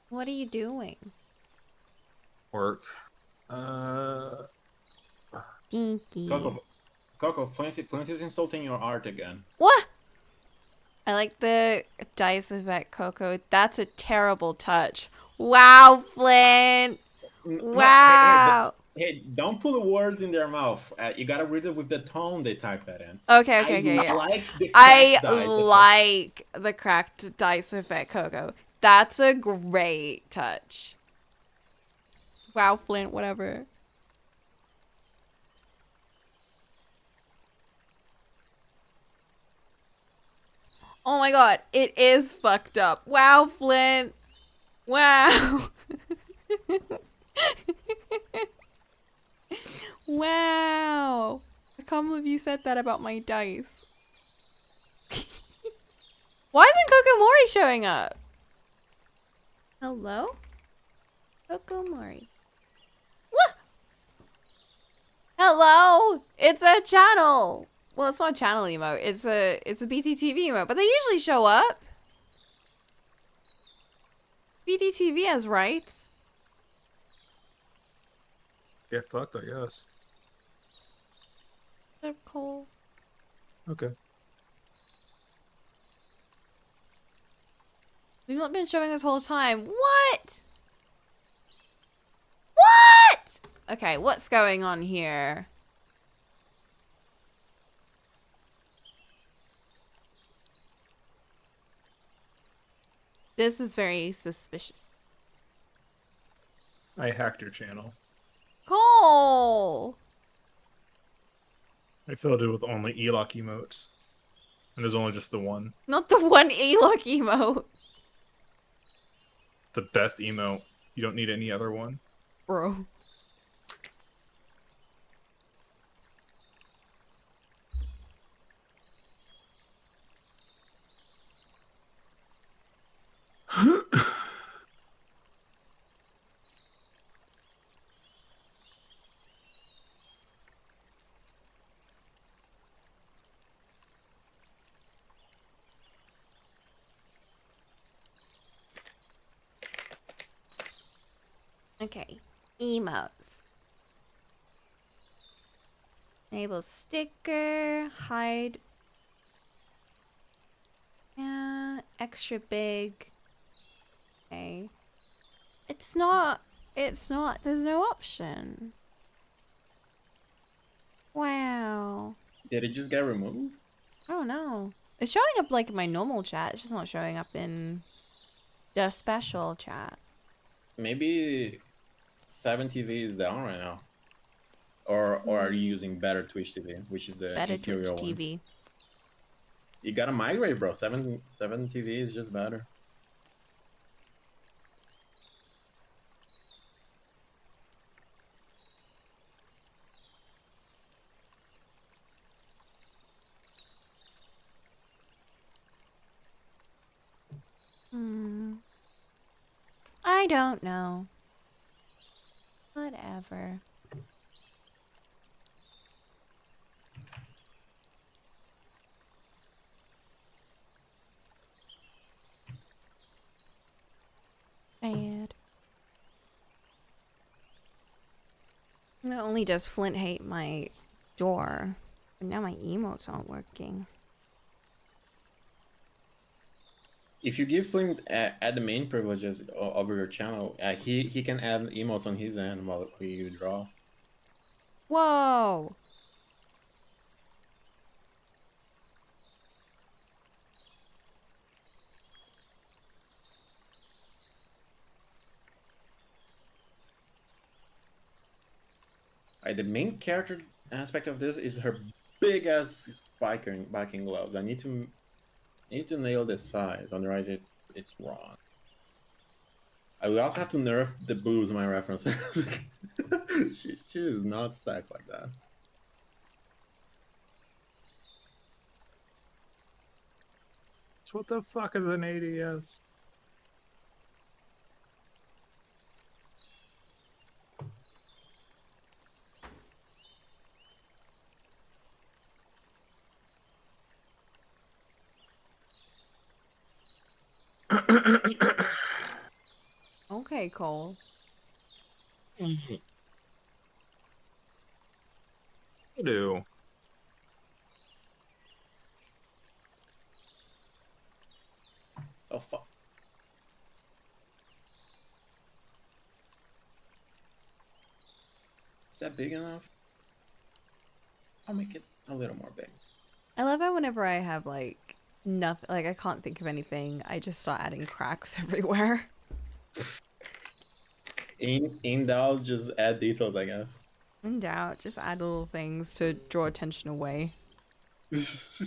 What are you doing? Work. Dinky. Coco, Flint is insulting your art again. What? I like the dice effect, Coco. That's a terrible touch. Wow, Flint. Wow. Hey, don't put the words in their mouth. You gotta read it with the tone they type that in. Okay, yeah. Like the I cracked dice like the cracked dice effect, Coco. That's a great touch. Wow, Flint, whatever. Oh my god, it is fucked up. Wow, Flint. Wow. Wow. I can't believe you said that about my dice. Why isn't Cocomori showing up? Hello? Cocomori. What? Hello? It's a channel. Well, it's not a channel emote. It's a BTTV emote, but they usually show up. BTTV has rights. Get fucked, I guess. They're cool. Okay. We've not been showing this whole time. What? What? Okay, what's going on here? This is very suspicious. I hacked your channel. Cole! I filled it with only Elock emotes. And there's only just the one. Not the one Elock emote. The best emote. You don't need any other one. Bro. Okay. Emotes. Enable sticker. Hide. Yeah. Extra big. Okay. It's not. It's not. There's no option. Wow. Did it just get removed? I don't know. It's showing up like in my normal chat. It's just not showing up in the special chat. Maybe 7TV is down right now. Or are you using better Twitch TV, which is the Better Twitch inferior one? TV. You gotta migrate, bro. 7TV is just better. I don't know. Whatever. Bad. Not only does Flint hate my door, but now my emotes aren't working. If you give Flint admin privileges over your channel, he can add emotes on his end while you draw. Whoa! The main character aspect of this is her big ass biking gloves. I need to nail the size, otherwise it's wrong. I will also have to nerf the booze in my references. she is not stacked like that. So what the fuck is an ADS? Okay, Cole. I do. Oh fuck. Is that big enough? I'll make it a little more big. I love how whenever I have like nothing, like I can't think of anything, I just start adding cracks everywhere. In doubt, just add details, I guess. In doubt, just add little things to draw attention away. Nice.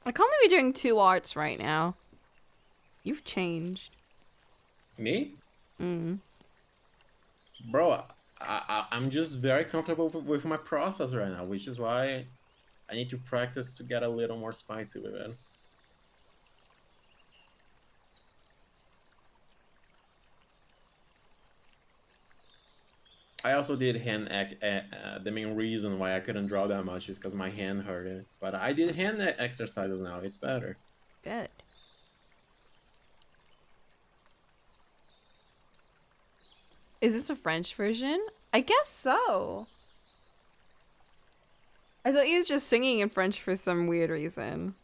I can't believe you're doing 2 arts right now. You've changed. Me? Mm. Bro, I'm just very comfortable with my process right now, which is why I need to practice to get a little more spicy with it. I also did the main reason why I couldn't draw that much is because my hand hurted. But I did hand exercises now. It's better. Good. Is this a French version? I guess so. I thought he was just singing in French for some weird reason.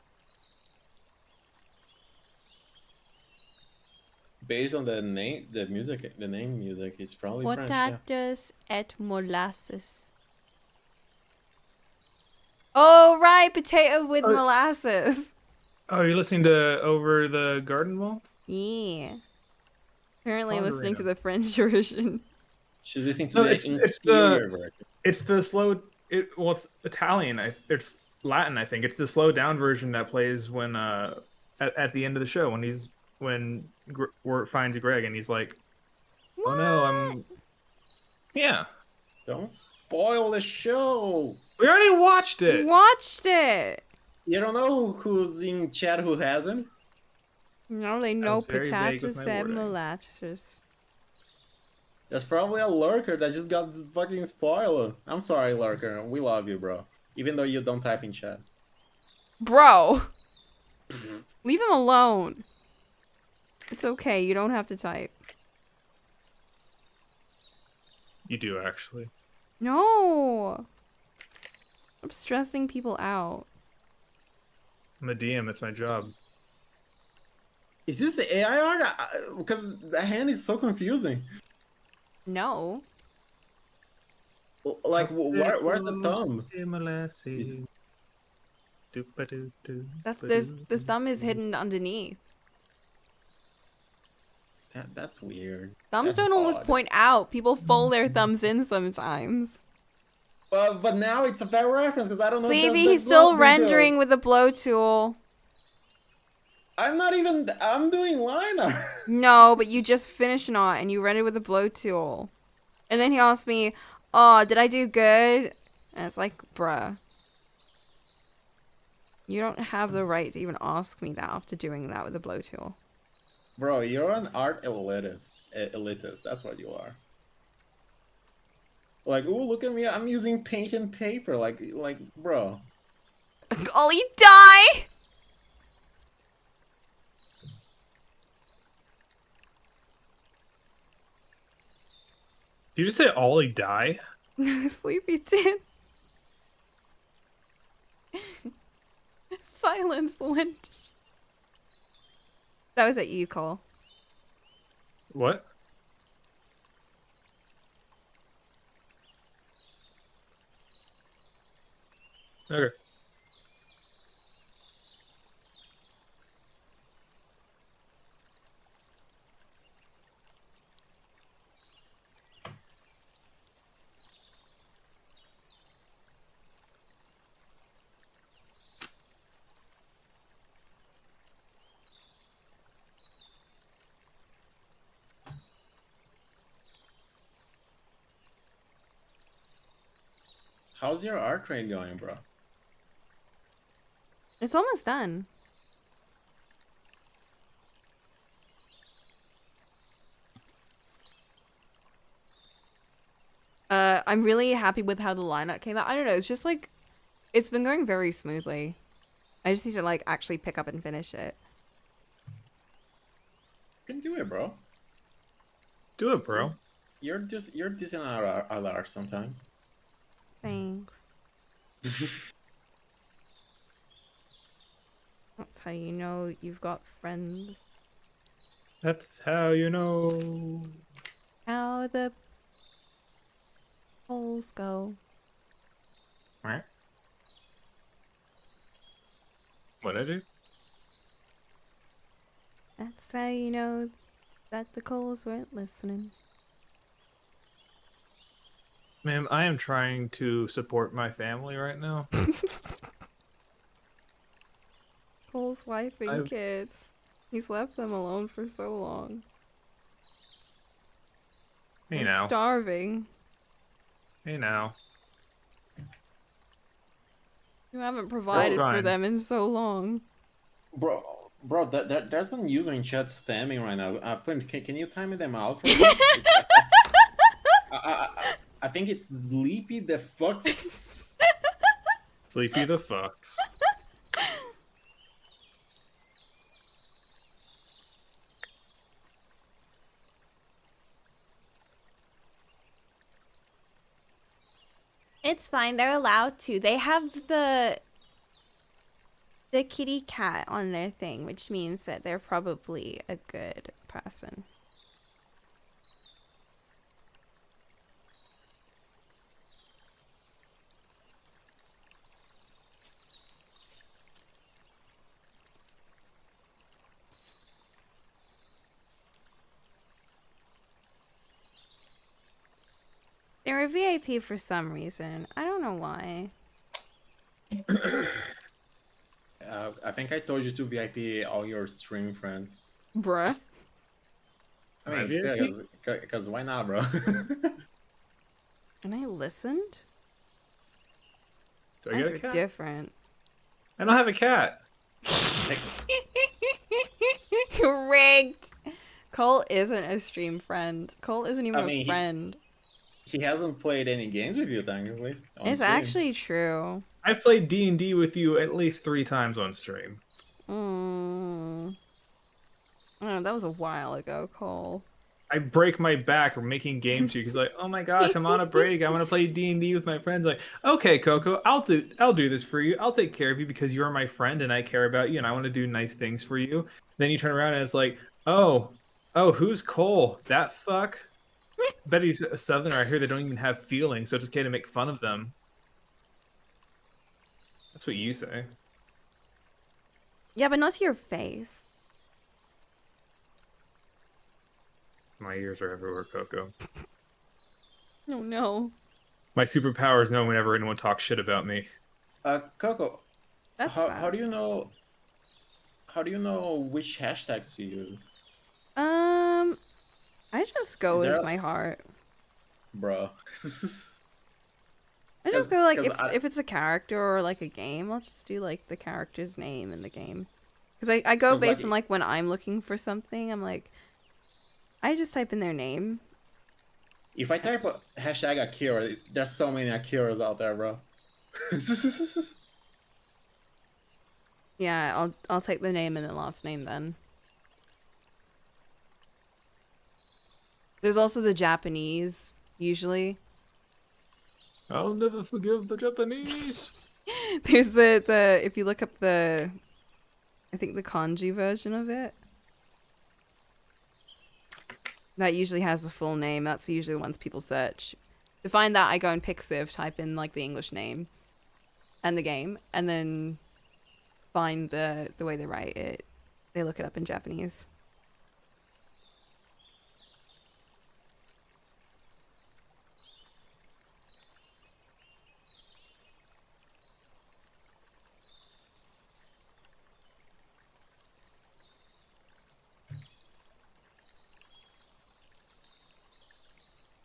Based on the name, the name music, it's probably French. Yeah. Potatoes et molasses. Oh, right. Potato with molasses. Oh, you're listening to Over the Garden Wall? Yeah. Apparently Ponderino. listening to the French version. She's listening to No, the it's inferior version. It's the slow. Well, it's Italian. It's Latin, I think. It's the slow down version that plays when at the end of the show when Wirt finds Greg and he's like, What? "Oh no, yeah." Don't spoil the show. We already watched it. Watched it. You don't know who's in chat who hasn't? No, they know was very vague with potatoes my and wording. molasses. There's probably a lurker that just got fucking spoiled. I'm sorry, lurker. We love you, bro. Even though you don't type in chat. Bro. Leave him alone. It's okay. You don't have to type. You do actually. No. I'm stressing people out. I'm a DM. It's my job. Is this AI art? Because the hand is so confusing. No. Like, where's the thumb? The thumb is hidden underneath. That's weird. Thumbs That's don't always odd. point out. People fold their thumbs in sometimes. But now it's a bad reference because I don't know. if See, that's he's the still glove rendering window. with the blow tool. I'm not even. I'm doing line art. No, but you just finished not and you rendered with the blow tool. And then he asked me, "Oh, did I do good?" And it's like, bruh. You don't have the right to even ask me that after doing that with the blow tool. Bro, you're an art elitist. That's what you are. Like, oh, look at me! I'm using paint and paper. Like, bro. Ollie, die! Did you just say Ollie die? No, Sleepy did. Silence went. That was at you, Cole. What? Okay. How's your art train going, bro? It's almost done. I'm really happy with how the lineup came out. I don't know, it's just like, it's been going very smoothly. I just need to like actually pick up and finish it. You can do it, bro. Do it, bro. You're decent at art sometimes. Thanks. That's how you know you've got friends. That's how you know. How the polls go. Right? What I do? That's how you know that the Coles weren't listening. Ma'am, I am trying to support my family right now. Cole's wife and I've- kids. He's left them alone for so long. Hey They're now. starving. Hey now. You haven't provided for fine. them in so long. Bro, there's some user in chat spamming right now. Flint, can you time them out for me? I think it's Sleepy the Fox. Sleepy the Fox. It's fine. They're allowed to. They have the kitty cat on their thing, which means that they're probably a good person. They're a VIP for some reason. I don't know why. I think I told you to VIP all your stream friends. Bruh. I Am I mean, VIP? because why not, bro? And I listened? Do I get a Those are cat? different. I don't have a cat. Rigged. Cole isn't a stream friend. Cole isn't even I mean, a friend. He hasn't played any games with you, technically. on It's stream. actually true. I've played D&D with you at least 3 times on stream. I don't know, that was a while ago, Cole. I break my back making games for you because like, oh my gosh, I'm on a break. I want to play D&D with my friends. Like, okay, Coco, I'll do this for you. I'll take care of you because you're my friend and I care about you and I want to do nice things for you. Then you turn around and it's like, oh, who's Cole? That fuck? Bet he's a southerner. I hear they don't even have feelings, so it's okay to make fun of them. That's what you say. Yeah, but not to your face. My ears are everywhere, Coco. Oh no. My superpower is knowing whenever anyone talks shit about me. Coco, That's how sad. do you know? How do you know which hashtags to use, I just go Is there with a- my heart. bro? I just go like 'cause if it's a character or like a game, I'll just do like the character's name in the game. Because I go 'Cause, based like, on like when I'm looking for something, I'm like, I just type in their name. If I type a hashtag Akira, there's so many Akiras out there, bro. Yeah, I'll take the name and the last name then. There's also the Japanese, usually. I'll never forgive the Japanese. There's the if you look up I think the kanji version of it. That usually has the full name. That's usually the ones people search. To find that, I go in Pixiv, type in like the English name and the game, and then find the way they write it. They look it up in Japanese.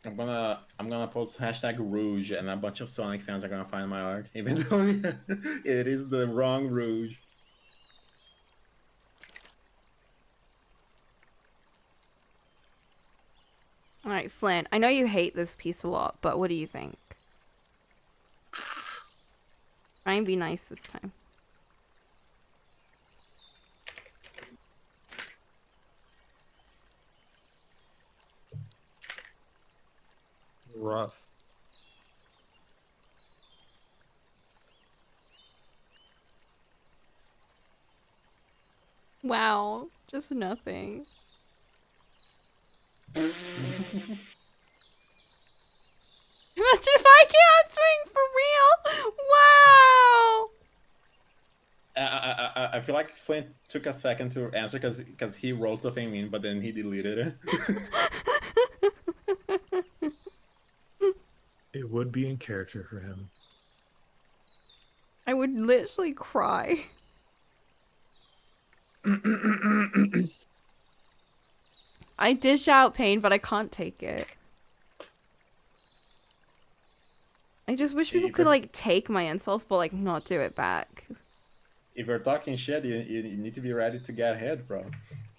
I'm gonna post hashtag Rouge, and a bunch of Sonic fans are gonna find my art, even though it is the wrong Rouge. All right, Flint. I know you hate this piece a lot, but what do you think? Try and be nice this time. Rough. Wow, just nothing. Imagine if I can't swing for real. Wow. I feel like Flint took a second to answer because he wrote something mean, but then he deleted it. It would be in character for him. I would literally cry. I dish out pain, but I can't take it. I just wish people If could you're, like take my insults, but like not do it back. if you're talking shit, you need to be ready to get hit, bro.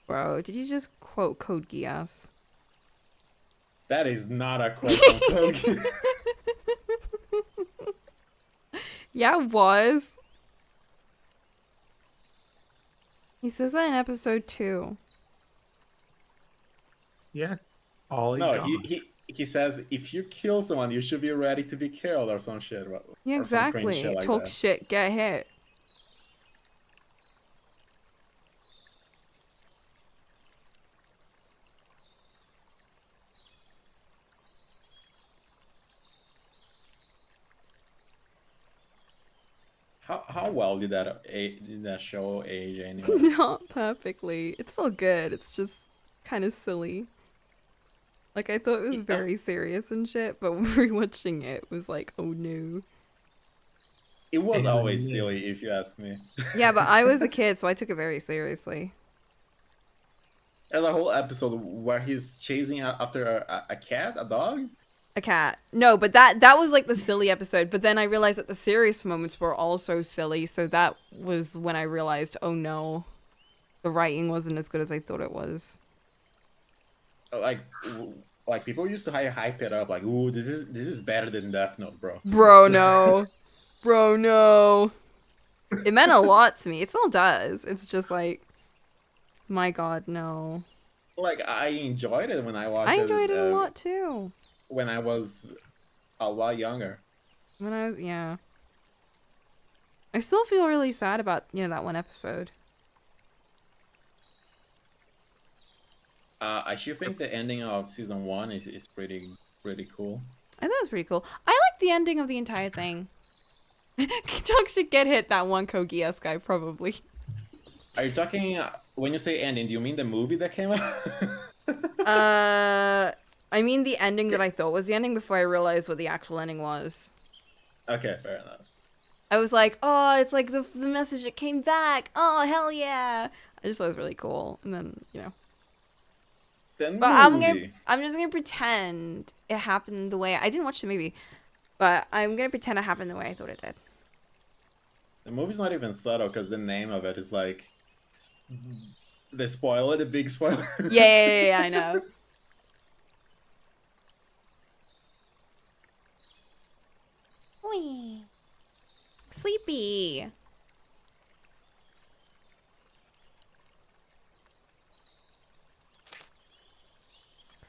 Bro, did you just quote Code Geass? That is not a quote from Code. Yeah, it was. He says that in episode 2. Yeah. Ollie No, gone. he says if you kill someone, you should be ready to be killed or some shit, Yeah, or some cringe exactly. shit like Talk that. shit, get hit. How well did that show age anyway? Not perfectly. It's still good. It's just kind of silly. Like, I thought it was very serious and shit, but rewatching it was like, oh no. It was always Alien. silly, if you ask me. Yeah, but I was a kid, so I took it very seriously. There's a whole episode where he's chasing after a cat, a dog. A cat. No, but that was like the silly episode. But then I realized that the serious moments were also silly, so that was when I realized, oh no, the writing wasn't as good as I thought it was. Like people used to hype it up, like, ooh, this is better than Death Note, bro. Bro, no. Bro, no. It meant a lot to me. It still does. It's just like, my god, no. Like I enjoyed it when I watched I it. enjoyed it a lot too. When I was a lot younger. When I was, yeah. I still feel really sad about, that one episode. I should think the ending of season 1 is pretty cool. I thought it was pretty cool. I like the ending of the entire thing. Dog should get hit, that one Kogias guy, probably. Are you talking when you say ending? Do you mean the movie that came out? I mean the ending that I thought was the ending before I realized what the actual ending was. Okay, fair enough. I was like, oh, it's like the message that came back. Oh, hell yeah. I just thought it was really cool. And then, The But movie. I'm just gonna pretend it happened the way I didn't watch the movie, but I'm gonna pretend it happened the way I thought it did. The movie's not even subtle because the name of it is like the spoiler, the big spoiler. Yeah, I know. Wee. Sleepy.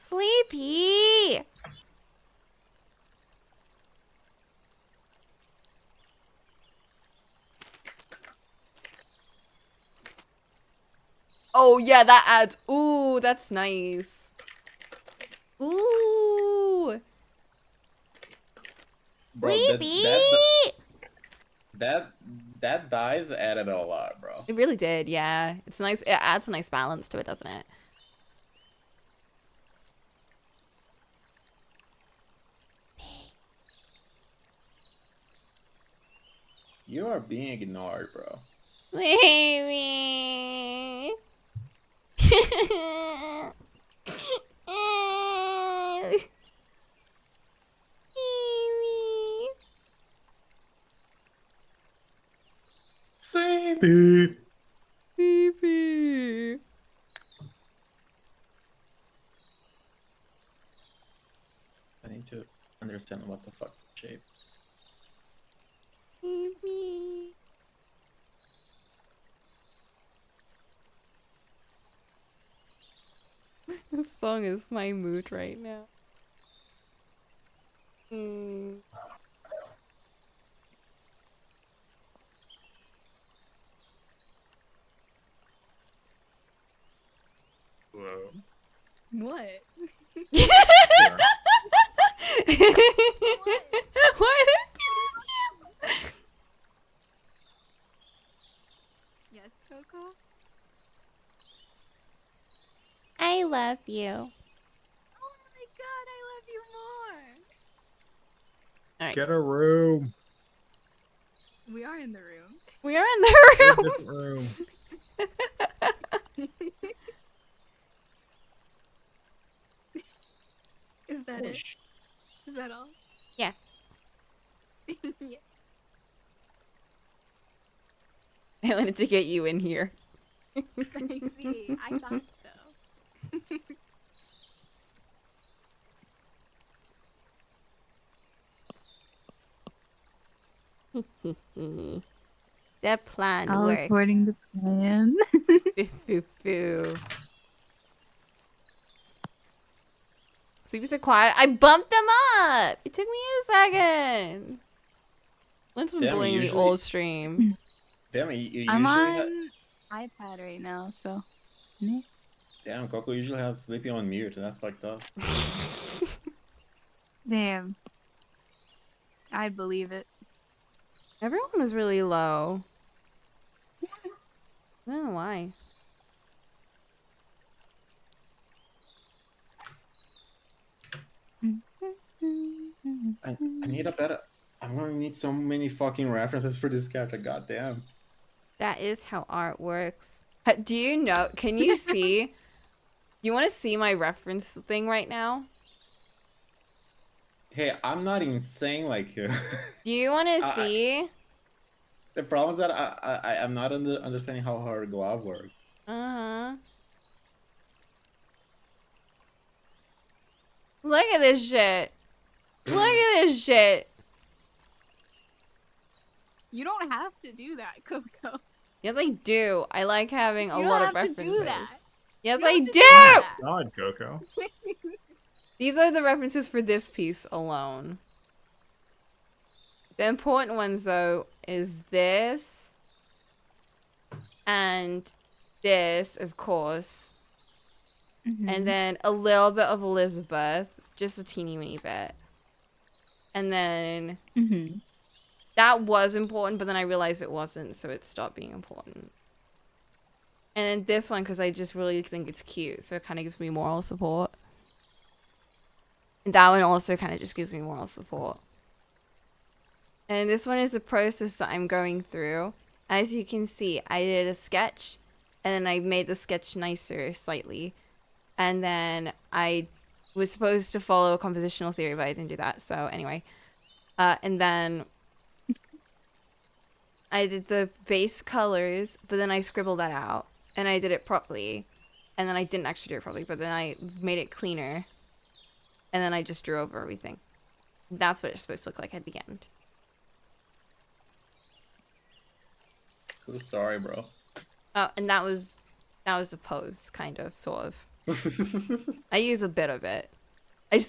Sleepy. Oh yeah, that adds. Ooh, that's nice. Ooh. Bro, Sleepy. that dies added a lot, bro. It really did, yeah. It's nice. It adds a nice balance to it, doesn't it? You are being ignored, bro. Baby. Sleepy. Baby. I need to understand what the fuck shape. Baby. This song is my mood right now. Whoa. What? Why are there two? Yes, Coco? I love you. Oh my god, I love you more! Get a room. We are in the room. We are in the Get a room. different room. wanted to get you in here. I see. I thought so. That plan All worked. according to plan. Foo, foo, foo. Sleepy so quiet. I bumped them up. It took me a second. Lynn's been Damn, bullying me usually- all stream. Damn, you I'm usually on iPad right now, so. Meh. damn, Coco usually has Sleepy on mute, and that's fucked up. Damn. I'd believe it. Everyone was really low. I don't know why. I need a better. I'm gonna need so many fucking references for this character. Goddamn. That is how art works. Do you know? Can you see? You want to see my reference thing right now? Hey, I'm not insane like you. Do you want to I- see? The problem is that I'm not understanding how her glove works. Uh-huh. Look at this shit. Look at this shit. You don't have to do that, Coco. Yes, I do. I like having a You lot don't of have references. to do that. Yes, You I don't have to do. that. God, Coco. These are the references for this piece alone. The important ones, though, is this and this, of course, and then a little bit of Elizabeth, just a teeny weeny bit, and then that was important, but then I realized it wasn't, so it stopped being important. And then this one, because I just really think it's cute, so it kind of gives me moral support. And that one also kind of just gives me moral support. And this one is the process that I'm going through. As you can see, I did a sketch, and then I made the sketch nicer slightly. And then I was supposed to follow a compositional theory, but I didn't do that. So anyway. And then I did the base colors, but then I scribbled that out. And I did it properly. And then I didn't actually do it properly, but then I made it cleaner. And then I just drew over everything. That's what it's supposed to look like at the end. Cool story, bro. Oh, and that was a pose, kind of, sort of. I use a bit of it. I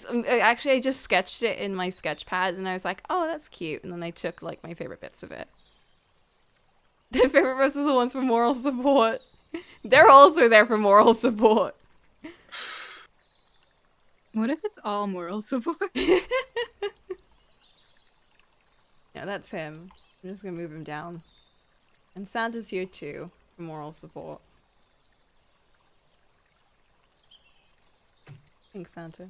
just sketched it in my sketch pad, and I was like, oh, that's cute. And then I took, like, my favorite bits of it. The favorite bits are the ones for moral support. They're also there for moral support. What if it's all moral support? No, that's him. I'm just gonna move him down. And Santa's here too, for moral support. Thanks, Santa.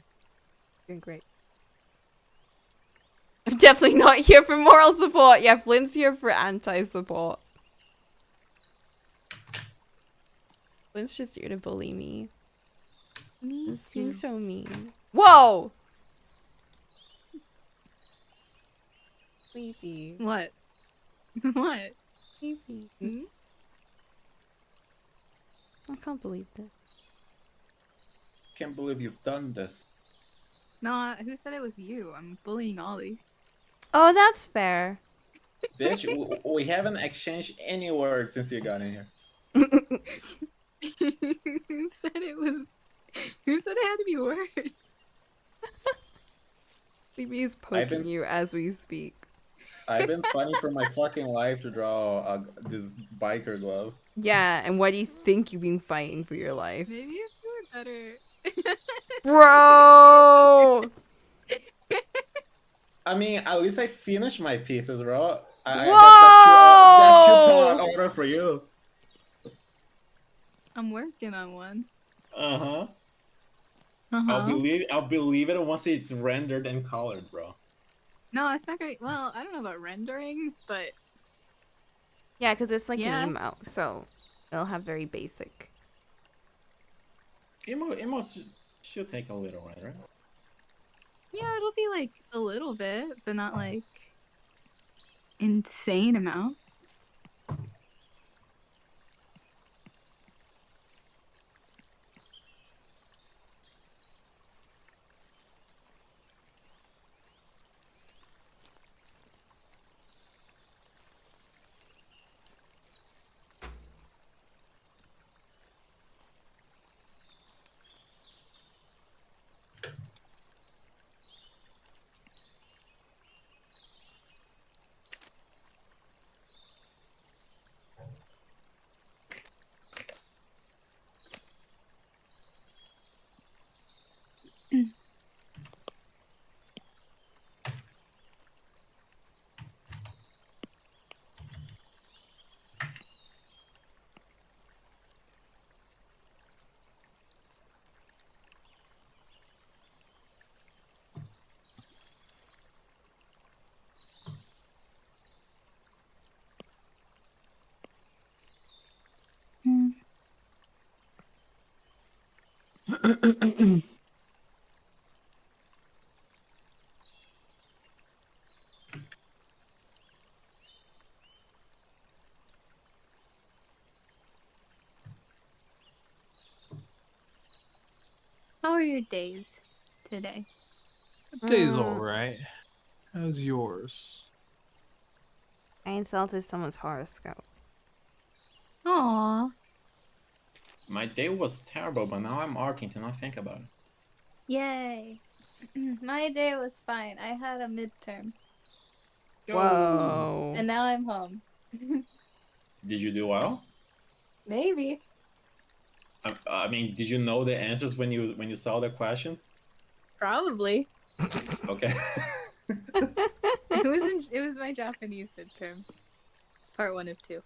Doing great. I'm definitely not here for moral support. Yeah, Flynn's here for anti-support. Flynn's just here to bully me. Me He's too. being so mean. Whoa! Sleepy. What? What? Sleepy. Hmm? I can't believe this. Can't believe you've done this. No, who said it was you? I'm bullying Ollie. Oh, that's fair. Bitch, we haven't exchanged any words since you got in here. Who said it was? Who said it had to be words? Sleepy is I've poking been- you as we speak. I've been fighting for my fucking life to draw this biker glove. Yeah, and why do you think you've been fighting for your life? Maybe if you were better. Bro! I mean, at least I finished my pieces, bro. That should come out order for you. I'm working on one. Uh-huh. Uh-huh. I'll believe it once it's rendered and colored, bro. No, it's not great. Well, I don't know about rendering, but Yeah, because it's like Yeah. an emo, so it'll have very basic. Emo should take a little while, right? yeah, it'll be like a little bit, but not like insane amounts. How are your days today? Day's all right. How's yours? I insulted someone's horoscope. Aw, My day was terrible, but now I'm arcing to not think about it. yay. My day was fine. I had a midterm, Yo, Whoa. and now I'm home. did you do well? Maybe. I mean, did you know the answers when you saw the question? Probably. Okay. It was my Japanese midterm. Part 1 of 2.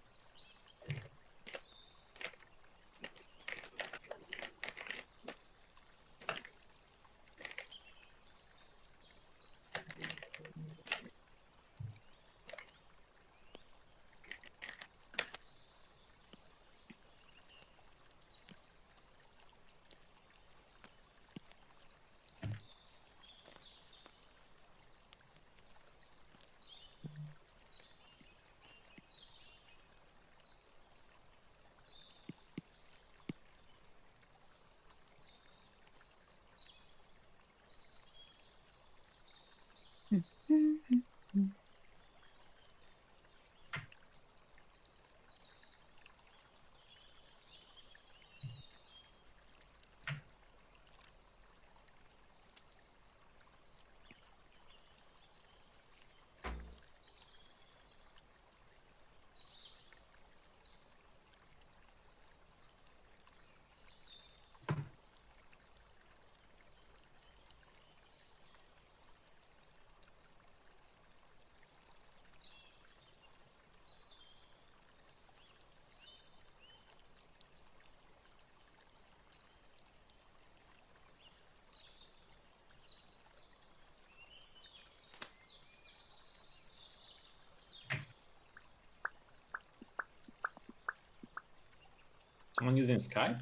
Someone using Skype?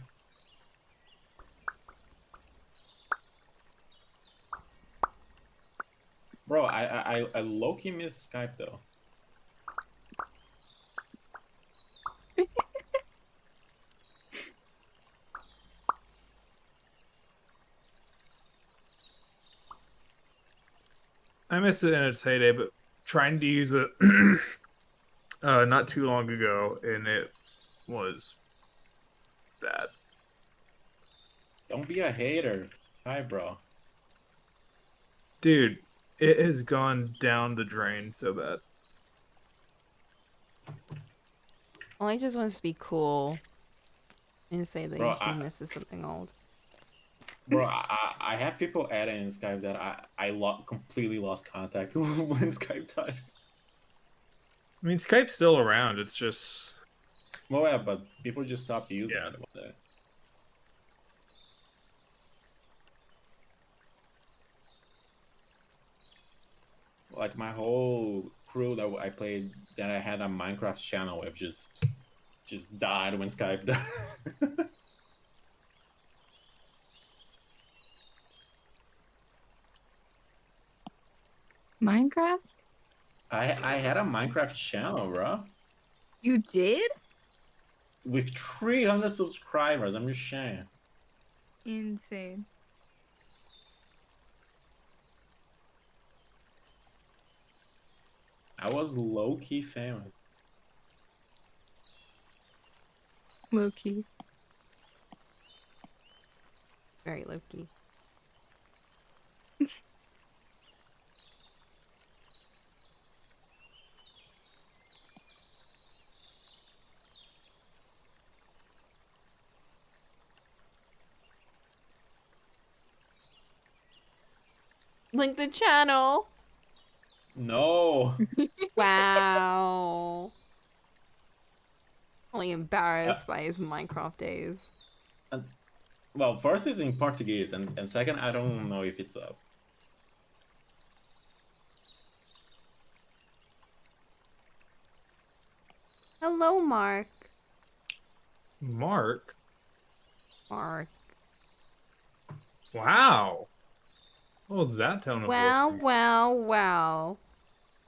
Bro, I low-key miss Skype though. I missed it in its heyday, but trying to use it not too long ago, and it was bad. Don't be a hater. Hi, bro. Dude, it has gone down the drain so bad. Well, he just wants to be cool and say that Bro, he misses something old. I have people adding in Skype that completely lost contact when Skype died. I mean, Skype's still around. It's just Well, yeah, but people just stopped using Yeah. it one day. Like my whole crew that I played that I had a Minecraft channel with just died when Skype died. Minecraft? I had a Minecraft channel, bro, You did? with 300 subscribers. I'm just saying. Insane. I was low key famous. Low key. Very low key. Link the channel. No. Wow. Only embarrassed by his Minecraft days. Well, first it's in Portuguese, and second, I don't know if it's up. Hello, Mark. Mark. Mark. Wow. What was that tone of voice Wow, from you? wow, wow.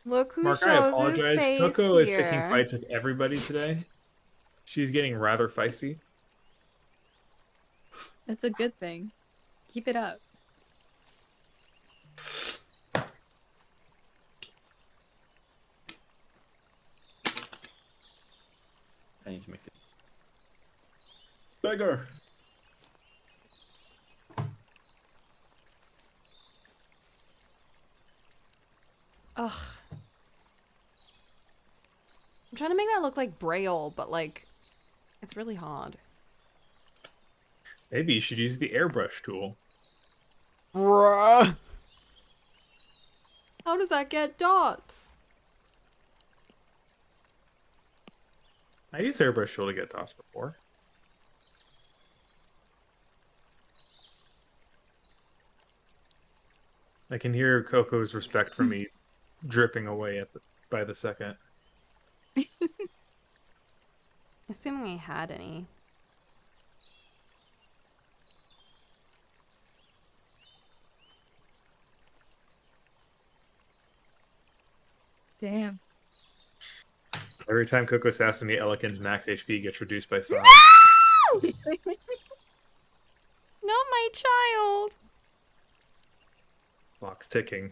Look who Mark, I shows his apologize. face Coco is picking here. fights with everybody today. She's getting rather feisty. It's a good thing. Keep it up. I need to make this bigger. Ugh. I'm trying to make that look like Braille, but like, it's really hard. Maybe you should use the airbrush tool. Bruh. How does that get dots? I used airbrush tool to get dots before. I can hear Coco's respect for me dripping away by the second. Assuming I had any. Damn. Every time Coco assassins me, Elikin's max HP gets reduced by 5. No! Not my child. Clock's ticking.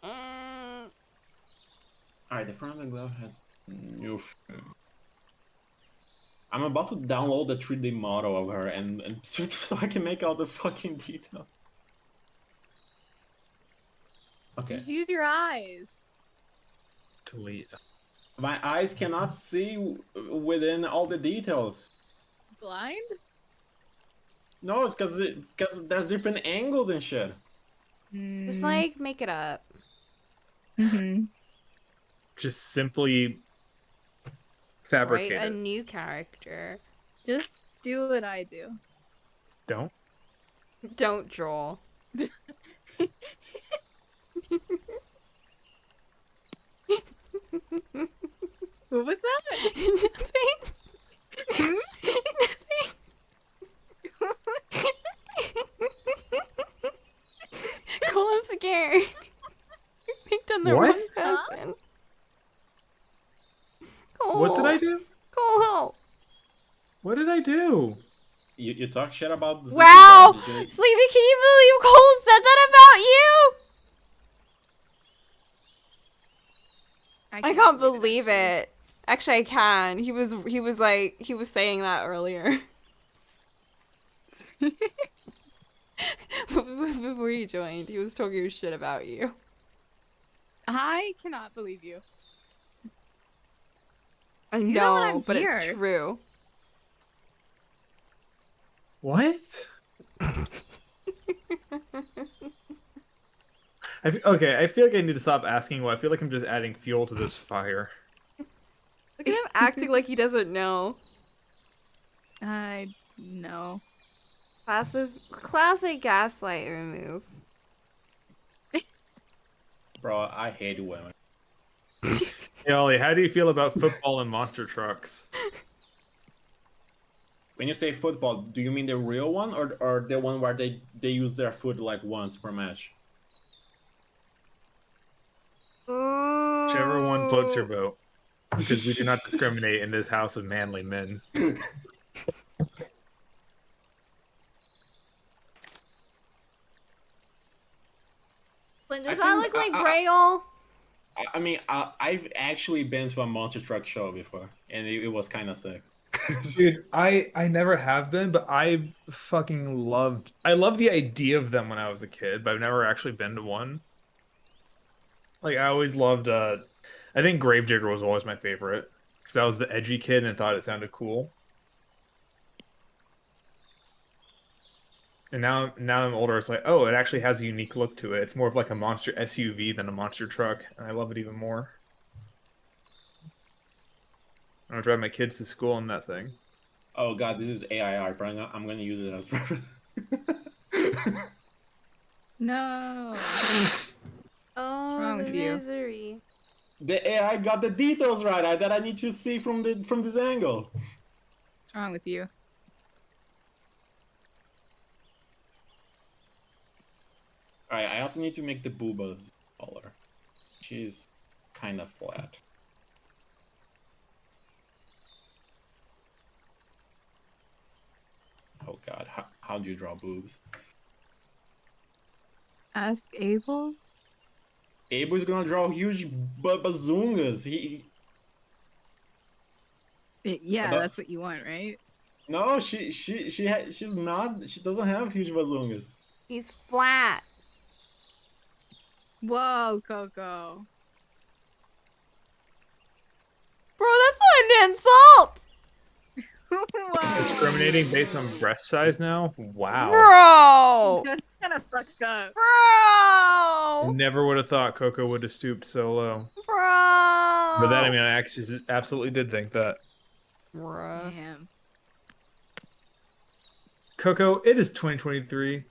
Alright, the front of the glove has new. I'm about to download the 3D model of her and so I can make all the fucking details. Okay. Just use your eyes. Delete. My eyes cannot see within all the details. Blind? No, it's because there's different angles and shit. Just like make it up. Mm-hmm. Just simply fabricate Write a it. new character. Just do what I do. Don't. Don't draw. What was that? Nothing. Cole's scared. I picked on the What? wrong person. Cole. What did I do? Cole, help. What did I do? You talk shit about the Wow! Sleepy dog, Sleepy, can you believe Cole said that about you? I can't believe it. Actually, I can. He was saying that earlier. Before you joined, he was talking shit about you. I cannot believe you. I You know when know, I'm but here. it's true. What? Okay, I feel like I need to stop asking what. I feel like I'm just adding fuel to this fire. Look at him acting like he doesn't know. I know. Classic gaslight remove. Bro, I hate women. Hey, Ollie, how do you feel about football and monster trucks? When you say football, do you mean the real one or the one where they use their foot like once per match? Whichever one floats your boat. Because we do not discriminate in this house of manly men. Flint, I does that think look like I- Braille? I mean, I've actually been to a monster truck show before, and it was kind of sick. Dude, I never have been, but I loved the idea of them when I was a kid, but I've never actually been to one. Like I always loved I think Gravedigger was always my favorite. Because I was the edgy kid and thought it sounded cool. And now I'm older, it's like, oh, it actually has a unique look to it. It's more of like a monster SUV than a monster truck, and I love it even more. I'm gonna drive my kids to school in that thing. Oh god, this is AI art, but I'm gonna use it as No. Oh, wrong the with you? misery. The AI got the details right that I need to see from this angle. What's wrong with you? Alright, I also need to make the boobas smaller. She's kind of flat. Oh god, how do you draw boobs? Ask Abel. Abel's gonna draw huge bazungas. Yeah, thought- that's what you want, right? No, she's not. She doesn't have huge bazungas. He's flat. Whoa, Coco. Bro, that's not an insult! Whoa. Discriminating based on breast size now? Wow. Bro! That's kind of fucked up. Bro! Never would have thought Coco would have stooped so low. Bro! But that, I mean, I actually absolutely did think that. Bruh. Damn. Coco, it is 2023.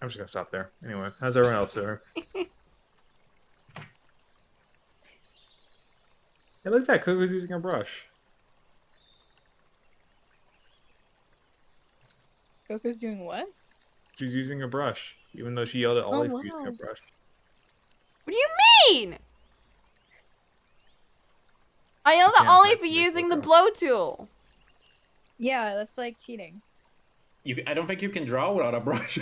I'm just gonna stop there. Anyway, how's everyone else doing? Hey, look at that. Coco's using a brush. Coco's doing what? She's using a brush, even though she yelled at Ollie for using a wow. brush. What do you mean? I yelled at can't Ollie touch for me, using the Coco. blow tool. Yeah, that's like cheating. I don't think you can draw without a brush.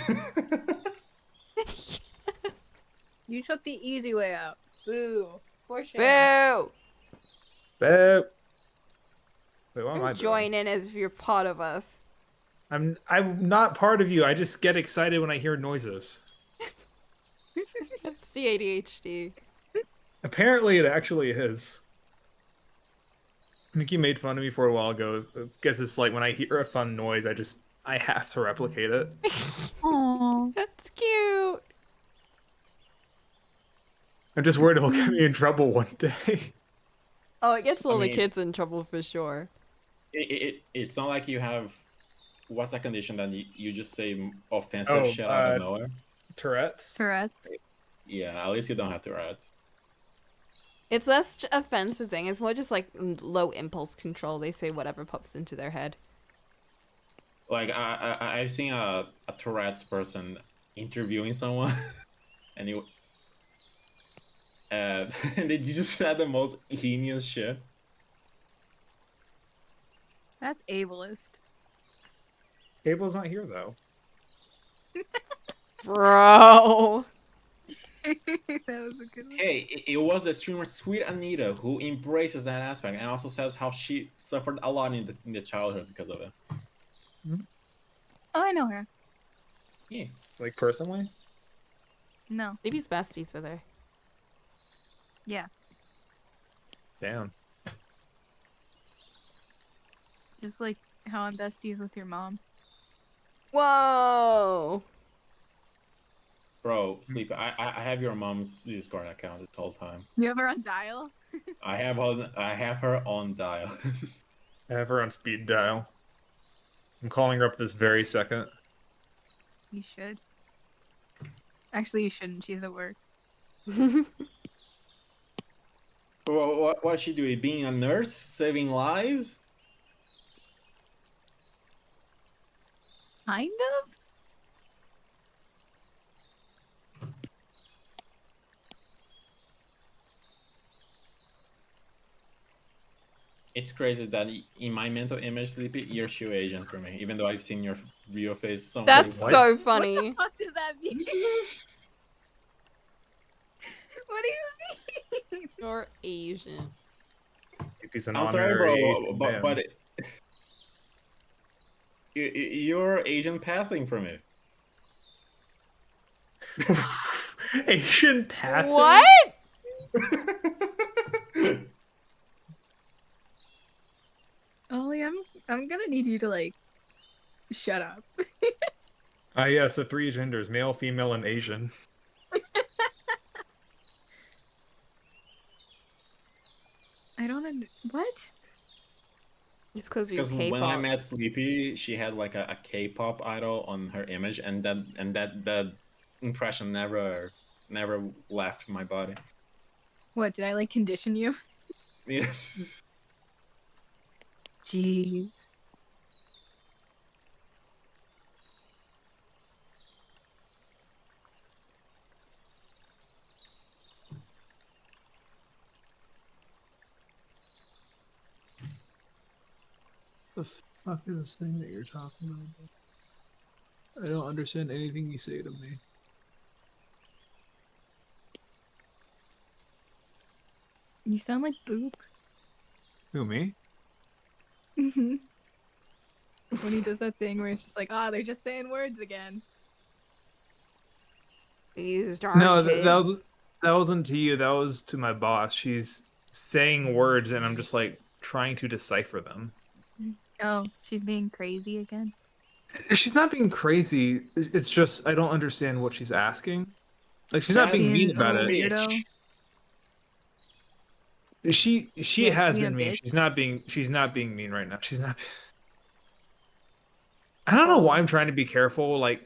You took the easy way out. Boo. For sure. Boo! Babe. Wait, what am I Don't doing? join in as if you're part of us. I'm not part of you. I just get excited when I hear noises. That's the ADHD. Apparently, it actually is. I think you made fun of me for a while ago. I guess it's like when I hear a fun noise, I have to replicate it. Aww. That's cute. I'm just worried it'll get me in trouble one day. Oh, it gets all the mean, kids in trouble for sure. It's not like you have. What's that condition that you just say offensive Oh, shit out of nowhere? Tourette's? Tourette's. Yeah, at least you don't have Tourette's. It's less offensive thing. It's more just like low impulse control. They say whatever pops into their head. Like I've seen a Tourette's person interviewing someone, and and they just said the most heinous shit. That's ableist. Abel's not here though. Bro. That was a good one. Hey, it was the streamer Sweet Anita who embraces that aspect and also says how she suffered a lot in the childhood because of it. Oh, I know her. Yeah. Like personally? No. Maybe he's besties with her. Yeah. Damn. Just like how I'm besties with your mom. Whoa. Bro, Sleep, I have your mom's Discord account this whole time. You have her on dial? I have her on dial. I have her on speed dial. I'm calling her up this very second. You should. Actually, you shouldn't. She's at work. What's she doing? Being a nurse? Saving lives? Kind of? It's crazy that in my mental image, Sleepy, you're shoe Asian for me, even though I've seen your real face so That's many so What funny. the fuck does that mean? What do you mean? You're Asian. If he's an I'm sorry, bro, honorary man. but you're Asian passing for me. Asian passing? What? Ollie, I'm gonna need you to like shut up. Ah, yes, the three genders: male, female, and Asian. I don't what? It's because you Because when I K-pop. met Sleepy, she had like a K-pop idol on her image, and that impression never left my body. What, did I like condition you? Yes. Jeez. The fuck is this thing that you're talking about? I don't understand anything you say to me. You sound like Boop. Who, me? When he does that thing where it's just like, they're just saying words again. These darn No, kids. that wasn't to you. That was to my boss. She's saying words, and I'm just like trying to decipher them. Oh, she's being crazy again. She's not being crazy. It's just I don't understand what she's asking. Like she's not That being mean Being a about little it. weirdo. She Yeah, has being a been mean. bitch. She's not being mean right now. She's not. I don't know Oh. why I'm trying to be careful. Like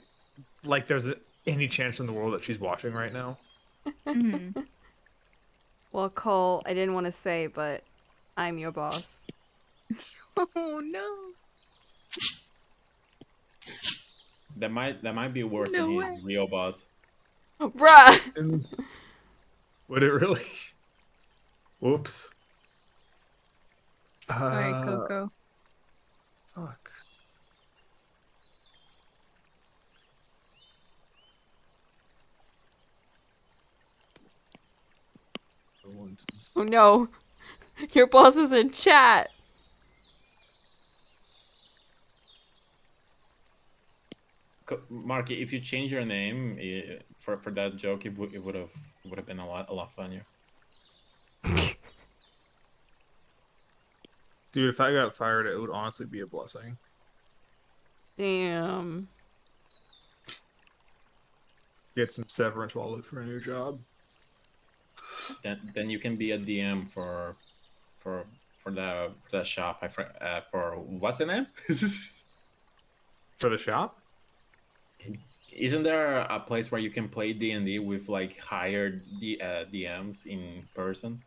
there's any chance in the world that she's watching right now. Mhm. Well, Cole, I didn't want to say, but I'm your boss. Oh no. That might be worse No than way. his real boss. Bruh! And would it really? Whoops. Sorry, Coco. Fuck. Oh no. Your boss is in chat. Marky, if you change your name for that joke, it would have been a lot funnier. Dude, if I got fired, it would honestly be a blessing. Damn. Get some severance while I look for a new job. Then you can be a DM for that shop. For what's the name? For the shop? Isn't there a place where you can play D&D with like hired DMs in person?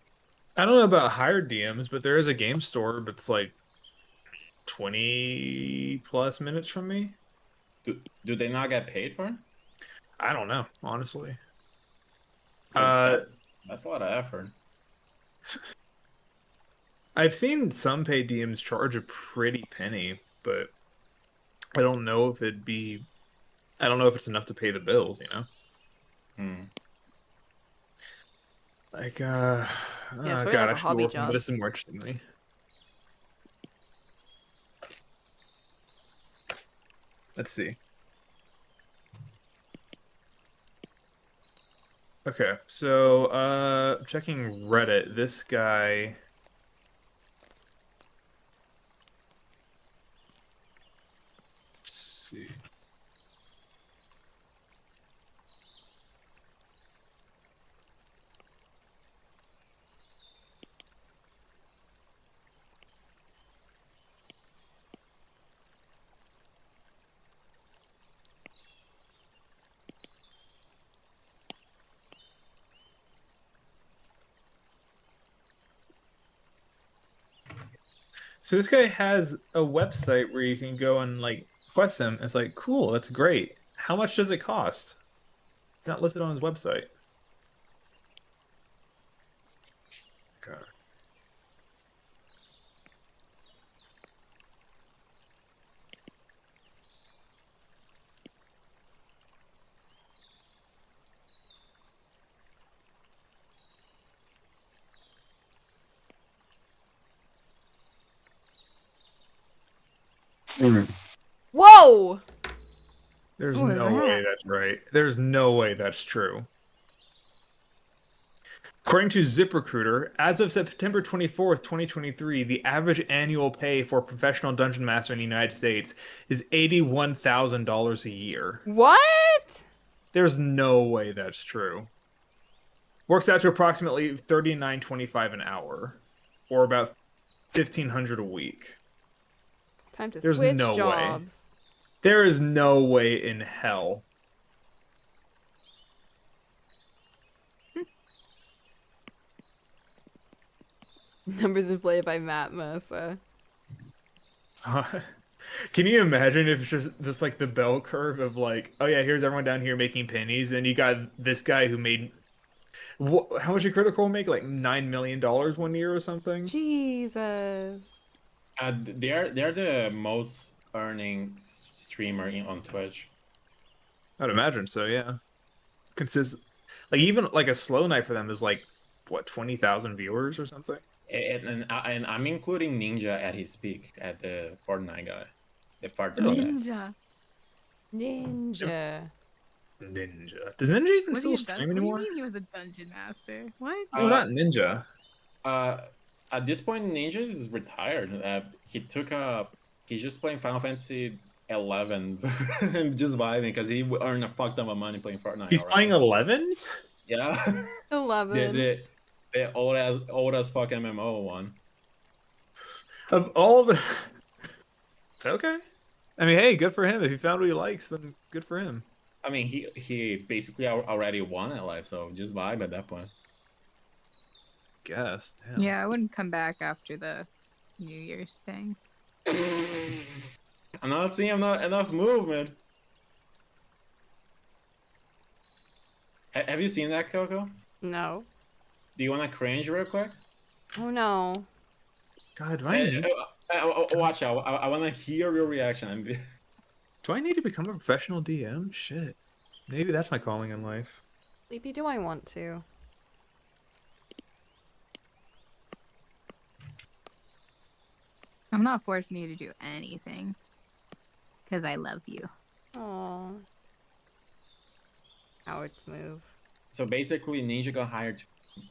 I don't know about hired DMs, but there is a game store that's like 20 plus minutes from me. Do they not get paid for it? I don't know, honestly. 'Cause that's a lot of effort. I've seen some paid DMs charge a pretty penny, but I don't know if I don't know if it's enough to pay the bills, you know? Hmm. Like, Yeah, it's oh probably god, like I a should be hobby working, job. but this is more interesting to me. Let's see. Okay, so checking Reddit, this guy. Let's see. So this guy has a website where you can go and like quest him. It's like, cool, that's great. How much does it cost? It's not listed on his website. Okay. Whoa! There's What was no way that? that's right. There's no way that's true. According to ZipRecruiter, as of September 24th, 2023, the average annual pay for a professional dungeon master in the United States is $81,000 a year. What? There's no way that's true. Works out to approximately $39.25 an hour, or about $1,500 a week. Time to There's switch no way. jobs. There is no way in hell. Numbers inflated by Matt Mercer. Can you imagine if it's just like the bell curve of like, oh yeah, here's everyone down here making pennies, and you got this guy who made how much did Critical make? Like $9 million one year or something? Jesus. They're the most earning streamer on Twitch. I'd imagine so. Yeah. Consist like even like a slow night for them is like what 20,000 viewers or something. And I'm including Ninja at his peak at the Fortnite guy, the Fortnite Really? guy. Ninja. Ninja. Ninja. Does Ninja even Was he still a stream what do you anymore? mean he was a dungeon master? What? No, not Ninja. Uh, at this point, Ninja is retired. He's just playing Final Fantasy 11 and just vibing because he earned a fuck ton of money playing Fortnite. He's already. playing 11? Yeah. 11. The old as fuck MMO one. Of all the Okay. I mean, hey, good for him. If he found what he likes, then good for him. I mean, he basically already won at life, so just vibe at that point. Guess. Damn. Yeah, I wouldn't come back after the New Year's thing. I'm not seeing enough movement. Have you seen that, Coco? No. Do you want to cringe real quick? Oh no. God, do I need Watch out! I want to hear your reaction. do I need to become a professional DM? Shit. Maybe that's my calling in life. Sleepy, do I want to? I'm not forcing you to do anything. Because I love you. Oh. Howard move. So basically, Ninja got hired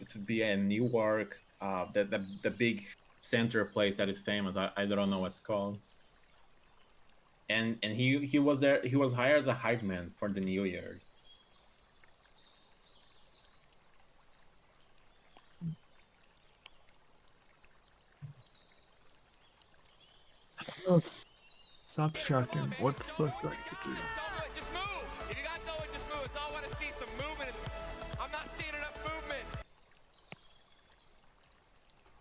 to be in Newark, the big center place that is famous. I don't know what's called. And he was there. He was hired as a hype man for the New Year's. Stop distracting. What the fuck do I need to do? Just move. If you got no one, just move. It's all I want to see some movement. I'm not seeing enough movement.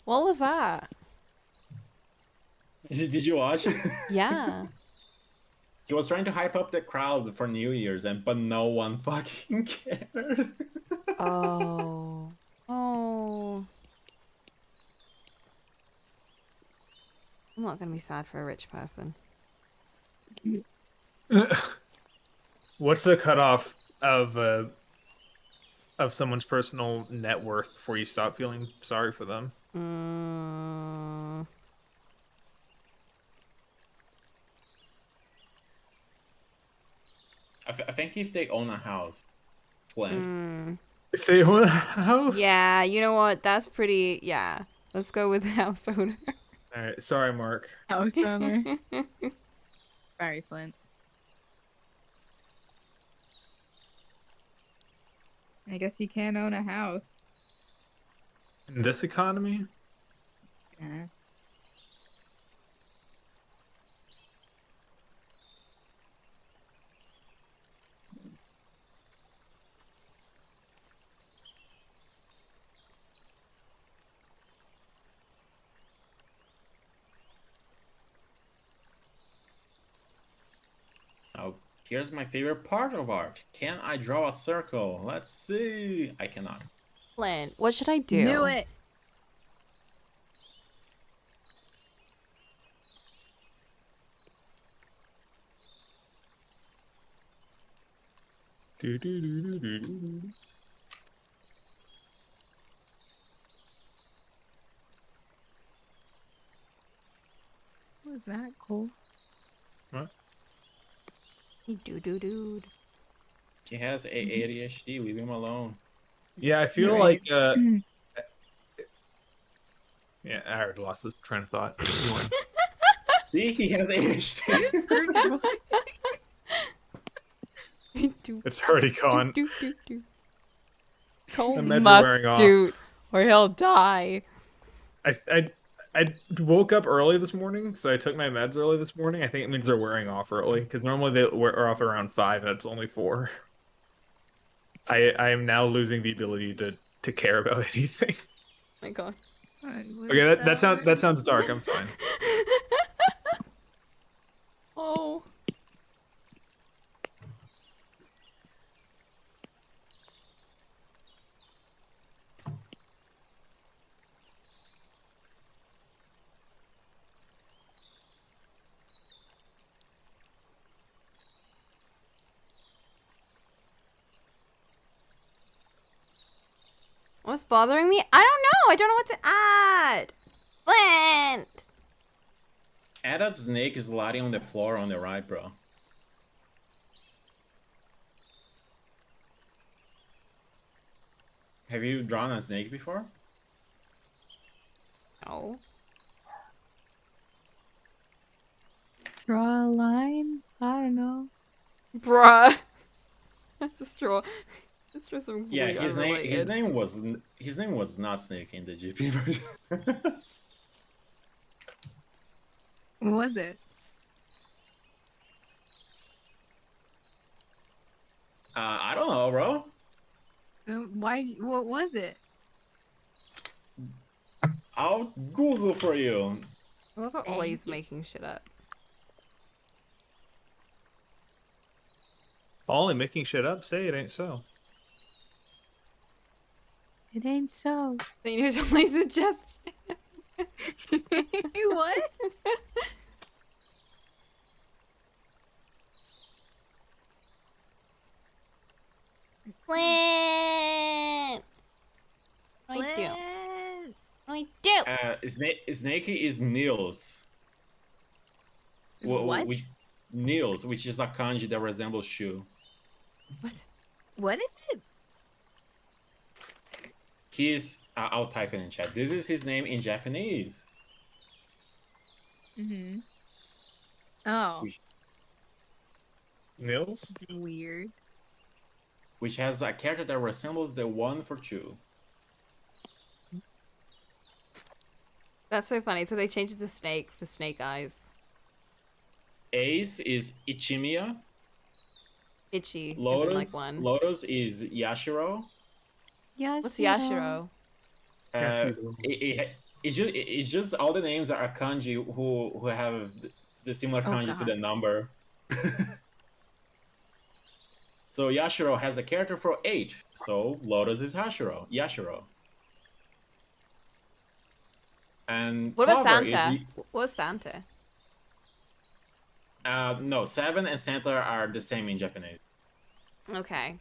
What was that? Did you watch? Yeah. He was trying to hype up the crowd for New Year's, but no one fucking cared. Oh. Oh. I'm not gonna be sad for a rich person. What's the cutoff of someone's personal net worth before you stop feeling sorry for them? Mm. I think if they own a house, Flint. If they own a house? Yeah, you know what? That's pretty. Yeah. Let's go with the house owner. All right. Sorry, Mark. House owner. Sorry, Flint. I guess you can't own a house. In this economy? Yeah. Now, here's my favorite part of art. Can I draw a circle? Let's see. I cannot. Flint, what should I do? Knew it. Do, do, do, do, do, do. Was that cool? What? Dude. He has ADHD. Leave him alone. Yeah, I feel Right. like yeah, I already lost the train of thought. You won. See, he has ADHD. It's already gone. Cole The meds are must wearing off. do, or he'll die. I woke up early this morning, so I took my meds early this morning. I think it means they're wearing off early because normally they wear off around 5 and it's only 4. I am now losing the ability to care about anything. My God. Okay, that sounds dark. I'm fine. Oh. What's bothering me? I don't know. I don't know what to add. Flint. Add a snake sliding on the floor on the right, bro. Have you drawn a snake before? No. Draw a line? I don't know. Bruh. Just draw some Yeah, completely his unrelated. name was not Snake in the GP version. What was it? I don't know, bro. Why? What was it? I'll Google for you. I love how always making shit up. Ollie making shit up. Say it ain't so. It ain't so. Then you only suggest. What? Flint. What do I do? Flint. What do I do? Snakey is Niels. Is what? Niels, which is a kanji that resembles shoe. What? What is it? I'll type it in chat. This is his name in Japanese. Mm-hmm. Oh. Nils? Weird. Which has a character that resembles the one for Chu. That's so funny. So they changed it to snake for snake eyes. Ace is Ichimiya. Itchy. Lotus, As in like one. Lotus is Yashiro. What's Yashiro? It's just all the names are kanji who have the similar kanji to the number. So Yashiro has a character for 8. So Lotus is Yashiro. And What about Clover Santa? What's Santa? No, 7 and Santa are the same in Japanese. Okay.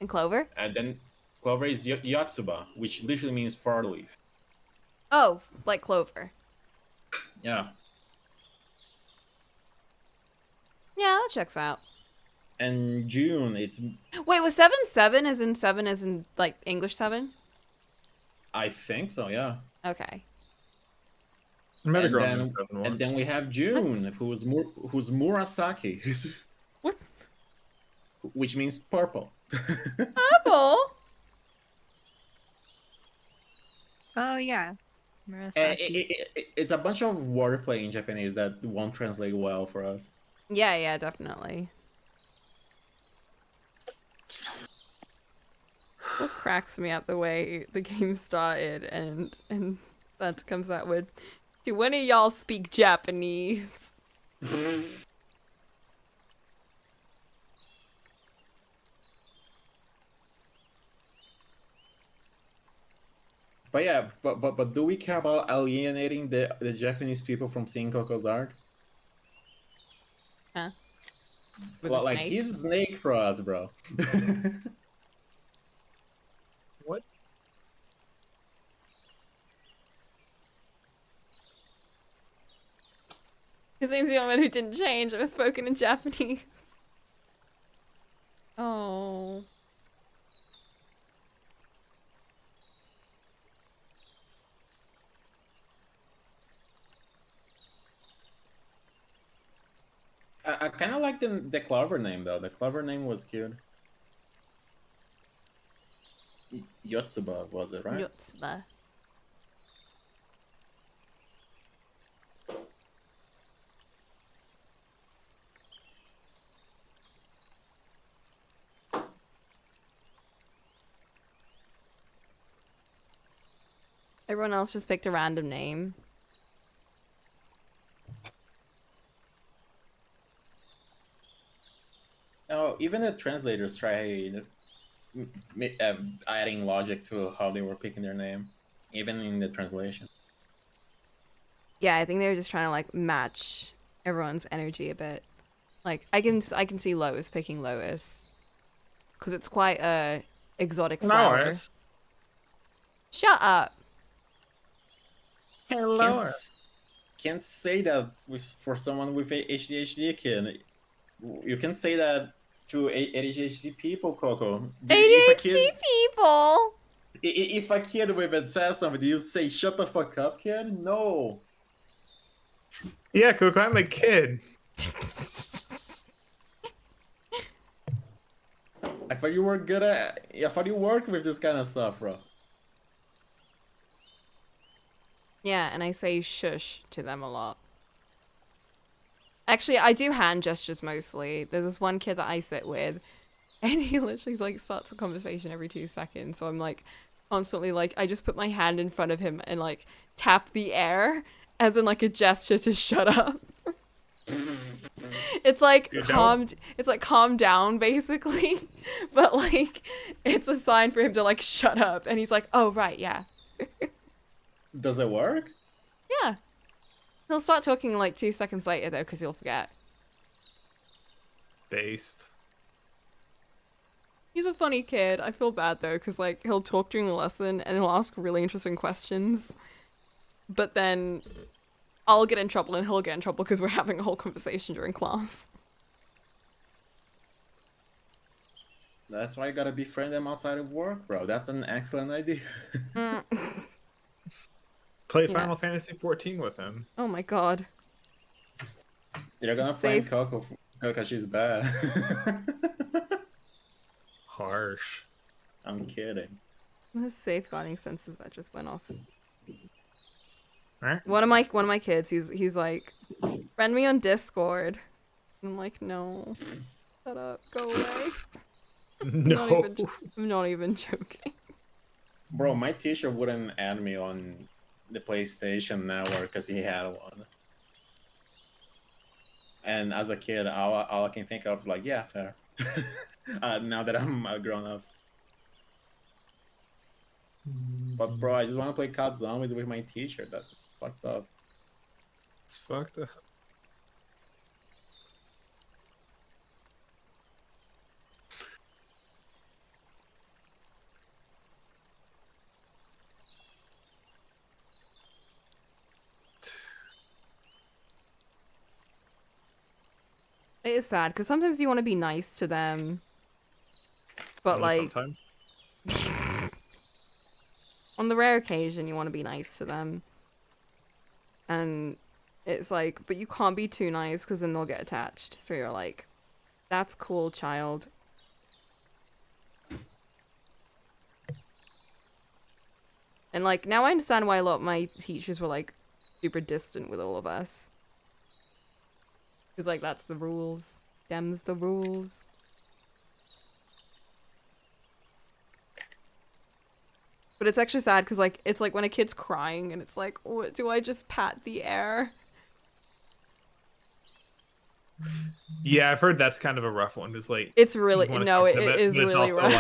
And Clover? And then Clover is Yotsuba, which literally means far leaf. Oh, like Clover. Yeah. Yeah, that checks out. And June, it's Wait, was 7 as in like English 7? I think so, yeah. Okay. And then we have June, who's Murasaki. What? Which means purple. Purple? Oh yeah. Murasaki. It's a bunch of wordplay in Japanese that won't translate well for us. Yeah, definitely. What cracks me up the way the game started and that comes out with, do any of y'all speak Japanese? But yeah, but do we care about alienating the Japanese people from seeing Coco's art? Huh? Well, like he's a snake for us, bro. What? His name's the only one who didn't change. It was spoken in Japanese. Oh. I kind of like the Clover name though. The Clover name was cute. Yotsuba was it, right? Yotsuba. Everyone else just picked a random name. Oh, even the translators tried adding logic to how they were picking their name, even in the translation. Yeah, I think they were just trying to like match everyone's energy a bit. Like I can see Lois picking Lois because it's quite a exotic flower. Lois. Shut up. Can't, can't say that for someone with a ADHD kid. You can say that to ADHD people, Coco. If a kid, ADHD people. if a kid with it says something, do you say "shut the fuck up, kid"? No. Yeah, Coco, I'm a kid. I thought you were good at. I thought you worked with this kind of stuff, bro. Yeah, and I say shush to them a lot. Actually, I do hand gestures mostly. There's this one kid that I sit with, and he literally like starts a conversation every 2 seconds. So I'm like constantly like I just put my hand in front of him and like tap the air as in like a gesture to shut up. It's like it's like calm down basically, but like it's a sign for him to like shut up, and he's like, oh right, yeah. Does it work? Yeah. He'll start talking like 2 seconds later though, because he'll forget. Based. He's a funny kid. I feel bad though, because like he'll talk during the lesson and he'll ask really interesting questions, but then I'll get in trouble and he'll get in trouble because we're having a whole conversation during class. That's why you gotta befriend them outside of work, bro. That's an excellent idea. Play Yeah. Final Fantasy 14 with him. Oh my god. You're gonna Safe. find Coco because she's bad. Harsh. I'm kidding. The safeguarding sensors that just went off. Alright. One of my kids, he's like, friend me on Discord. I'm like, no. Shut up, go away. No. I'm not even joking. Bro, my teacher wouldn't add me on the PlayStation Network because he had one. And as a kid, all I can think of is like, yeah, fair. Now that I'm a grown up. But bro, I just want to play COD Zombies with my teacher. That's fucked up. It's fucked up. It is sad because sometimes you want to be nice to them, but Only like sometimes. on the rare occasion you want to be nice to them, and it's like, but you can't be too nice because then they'll get attached. So you're like, that's cool, child. And like now I understand why a lot of my teachers were like super distant with all of us. Because, like, that's the rules. Them's the rules. But it's extra sad because, like, it's like when a kid's crying and it's like, what, do I just pat the air? Yeah, I've heard that's kind of a rough one. It's like It's really, you wanna no, talk it to them, is but it's really also rough.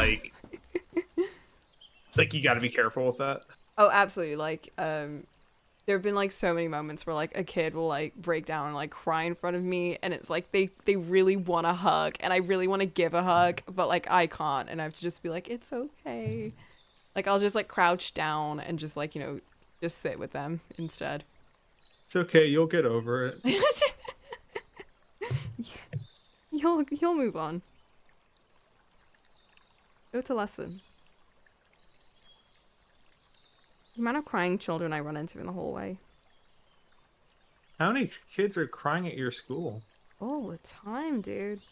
like you got to be careful with that. Oh, absolutely. Like, there have been like so many moments where like a kid will like break down and like cry in front of me, and it's like they really want a hug and I really want to give a hug, but like I can't, and I have to just be like, it's okay. Like I'll just like crouch down and just like, you know, just sit with them instead. It's okay, you'll get over it. You'll move on. Go to lesson. The amount of crying children I run into in the hallway. How many kids are crying at your school? All the time, dude.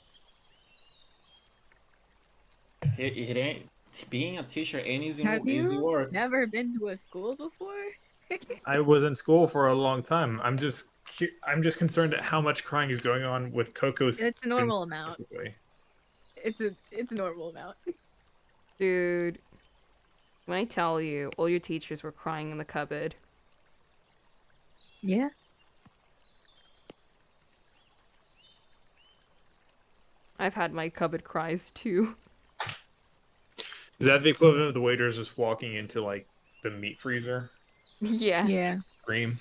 It ain't being a teacher ain't easy Have you work. never been to a school before? I was in school for a long time. I'm just concerned at how much crying is going on with Coco's. It's a normal amount. specifically. It's a normal amount. Dude. When I tell you, all your teachers were crying in the cupboard. Yeah. I've had my cupboard cries too. Is that the equivalent of the waiters just walking into like the meat freezer? Yeah. Yeah. Scream.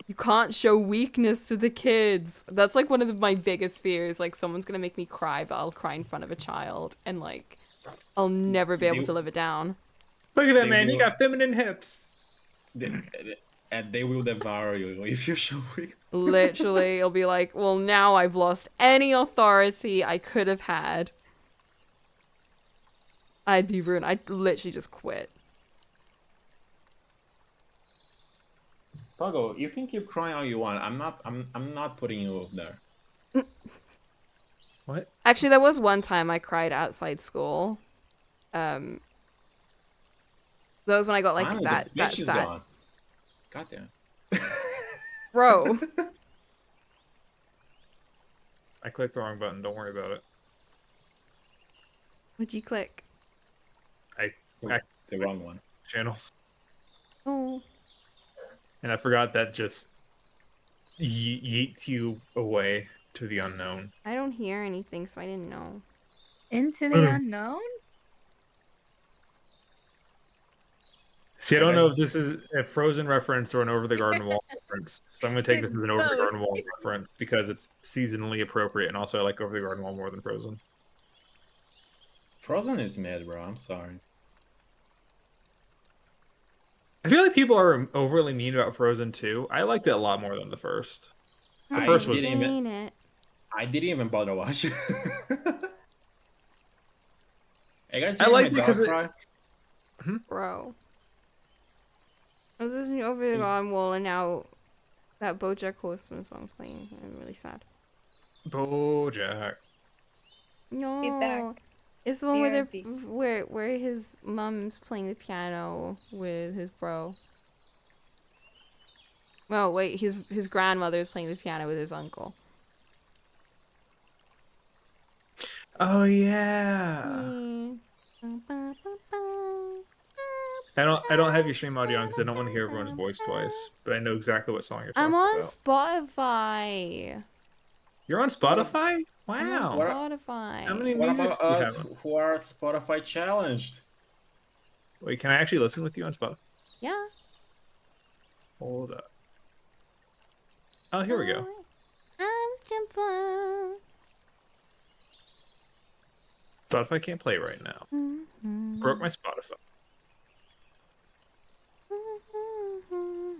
You can't show weakness to the kids. That's like one of my biggest fears. Like someone's gonna make me cry, but I'll cry in front of a child, and like I'll never be able to live it down. Look at that They man. He will- got feminine hips. and they will devour you if you show weakness. Literally, it'll be like, well, now I've lost any authority I could have had. I'd be ruined. I'd literally just quit. Puggle, you can keep crying all you want. I'm not putting you up there. What? Actually, there was one time I cried outside school. That was when I got like Finally, that the that bitch is sad. gone. Goddamn. Bro. I clicked the wrong button. Don't worry about it. What'd you click? The wrong one. Channel. Oh. And I forgot that just yeets you away to the unknown. I don't hear anything, so I didn't know. Into the unknown? See, I I don't know if guess- this is a Frozen reference or an Over the Garden Wall reference. So I'm going to take this as an Over the Both. Garden Wall reference because it's seasonally appropriate. And also, I like Over the Garden Wall more than Frozen. Frozen is mad, bro. I'm sorry. I feel like people are overly mean about Frozen 2. I liked it a lot more than the first. The I first was. didn't even- Seen it. I didn't even bother watching. Hey guys, I hear liked my it 'cause dog it- cry? Bro. I was listening to Over the Garden Wall and now that BoJack Horseman song's playing. I'm really sad. BoJack. No. Get back. It's the one where BRB. where his mom's playing the piano with his bro. Oh wait, his grandmother is playing the piano with his uncle. Oh yeah. I don't have your stream audio on because I don't want to hear everyone's voice twice. But I know exactly what song you're talking I'm on about. Spotify. You're on Spotify? I'm Wow. on Spotify. How many What musics about do you us have? who are Spotify challenged? Wait, can I actually listen with you on Spotify? Yeah. Hold up. Oh, here we go. I'm simple. Spotify can't play right now. Broke my Spotify.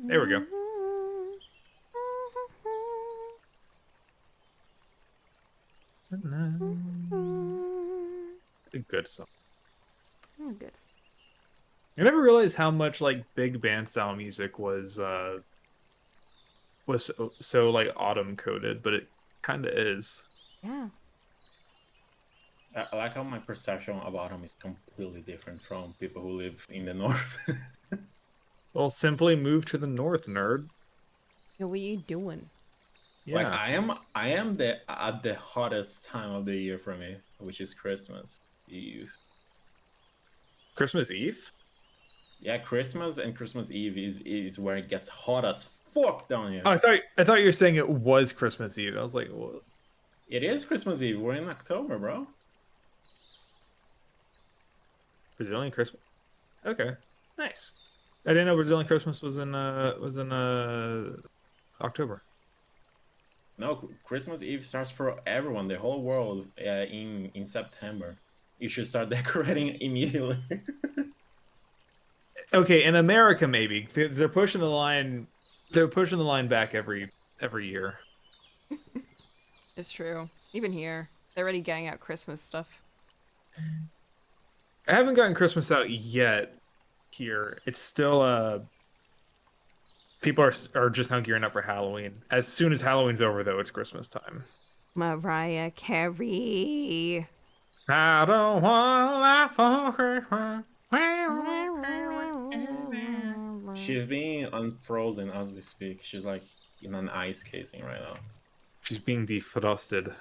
There we go. A good song. Oh, good. I never realized how much like big band style music was so like autumn coded, but it kind of is. Yeah. I like how my perception of autumn is completely different from people who live in the north. Well, simply move to the north, nerd. Yo, what are you doing? Yeah. Like I am at the hottest time of the year for me, which is Christmas Eve. Christmas Eve? Yeah, Christmas and Christmas Eve is where it gets hot as fuck down here. Oh, I thought you were saying it was Christmas Eve. I was like, what? It is Christmas Eve. We're in October, bro. Brazilian Christmas. Okay, nice. I didn't know Brazilian Christmas was in October. No, Christmas Eve starts for everyone, the whole world, in September. You should start decorating immediately. Okay, in America maybe they're pushing the line. They're pushing the line back every year. It's true. Even here, they're already getting out Christmas stuff. I haven't gotten Christmas out yet. Here, it's still people are just now gearing up for Halloween. As soon as Halloween's over, though, it's Christmas time. Mariah Carey. I don't want a life for Christmas. She's being unfrozen as we speak. She's like in an ice casing right now. She's being defrosted.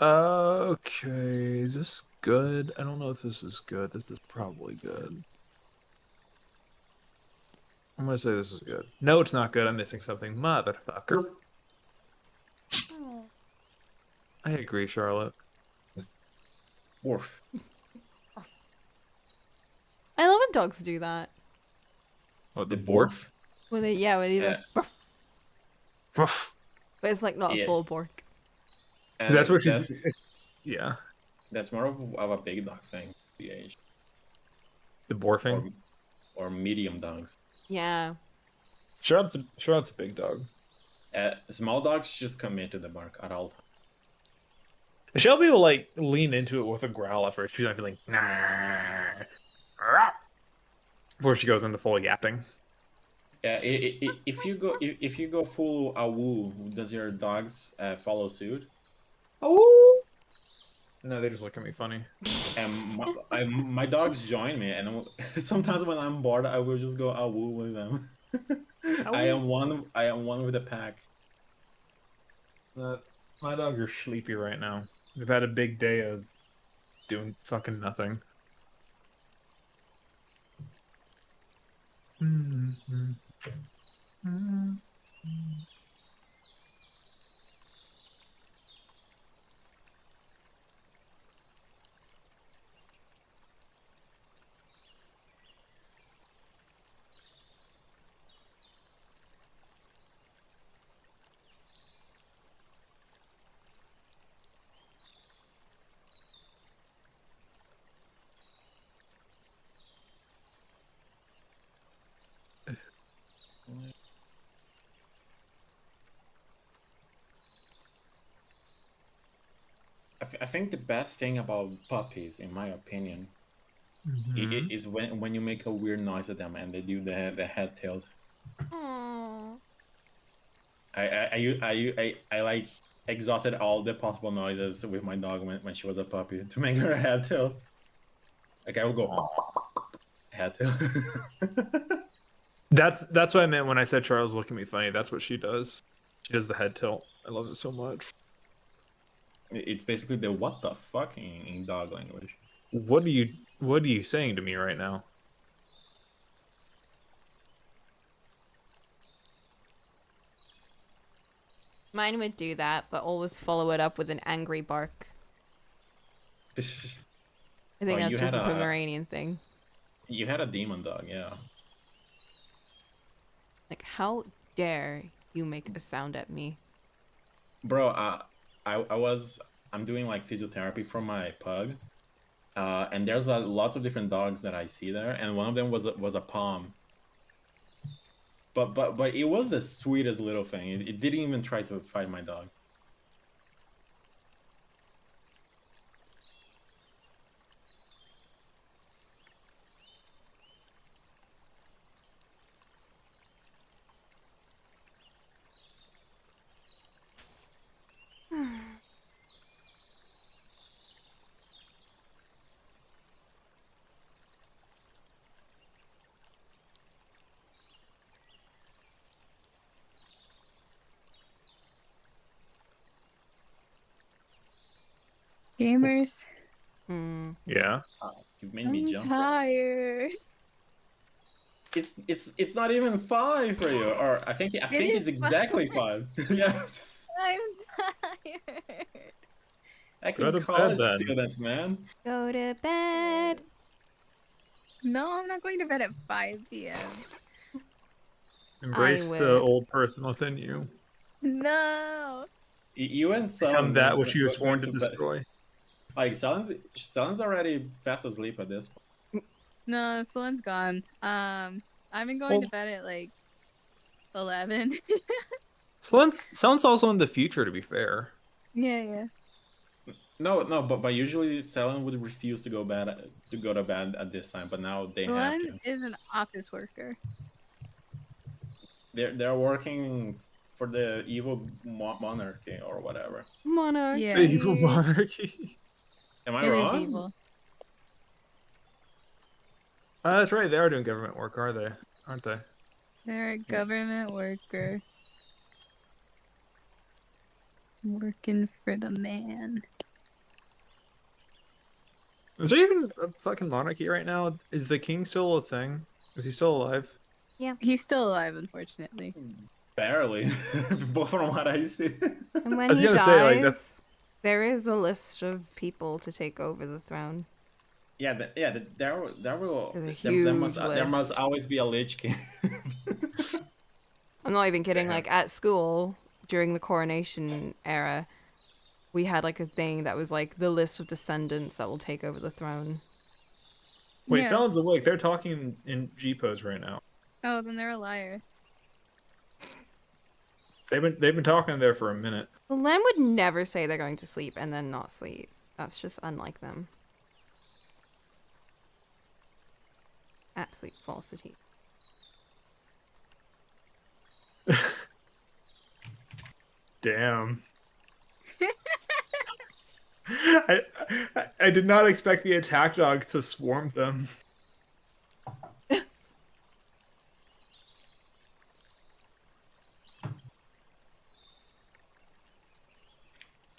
Okay, is this good? I don't know if this is good. This is probably good. I'm gonna say this is good. No, it's not good. I'm missing something. Motherfucker. I agree, Charlotte. Woof. I love when dogs do that. What, The the bork? borf? When they when they Yeah. go, Ruff. but it's like not a Yeah. full bork. And That's what she's. that's- Yeah. That's more of a big dog thing. The age The morphing. or medium dogs. Yeah. Charlotte's a big dog. Small dogs just commit to the bark at all times. Shelby will like lean into it with a growl at first. She's not feeling nah, before she goes into full yapping. Yeah, if you go full awoo, does your dogs follow suit? Oh. No, they just look at me funny. And my dogs join me, and sometimes when I'm bored, I will just go awoo with them. I am one with the pack. My dogs are sleepy right now. They've had a big day of doing fucking nothing. I think the best thing about puppies, in my opinion, is when you make a weird noise at them and they do the head tilt. Aww. I like exhausted all the possible noises with my dog when she was a puppy to make her head tilt. Like I would go head tilt. That's what I meant when I said Charles look at me funny. That's what she does. She does the head tilt. I love it so much. It's basically the what the fuck in dog language. What are you saying to me right now? Mine would do that, but always follow it up with an angry bark. I think Oh, that's you just a had a- Pomeranian thing. You had a demon dog, yeah. Like, how dare you make a sound at me? Bro, I'm doing like physiotherapy for my pug, and there's lots of different dogs that I see there, and one of them was a pom. But it was the sweetest little thing. It didn't even try to fight my dog. Gamers, Hmm. Yeah. You've made me I'm jump. tired. It's not even 5 for you, or I think it's is exactly 5. Yes. I'm tired. Back Go in to bed, college then. students, man. Go to bed. No, I'm not going to bed at 5 p.m. Embrace the would. old person within you. No. You and Become Salon that which you were sworn to bed. destroy. Like Salon's already fast asleep at this point. No, Solen's gone. I've been going to bed at like 11. Sounds also in the future, to be fair. Yeah. No, but usually Salon would refuse to go to bed at this time, but now they have Solen to. is an office worker. They're working for the evil monarchy or whatever. Monarch. Yeah. The evil monarchy. Am I It is wrong? evil. That's right. They are doing government work, are they? Aren't they? They're a government worker. Working for the man. Is there even a fucking monarchy right now? Is the king still a thing? Is he still alive? He's still alive, unfortunately. Barely, both from what I see. And I when was he gonna dies, say, like, that's- there is a list of people to take over the throne. Yeah, there will There's a there huge must list. always be a Lich King. I'm not even kidding. Damn. Like at school during the coronation era, we had like a thing that was like the list of descendants that will take over the throne. Wait, Yeah. Salon's awake. They're talking in G pose right now. Oh, then they're a liar. They've been talking there for a minute. Len would never say they're going to sleep and then not sleep. That's just unlike them. Absolute falsity. Damn. I did not expect the attack dog to swarm them.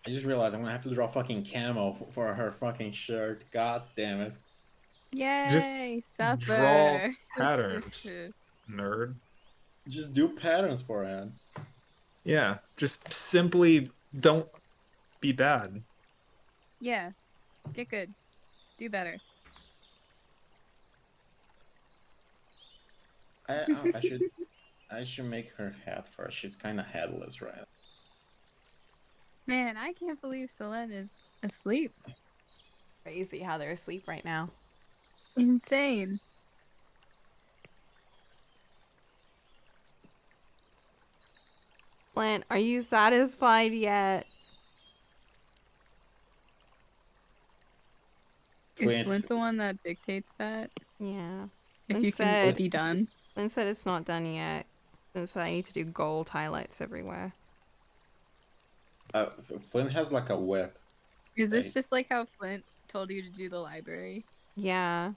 I just realized I'm gonna have to draw fucking camo for her fucking shirt. God damn it. Yay! Supper. draw patterns. Nerd. Just do patterns for her. Yeah, just simply don't be bad. Yeah. Get good. Do better. I should make her head first. She's kind of headless, right? Man, I can't believe Solen is asleep. Crazy how they're asleep right now. Insane. Flint, are you satisfied yet? Is Flint the one that dictates that? Yeah. If Flint you can said, be done. Flint said it's not done yet. Flint said I need to do gold highlights everywhere. Flynn has like a whip. Is this Right. just like how Flint told you to do the library? Yeah.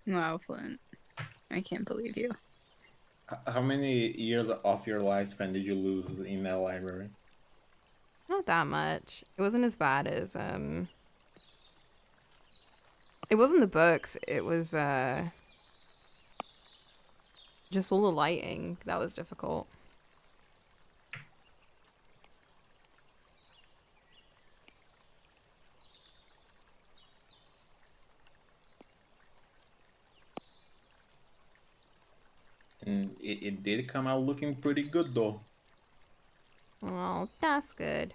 Wow, Flint. I can't believe you. How many years of your lifespan did you lose in that library? Not that much. It wasn't as bad as it wasn't the books, it was just all the lighting that was difficult. And it did come out looking pretty good though. Oh, that's good.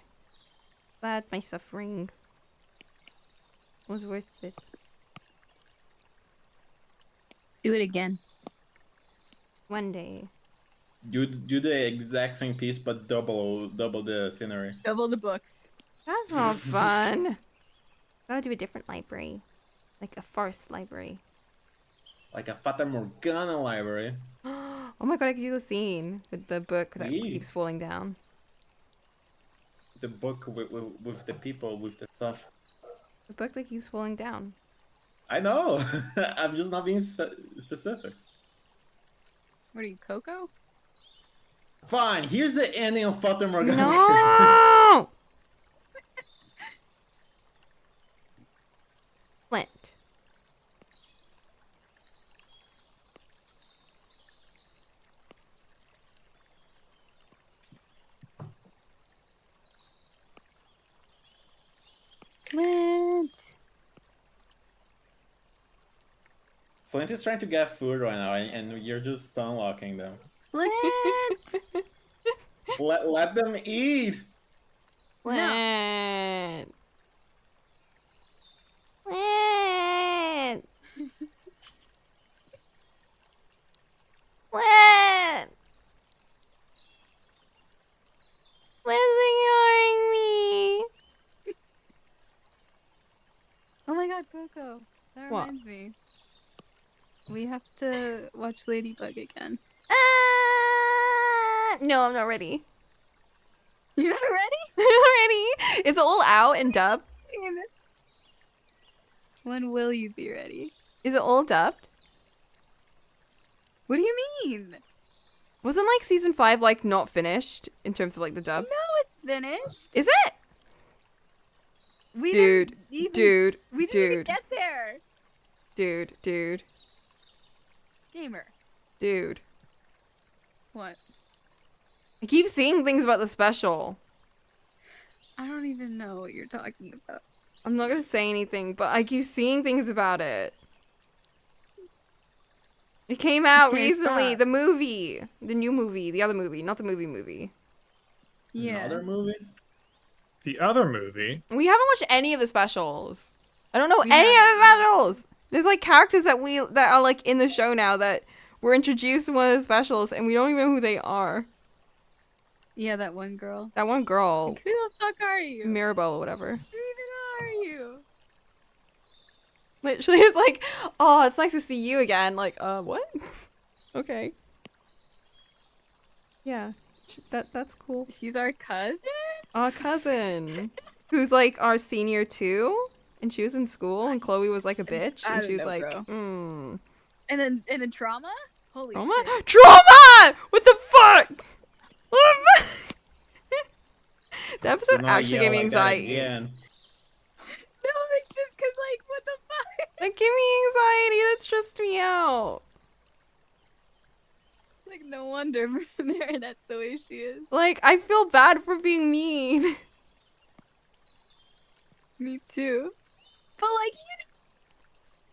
Glad my suffering was worth it. Do it again. One day. Do the exact same piece but double the scenery. Double the books. That's not fun. Gotta do a different library. Like a farce library. Like a Fata Morgana library. Oh my god, I could do the scene with the book that Yeah. keeps falling down. The book with the people, with the stuff. The book that keeps falling down. I know. I'm just not being specific. What are you, Coco? Fine, here's the ending of Fata Morgana. No! Flint. Flint! Flint is trying to get food right now, and you're just unlocking them. Flint! Let them eat. Flint. Flint. Flint. Flint's ignoring me. Oh my god, Coco. That What? reminds me. We have to watch Ladybug again. No, I'm not ready. You're not ready? I'm not ready. It's all out and dubbed. When will you be ready? Is it all dubbed? What do you mean? Wasn't like season 5 like not finished in terms of like the dub? No, it's finished. Is it? We Dude, didn't even, dude, we didn't even dude, get there. dude, Gamer. dude. What? I keep seeing things about the special. I don't even know what you're talking about. I'm not gonna say anything, but I keep seeing things about it. It came out Okay, recently. stop. The movie. The new movie. The other movie. Not the movie. Yeah. Another movie? The other movie. We haven't watched any of the specials. I don't know We any of the haven't. specials. There's like characters that are like in the show now that were introduced in one of the specials, and we don't even know who they are. Yeah, that one girl. That one girl, Like, who the fuck are you? Mirabelle or whatever. Who even are you? Literally, it's like, oh, it's nice to see you again. Like, what? Okay. Yeah, that's cool. She's our cousin? Our cousin, who's like our senior too, and she was in school, and Chloe was like a bitch, I and don't she was know, like, bro. And then trauma? Holy trauma, shit. trauma. What the fuck? What the fuck? The Do episode not actually yell gave me like that anxiety. again. No, it's just cause like, what the fuck? That gave me anxiety. That stressed me out. Like, no wonder Marinette's the way she is. Like, I feel bad for being mean. Me too. But like, you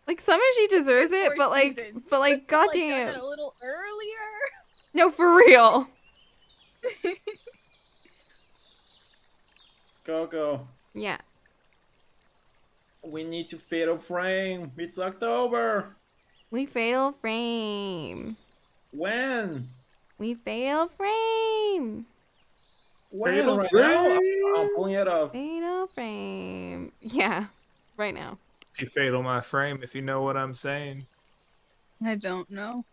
Like, some of she deserves it, Fourth but like, season. but like, could've, done goddamn. that a little earlier. No, for real. Coco, Yeah. we need to fatal frame. It's October. We fatal frame. When? We fatal frame. When? Fatal Right now? frame. I'm pulling it up. Fatal frame. Yeah. Right now. You fatal my frame, if you know what I'm saying. I don't know.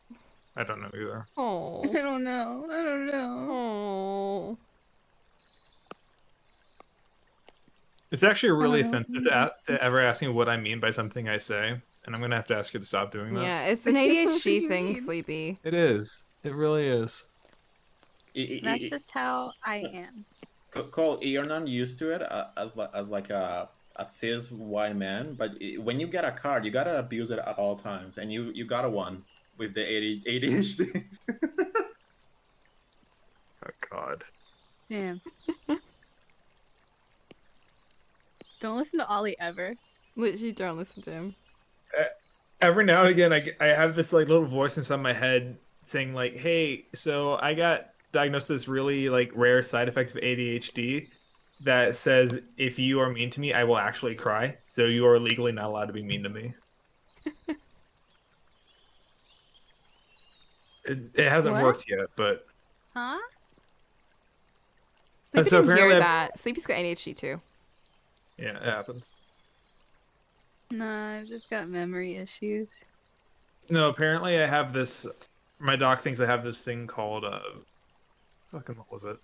I don't know either. I Oh. don't know. I don't know. Oh. It's actually really Oh. offensive to ever ask me what I mean by something I say, and I'm gonna have to ask you to stop doing that. Yeah, it's an What do ADHD you thing, mean? Sleepy. It is. It really is. That's just how I am. Cole, you're not used to it as like a cis white man, but when you get a card, you gotta abuse it at all times, and you got a one with the ADHD. Oh God. Damn. Don't listen to Ollie ever. Literally don't listen to him. Every now and again, I have this like little voice inside my head saying like, "Hey, so I got diagnosed with this really like rare side effect of ADHD that says if you are mean to me, I will actually cry. So you are legally not allowed to be mean to me." It hasn't What? worked yet, but Huh? Sleepy so didn't hear apparently that. Sleepy's got ADHD too. yeah, it happens. Nah, I've just got memory issues. No, apparently I have this. My doc thinks I have this thing called fucking what was it?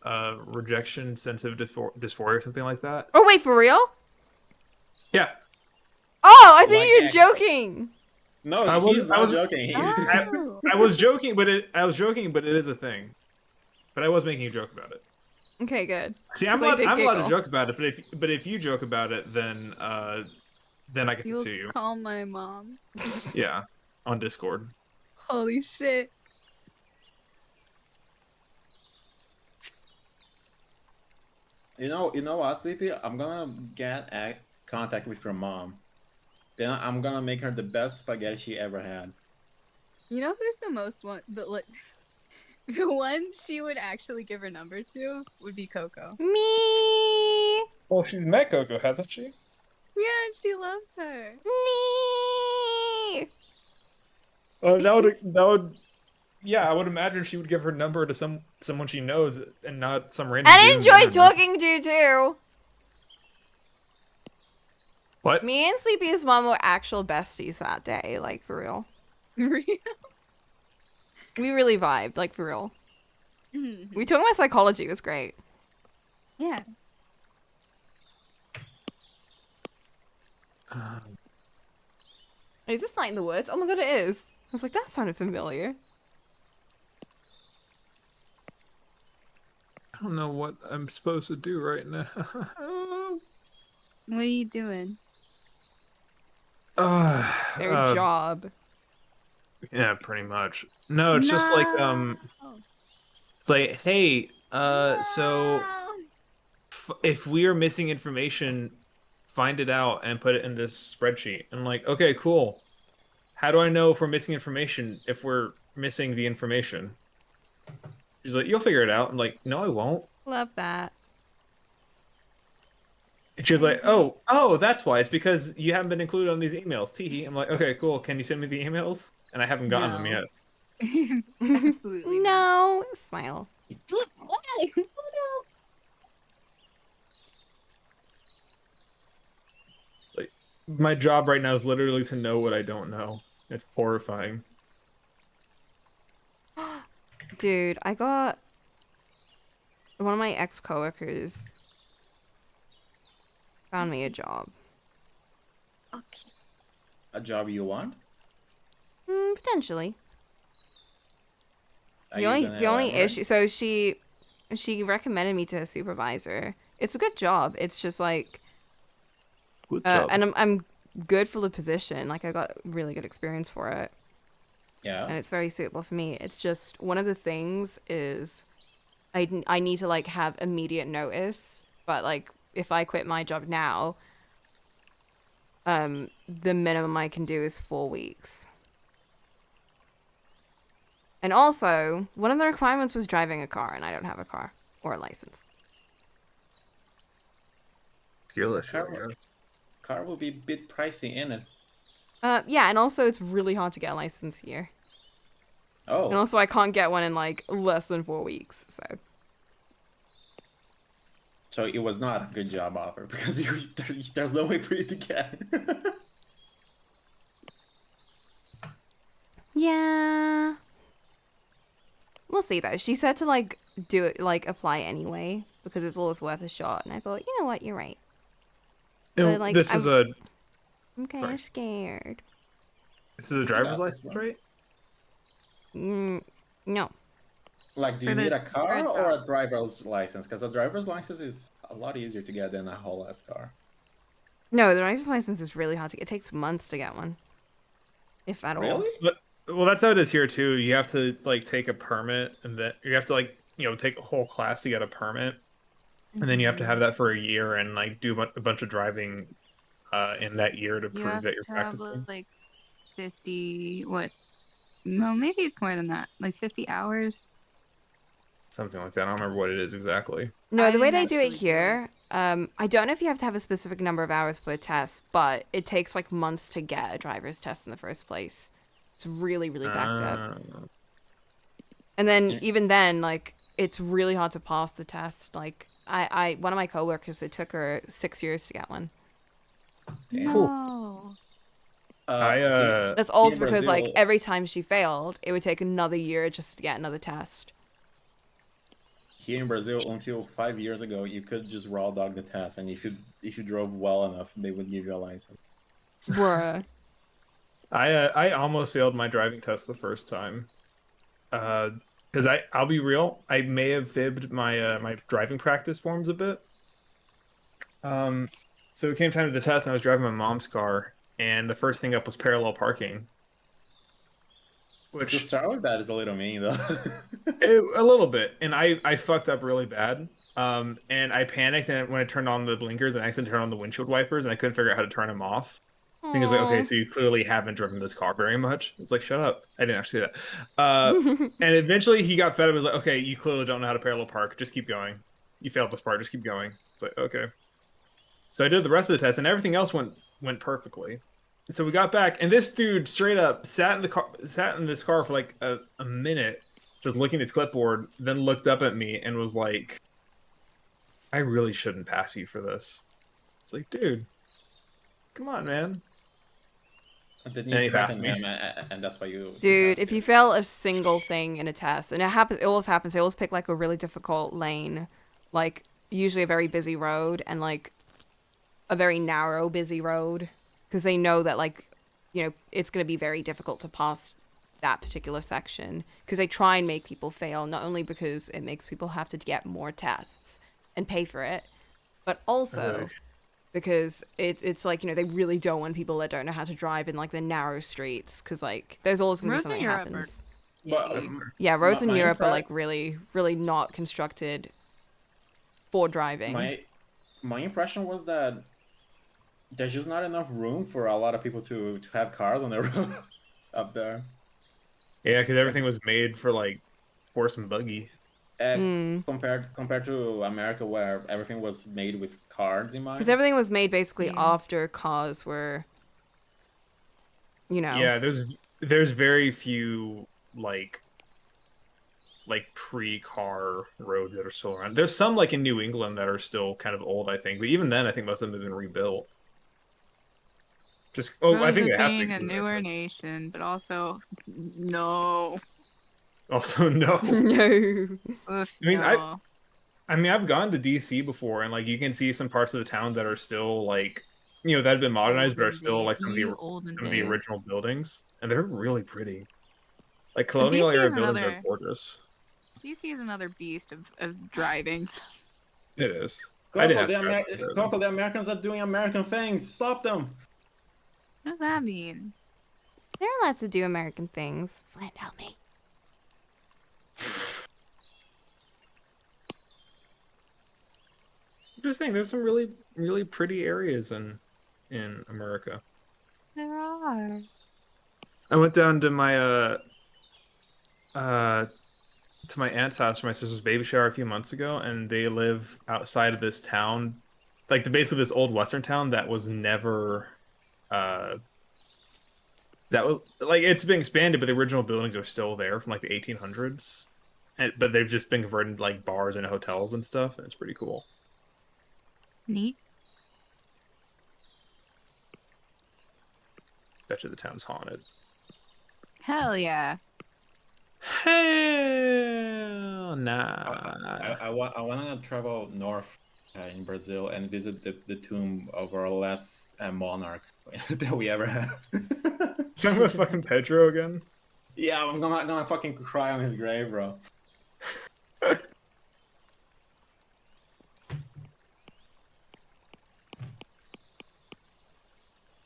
Rejection sensitive dysphoria or something like that. Oh wait, for real? Yeah, Oh, I think Like you're X. joking. No, I was- he's not I was- joking. Oh. I was joking, but it is a thing. But I was making a joke about it. Okay, good. See, 'Cause I'm I allowed, did I'm allowed to giggle. joke about it, but if you joke about it, then I get to You'll sue you. call my mom. Yeah, on Discord. Holy shit. You know what, Sleepy? I'm gonna get contact with your mom. Then I'm gonna make her the best spaghetti she ever had. You know who's the most one? The one she would actually give her number to would be Coco. Me. Well, she's met Coco, hasn't she? Yeah, and she loves her. Me. That would. Yeah, I would imagine she would give her number to someone she knows and not some random. And dude on the enjoy internet. talking to too. What? Me and Sleepy's mom were actual besties that day, like for real. Real? We really vibed, like for real. Mhm. We talked about psychology. It was great. Yeah. Is this Night in the Woods? Oh my god, it is. I was like, that sounded familiar. I don't know what I'm supposed to do right now. What are you doing? Their job. Yeah, pretty much. No, it's just like it's like, hey, so if we are missing information, find it out and put it in this spreadsheet. I'm like, okay, cool. How do I know if we're missing information if we're missing the information? She's like, you'll figure it out. I'm like, no, I won't. Love that. And she was like, oh, that's why. It's because you haven't been included on these emails. Teehee. I'm like, okay, cool. Can you send me the emails? And I haven't gotten them No. yet. Absolutely not. No, smile. Why? Oh Like, my job right now is literally to know what I don't know. It's horrifying. Dude, I got one of my ex-coworkers found me a job. no. Okay. A job you want? Potentially. Are The you only gonna the only elaborate? issue, so she recommended me to a supervisor. It's a good job. It's just like Good job. and I'm good for the position. Like I got really good experience for it. Yeah. And it's very suitable for me. It's just one of the things is I need to like have immediate notice, but like if I quit my job now, the minimum I can do is 4 weeks. And also, one of the requirements was driving a car, and I don't have a car or a license. Skillish. Car will be a bit pricey in it. Yeah, and also it's really hard to get a license here. And Oh, also I can't get one in like less than 4 weeks, so. so it was not a good job offer because there's no way for you to get. Yeah. We'll see though. She said to like do it, like apply anyway, because it's always worth a shot. And I thought, you know what, you're right. But, like, This is a I'm kind of scared. driver's got this license, one. right? No. Like, do you For the need a car first or a job. driver's license? Because a driver's license is a lot easier to get than a whole ass car. No, the driver's license is really hard to get. It takes months to get one. If at all. Really? Well, that's how it is here too. You have to like take a permit, and then you have to like take a whole class to get a permit, and then you have to have that for a year and like do a bunch of driving in that year to You prove have that you're to have practicing. like 50, what? No, maybe it's more than that. Like 50 hours. Something like that. I don't remember what it is exactly. No, I the way didn't they do it actually do it. here, I don't know if you have to have a specific number of hours for a test, but it takes like months to get a driver's test in the first place. It's really, really backed up. And then even then, like it's really hard to pass the test. Like I one of my coworkers, it took her 6 years to get one. No. Here That's in also because like Brazil- every time she failed, it would take another year just to get another test. Here in Brazil, until 5 years ago, you could just raw dog the test, and if you drove well enough, they would give you a license. Bruh. I almost failed my driving test the first time. Because I'll be real, I may have fibbed my my driving practice forms a bit. So it came time to the test, and I was driving my mom's car, and the first thing up was parallel parking. To Which start with, that is a little mean, though. a little bit, and I fucked up really bad. And I panicked, and when I turned on the blinkers, and I accidentally turned on the windshield wipers, and I couldn't figure out how to turn them off. I think it's like, okay, Aw. so you clearly haven't driven this car very much. It's like, shut up. I didn't actually say that. And eventually he got fed up. He was like, okay, you clearly don't know how to parallel park. Just keep going. You failed this part. Just keep going. It's like, okay. So I did the rest of the test, and everything else went perfectly. And so we got back, and this dude straight up sat in this car for like a minute, just looking at his clipboard, then looked up at me and was like, I really shouldn't pass you for this. It's like, dude, come on, man. Then And you he passed threatened me. him, and that's why you. Dude, passed if you it. fail a single thing in a test, and it always happens, they always pick like a really difficult lane, like usually a very busy road and like a very narrow, busy road, because they know that like, it's going to be very difficult to pass that particular section, because they try and make people fail, not only because it makes people have to get more tests and pay for it, but also because it's like, they really don't want people that don't know how to drive in like the narrow streets, because like there's always going to be Roads in something Europe are happens. But, Yeah, roads in my Europe are impre- like really, really not constructed for driving. my impression was that there's just not enough room for a lot of people to have cars on the road up there. Yeah, because everything was made for like horse and buggy. compared to America, where everything was made with cards in mind. Because everything was made basically Yeah. after cars were, you know. Yeah, there's very few like pre-car roads that are still around. There's some like in New England that are still kind of old, I think, but even then, I think most of them have been rebuilt. Just I Pros think of they have to being be a cleaner, newer but nation, but also no. also no. No. Oof, I mean, no. I mean, I've gone to DC before, and like you can see some parts of the town that are still like, you know, that have been modernized, but are still like Olden some of the days. original buildings, and they're really pretty. Like But colonial DC era is buildings are another gorgeous. DC is another beast of driving. It is. I didn't Coco, have to drive there, though. Coco, the Americans are doing American things. Stop them. What does that mean? They're allowed to do American things. Flint, help me. I'm just saying, there's some really, really pretty areas in America. There are. I went down uh to my aunt's house for my sister's baby shower a few months ago, and they live outside of this town, like basically this old western town that was never uh that was like it's been expanded, but the original buildings are still there from like the 1800s, but they've just been converted to like bars and hotels and stuff, and it's pretty cool. Neat. Bet you the town's haunted. Hell yeah. Hell nah. I want to travel north in Brazil and visit the tomb of our last monarch that we ever had. Talking about fucking Pedro again? Yeah, I'm gonna fucking cry on his grave, bro.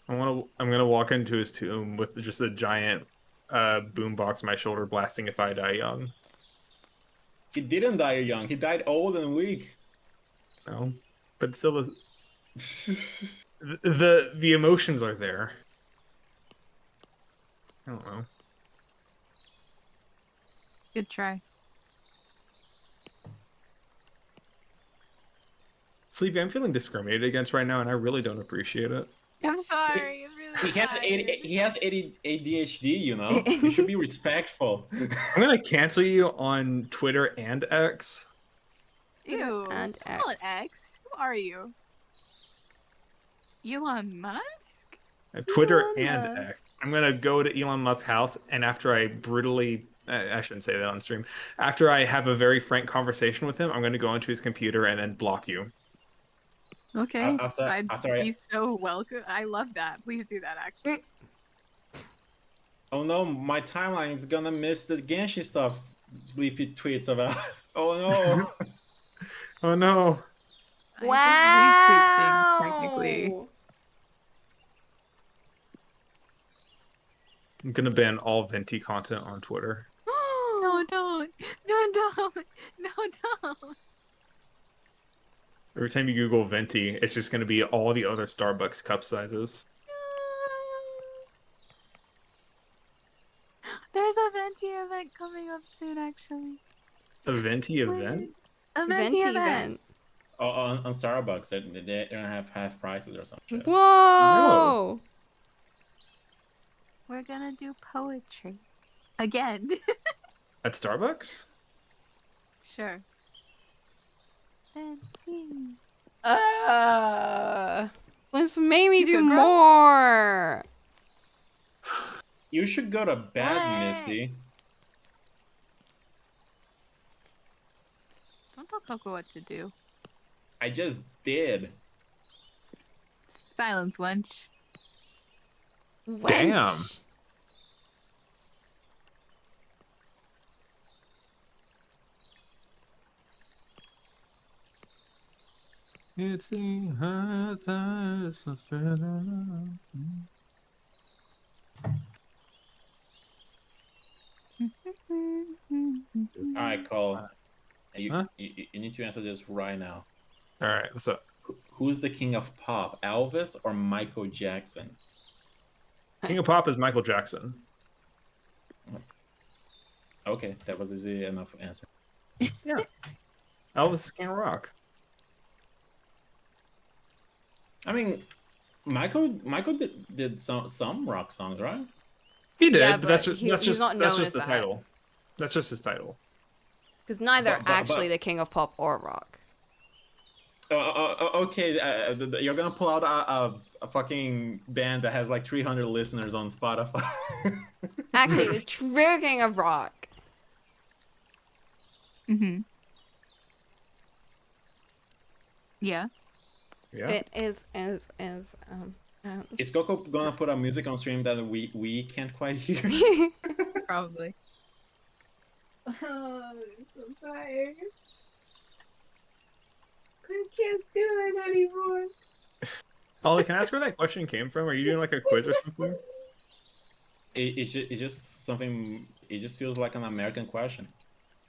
I'm gonna walk into his tomb with just a giant boombox on my shoulder blasting "If I Die Young." He didn't die young. He died old and weak. No, but still, the emotions are there. I don't know. Good try. Sleepy, I'm feeling discriminated against right now, and I really don't appreciate it. I'm sorry. I'm really He has tired. he has ADHD. You know, you should be respectful. I'm gonna cancel you on Twitter and X. Ew. And Call it X. X. Who are you? Elon Musk? Twitter Elon and Musk. X. I'm gonna go to Elon Musk's house, and after I brutally, I shouldn't say that on stream. After I have a very frank conversation with him, I'm gonna go into his computer and then block you. Okay. After- I'd after I- be so welcome. I love that. Please do that, actually. Oh no, my timeline is gonna miss the Genshin stuff. Sleepy tweets about. Oh no. Oh no. I did retweet things, technically. Wow. I'm gonna ban all Venti content on Twitter. No, don't. No, don't. No, don't. Every time you Google Venti, it's just gonna be all the other Starbucks cup sizes. There's a Venti event coming up soon, actually. A Venti event? A Venti Venti event. event. Oh, on Starbucks, they don't have half prices or something. Whoa. We're gonna do poetry. Again. At Starbucks? Sure. Venti. Let's make me You do good, bro? more. You should go to bed, What? Missy. Don't tell Coco what to do. I just did. Silence, wench. Damn. Wench. It's the high times of All right, Cole. You, Huh? you need to answer this right now. Alright, what's up? Who's the king of pop, Elvis or Michael Jackson? King of Pop is Michael Jackson. Okay, that was easy enough answer. Yeah. Elvis can rock. I mean, Michael did some rock songs, right? He did, Yeah, but that's but just he's not known as the that. title. That's just his title. Because neither are But- actually the king of pop or rock. Okay, you're gonna pull out a fucking band that has like 300 listeners on Spotify. Actually, the true king of rock. Mm-hmm. Yeah. Yeah. It is Is Coco gonna put a music on stream that we can't quite hear? Probably. Oh, I'm so tired. I can't do it anymore. Ollie, can I ask where that question came from? Are you doing like a quiz or something? It's just something. It just feels like an American question.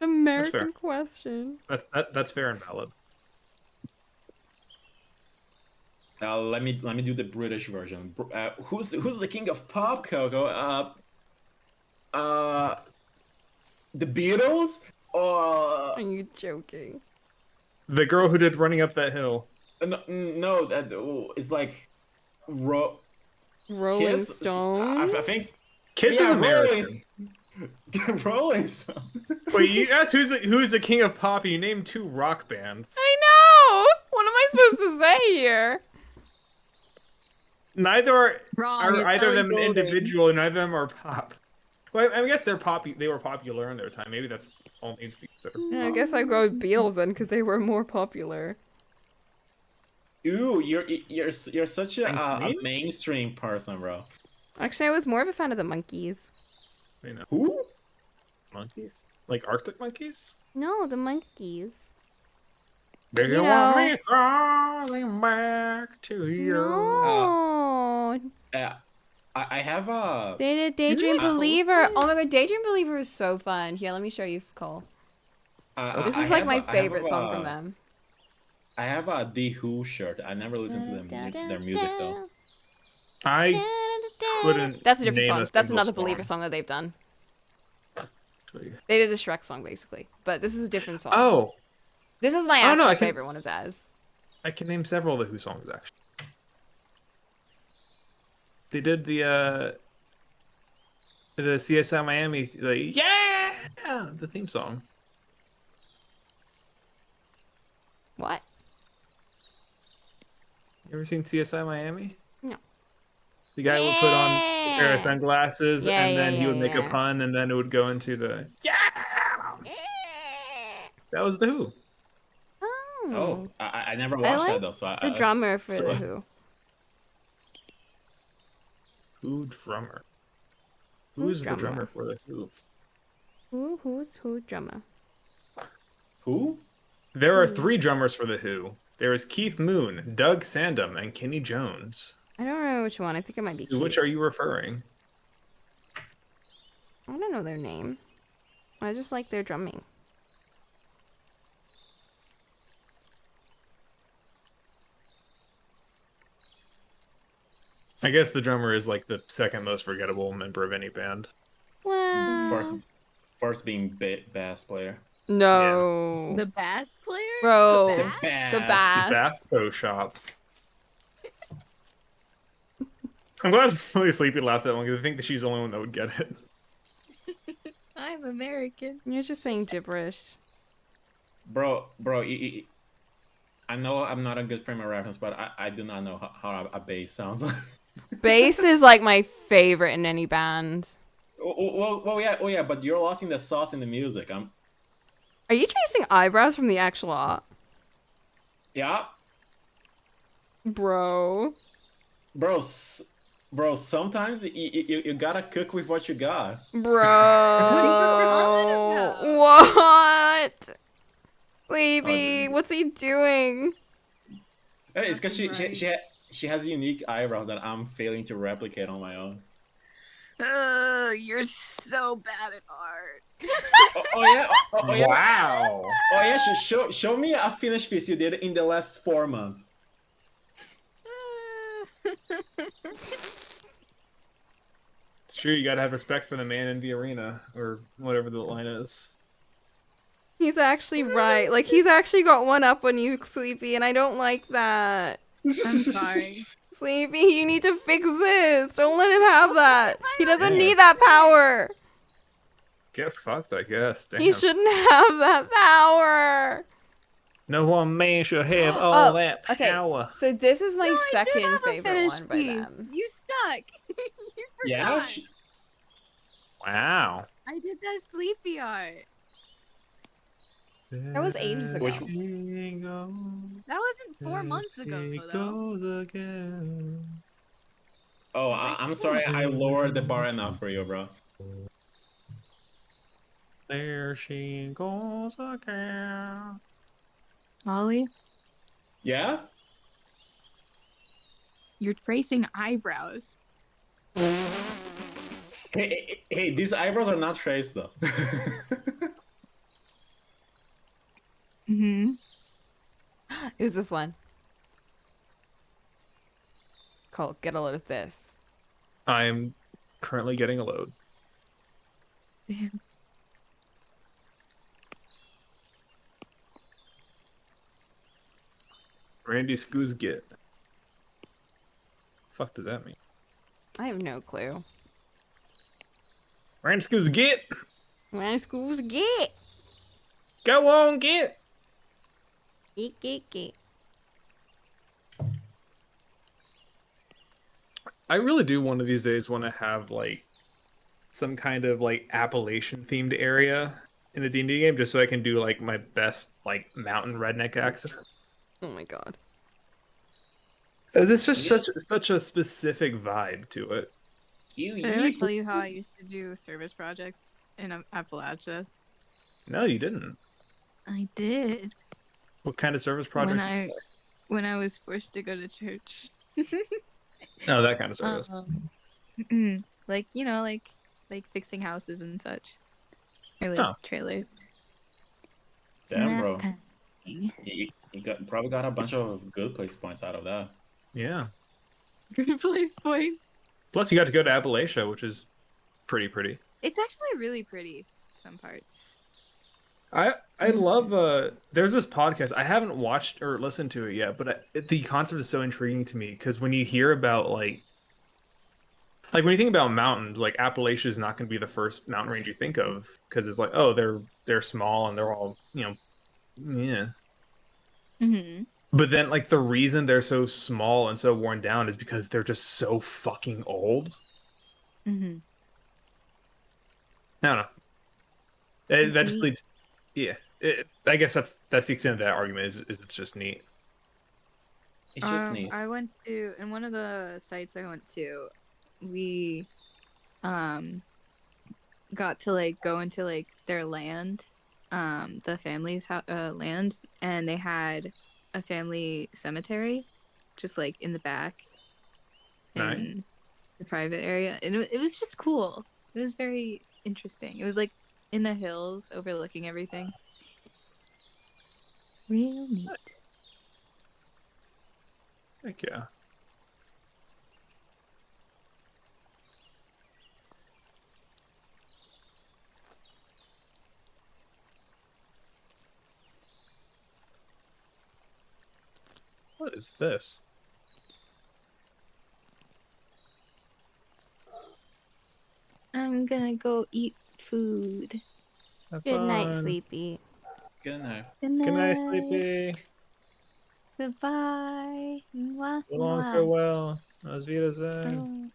American question. That's fair and valid. Let me do the British version. Who's the king of pop, Coco? The Beatles or Are you joking? The girl who did Running Up That Hill. no, that it's like Rolling Kiss. Stones? I think Kiss is American. Rolling Stones. Wait, you asked who's the king of pop? You named 2 rock bands. I know! What am I supposed to say here? Neither Wrong. are It's either of Ellie them Goulding. individual, and neither of them are pop. Well, I guess they were popular in their time. Maybe that's all needs to be considered. Yeah, I guess I go with Beatles then, because they were more popular. Ooh, you're such a Me? mainstream person, bro. Actually, I was more of a fan of the Monkees. You know, Who? monkeys, like Arctic monkeys. No, the Monkees. Do You you want know- me calling back to you? No! I have a. They did Daydream Apple? Believer. Oh my god, Daydream Believer is so fun. Here, let me show you, Cole. This is like my favorite song from them. I have a The Who shirt. I never listened to their music though. I couldn't. That's a different name song. a That's single another Believer song that they've done. They did a Shrek song basically, but this is a different song. Oh, This is my Oh, actual no, I can- favorite one of theirs. I can name several of the Who songs actually. They did the CSI Miami, the theme song. What? You ever seen CSI Miami? No. The guy would put on a pair Yeah. of sunglasses, Yeah, and then yeah, he would yeah, make yeah. a pun, and then it would go into the That was the Who. Oh, I never watched like that though. So the drummer for so- the Who. Who drummer? Who Who's the drummer? drummer for the Who? Who's who drummer? Who? There are 3 drummers for the Who. There is Keith Moon, Doug Sandom, and Kenny Jones. I don't remember which one. I think it might be To which Keith. are you referring? I don't know their name. I just like their drumming. I guess the drummer is like the second most forgettable member of any band. Well, First being bass player. no. The bass player? Bro. The bass? The bass. Bass Pro Shop. I'm glad Really Sleepy laughed that one because I think that she's the only one that would get it. I'm American. You're just saying gibberish. Bro, I know I'm not a good frame of reference, but I do not know how a bass sounds like. Bass is like my favorite in any band. Well, yeah, but you're losing the sauce in the music. Are you tracing eyebrows from the actual art? Yeah, Bro. bro, sometimes you gotta cook with what you got. Bro. What are you What? Sleepy, Oh, what's he doing? Hey, it's because Right. she has unique eyebrows that I'm failing to replicate on my own. You're so bad at art. Oh yeah. Wow. Oh yeah, show me a finished piece you did in the last 4 months. It's true, you gotta have respect for the man in the arena, or whatever the line is. He's actually right. Like, he's actually got one up on you, Sleepy, and I don't like that. I'm sorry. Sleepy, you need to fix this. Don't let him have that. He doesn't Yeah. need that power. Get fucked, I guess. Damn. He shouldn't have that power. No one man should have all that okay. power. So this is my No, I did second have a favorite finished one by piece. them. You suck. You Yeah. forgot. Wow. I did that sleepy art. That was ages ago. Which- That wasn't 4 months ago, though. Oh, I'm sorry. I lowered the bar enough for you, bro. There she goes again. Ollie, Yeah. you're tracing eyebrows. Hey, these eyebrows are not traced though. Mm-hmm. It was this one. Cole, get a load of this. I'm currently getting a load. Randy Scoos get. Fuck does that mean? I have no clue. Randy Scoos get. When schools get. Go on, get. Get. I really do one of these days want to have like some kind of like Appalachian themed area in a D&D game, just so I can do like my best like mountain redneck accent. Oh my god. It's just such a specific vibe to it. Did I ever tell you how I used to do service projects in Appalachia? No, you didn't. I did. What kind of service project? When I was forced to go to church. No, that kind of service. Like, you know, like fixing houses and such. Or like Oh. trailers. Damn, bro. That kind of thing. You probably got a bunch of good place points out of that. Yeah. Good place points. Plus, you got to go to Appalachia, which is pretty. It's actually really pretty, some parts. I love there's this podcast I haven't watched or listened to it yet, but the concept is so intriguing to me because when you hear about like when you think about mountains, like Appalachia is not going to be the first mountain range you think of because it's like, oh, they're small and they're all, yeah. Mm-hmm. But then like the reason they're so small and so worn down is because they're just so fucking old. Mm-hmm. I don't know. That just leads. Yeah, I guess that's the extent of that argument. Is it's just neat. It's just neat. I went to in one of the sites I went to, we got to like go into like their land, the family's land, and they had a family cemetery just like in the back Nice. in the private area, and it was just cool. It was very interesting. It was like in the hills overlooking everything. Real neat. Heck yeah. What is this? I'm gonna go eat food. Have Good night, fun. Sleepy. Good night. Good night. Good night, Sleepy. Goodbye. Mwah, So long, mwah. farewell. Auf Wiedersehen.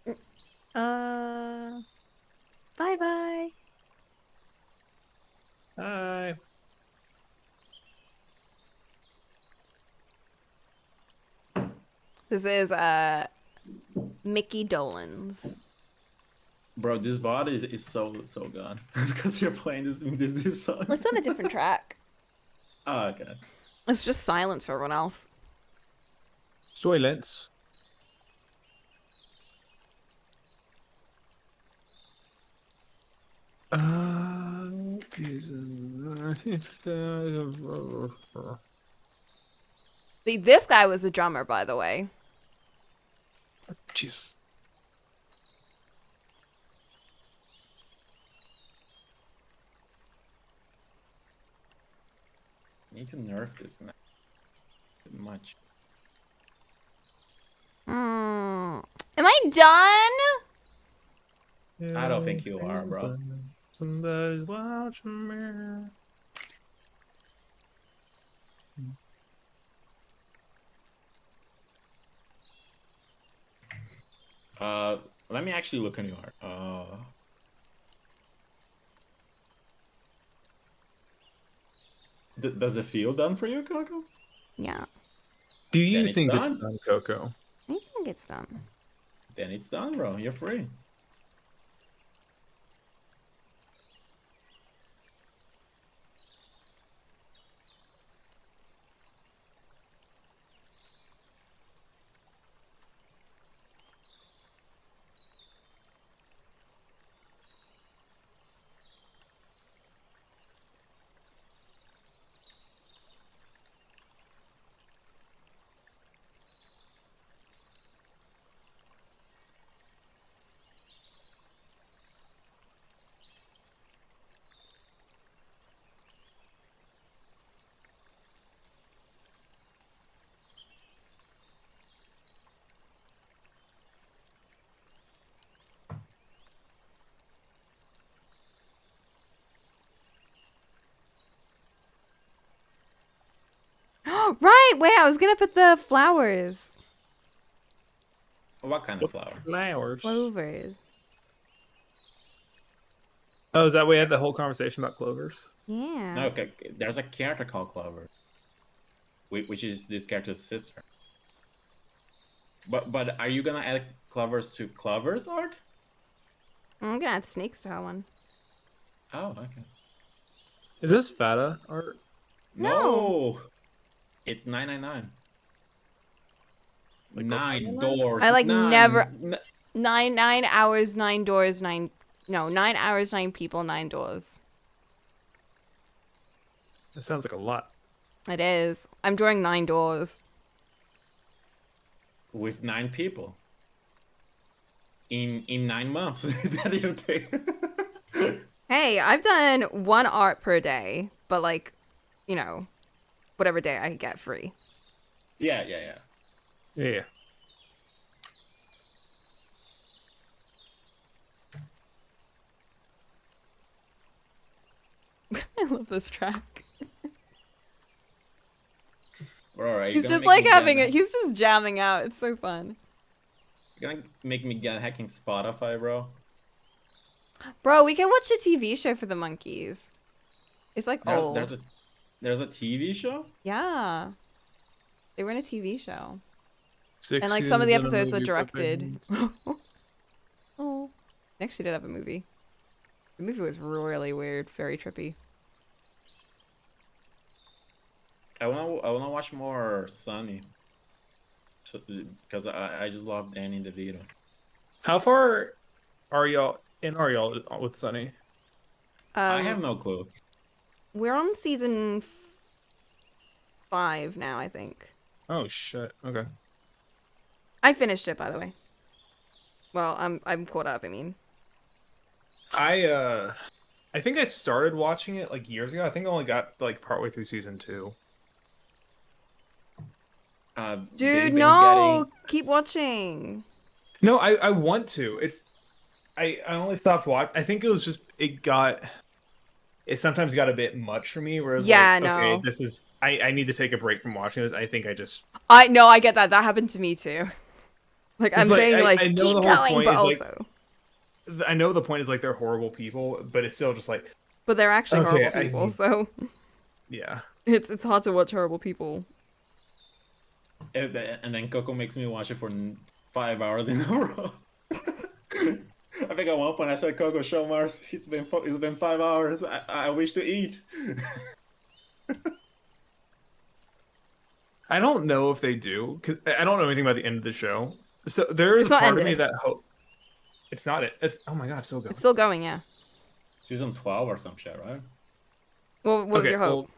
Bye bye. Hi. This is Mickey Dolan's. Bro, this VOD is so good because you're playing this song. It's on a different track. Oh, okay. It's just silence for everyone else. Silence. See, this guy was the drummer, by the way. Jesus. need to nerf this now. Much. Am I done? I don't think you are, bro. Somebody's watching me. Let me actually look in your does it feel done for you, Coco? Yeah, Do you it's think done. it's done, Coco? I think it's done. Then it's done, bro. You're free. Right. Wait, I was gonna put the flowers. What kind of flower? Flowers. Clovers. Oh, is that we had the whole conversation about clovers? Yeah. No, okay. There's a character called Clover, which is this character's sister. But are you gonna add Clovers to Clover's art? I'm gonna add snakes to that one. Oh, okay. Is this Fata art? No. It's 999. Like 9 Cocolamoco? doors. I, like, never- n- 9 hours, 9 doors, 9. No, 9 hours, 9 people, 9 doors. That sounds like a lot. It is. I'm drawing 9 doors. with 9 people. In 9 months. That you take. Hey, I've done 1 art per day, but like, you know, whatever day I get free. Yeah. Yeah. I love this track. All right. He's just like having it. He's just jamming out. It's so fun. You're gonna make me get hacking Spotify, bro. Bro, we can watch a TV show for the monkeys. It's like old. There's a TV show? Yeah. They were in a TV show. Six And like some of the years in a episodes are movie for directed. babies. Oh. They actually did have a movie. The movie was really weird, very trippy. I wanna watch more Sunny. Because I just love Danny DeVito. How far are y'all with Sunny? I have no clue. We're on season 5 now, I think. Oh shit. Okay. I finished it, by the way. Well, I'm caught up, I mean. I think I started watching it like years ago. I think I only got like partway through season 2. They've Dude, been no! Keep watching! No, I want to. I only stopped watching. I think it was just it sometimes got a bit much for me. Whereas Yeah, like, okay, no. this is I need to take a break from watching this. I think I just I get that. That happened to me too. Like, I'm It's like, saying, I like, know keep the whole going, point but is, like, also. I know the point is like they're horrible people, but it's still just like But they're actually Okay, horrible people, so yeah. it's hard to watch horrible people. And then Coco makes me watch it for 5 hours in a row. I think at one point I said, Coco, show Mars. It's been 5 hours. I wish to eat. I don't know if they do because I don't know anything about the end of the show. So there is It's a not part of me ended. that hope it's not it. It's oh my god, it's so good. It's still going, yeah. Season 12 or some shit, right? Well, what was Okay, your hope?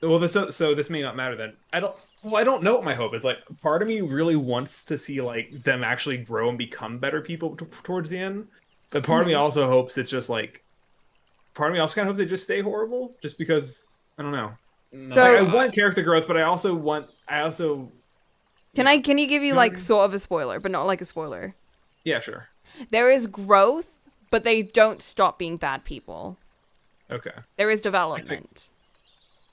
Well, this may not matter then. I don't know what my hope is. Like, part of me really wants to see like them actually grow and become better people towards the end, but part of me also hopes it's just like, part of me also kind of hopes they just stay horrible, just because I don't know. No, So- Like, I want character growth, but I also Can you give you You know what I like mean? sort of a spoiler, but not like a spoiler? yeah, sure. There is growth, but they don't stop being bad people. Okay. There is development.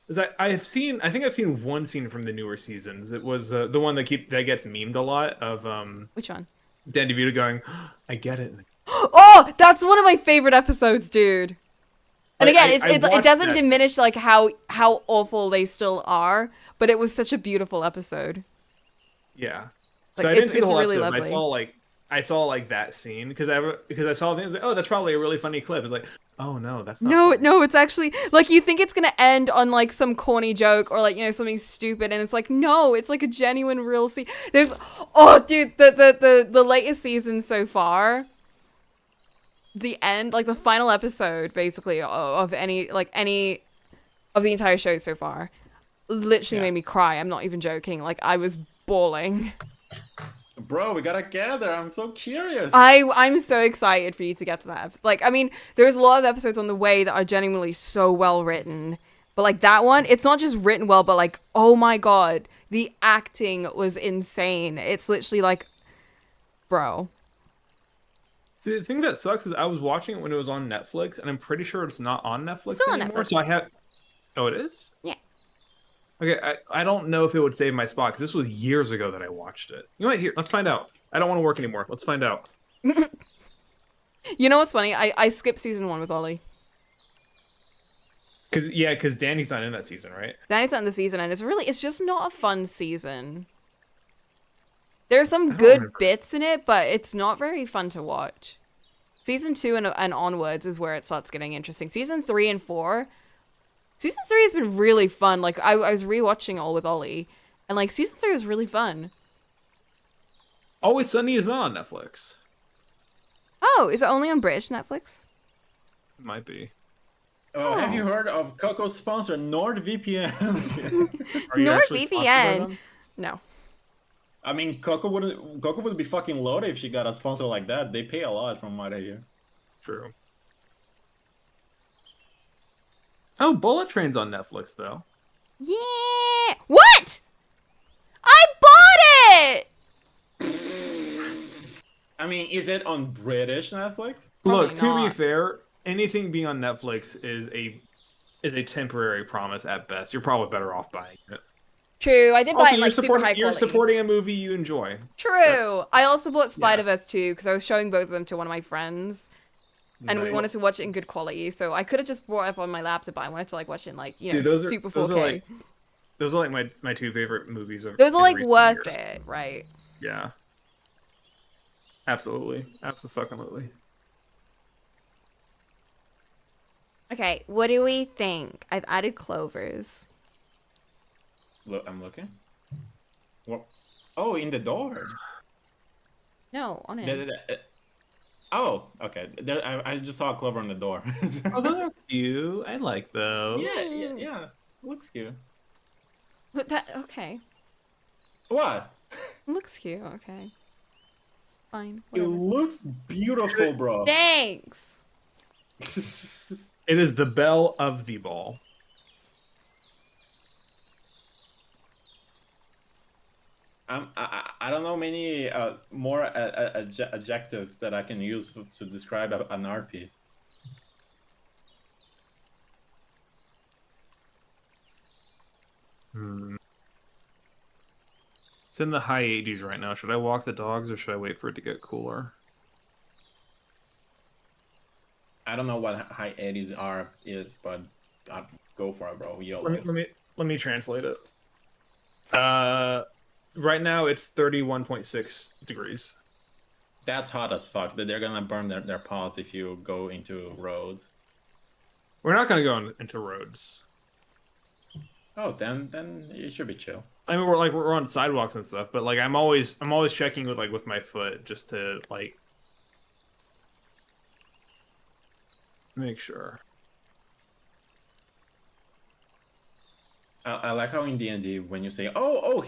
Is that I think I've seen one scene from the newer seasons. It was the one that gets memed a lot of Which one? Dan DeVito going, I get it. Oh, that's one of my favorite episodes, dude. And Like, again, I it watched doesn't that diminish like how awful they still are, but it was such a beautiful episode. Yeah. Like, So I didn't it's- see the it's whole really episode. But lovely. I saw like that scene because I saw things like, oh, that's probably a really funny clip. It's like, oh no, that's not. No, funny. no, it's actually like you think it's gonna end on like some corny joke or like something stupid, and it's like no, it's like a genuine real scene. There's dude, the latest season so far, the end, like the final episode, basically of any of the entire show so far, literally Yeah. made me cry. I'm not even joking. Like I was bawling. bro, we gotta gather. I'm so curious. I'm so excited for you to get to that. Like, I mean, there's a lot of episodes on the way that are genuinely so well written. But like that one, it's not just written well, but like, oh my god, the acting was insane. It's literally like, bro. See, the thing that sucks is I was watching it when it was on Netflix, and I'm pretty sure it's not on Netflix It's still on anymore. Netflix. So I have. Oh, it is. Yeah. Okay, I don't know if it would save my spot because this was years ago that I watched it. You might hear. Let's find out. I don't want to work anymore. Let's find out. You know what's funny? I skipped season 1 with Ollie. Because Danny's not in that season, right? Danny's not in the season, and it's just not a fun season. There are some don't good remember. bits in it, but it's not very fun to watch. Season 2 and onwards is where it starts getting interesting. Season 3 and 4. Season 3 has been really fun. Like, I was rewatching all with Ollie, and, like, Season 3 was really fun. Always Sunny is not on Netflix. Oh, is it only on British Netflix? It might be. Oh, have you heard of Coco's sponsor, NordVPN? Are you actually sponsored by NordVPN. them? No. I mean, Coco would be fucking loaded if she got a sponsor like that. They pay a lot, from what I hear. True. Oh, Bullet Train's on Netflix though. Yeah. What? I bought it! I mean, is it on British Netflix? Probably Look, to be not. fair, anything being on Netflix is a temporary promise at best. You're probably better off buying it. True, I did buy Also, it, like, super high quality. you're supporting a movie you enjoy. True. I also bought Spider-Verse 2 because I was showing both of them to one of my friends. And we Nice. wanted to watch it in good quality, so I could have just brought it up on my laptop, but I wanted to like watch it in like, Dude, super 4K. Those are like my two favorite movies of Those are in like recent worth years. it, right? Yeah. Absolutely. Absolutely. Okay, what do we think? I've added clovers. Look, I'm looking. What? Oh, in the door. No, on it. Oh, okay. There, I just saw a clover on the door. Oh, those are cute. I like those. yeah. Looks cute. But that okay. What? Looks cute, okay. Fine. It Whatever. looks beautiful, bro. Thanks. It is the bell of the ball. I don't know many more adjectives that I can use to describe an art piece. It's in the high 80s right now. Should I walk the dogs or should I wait for it to get cooler? I don't know what high 80s is, but I'd go for it, bro. YOLO. Let me translate it. Right now it's 31.6 degrees. That's hot as fuck. That they're gonna burn their paws if you go into roads. We're not gonna go into roads. Oh, then it should be chill. I mean, we're on sidewalks and stuff, but like I'm always checking with my foot just to like make sure. I like how in D&D when you say, "Oh,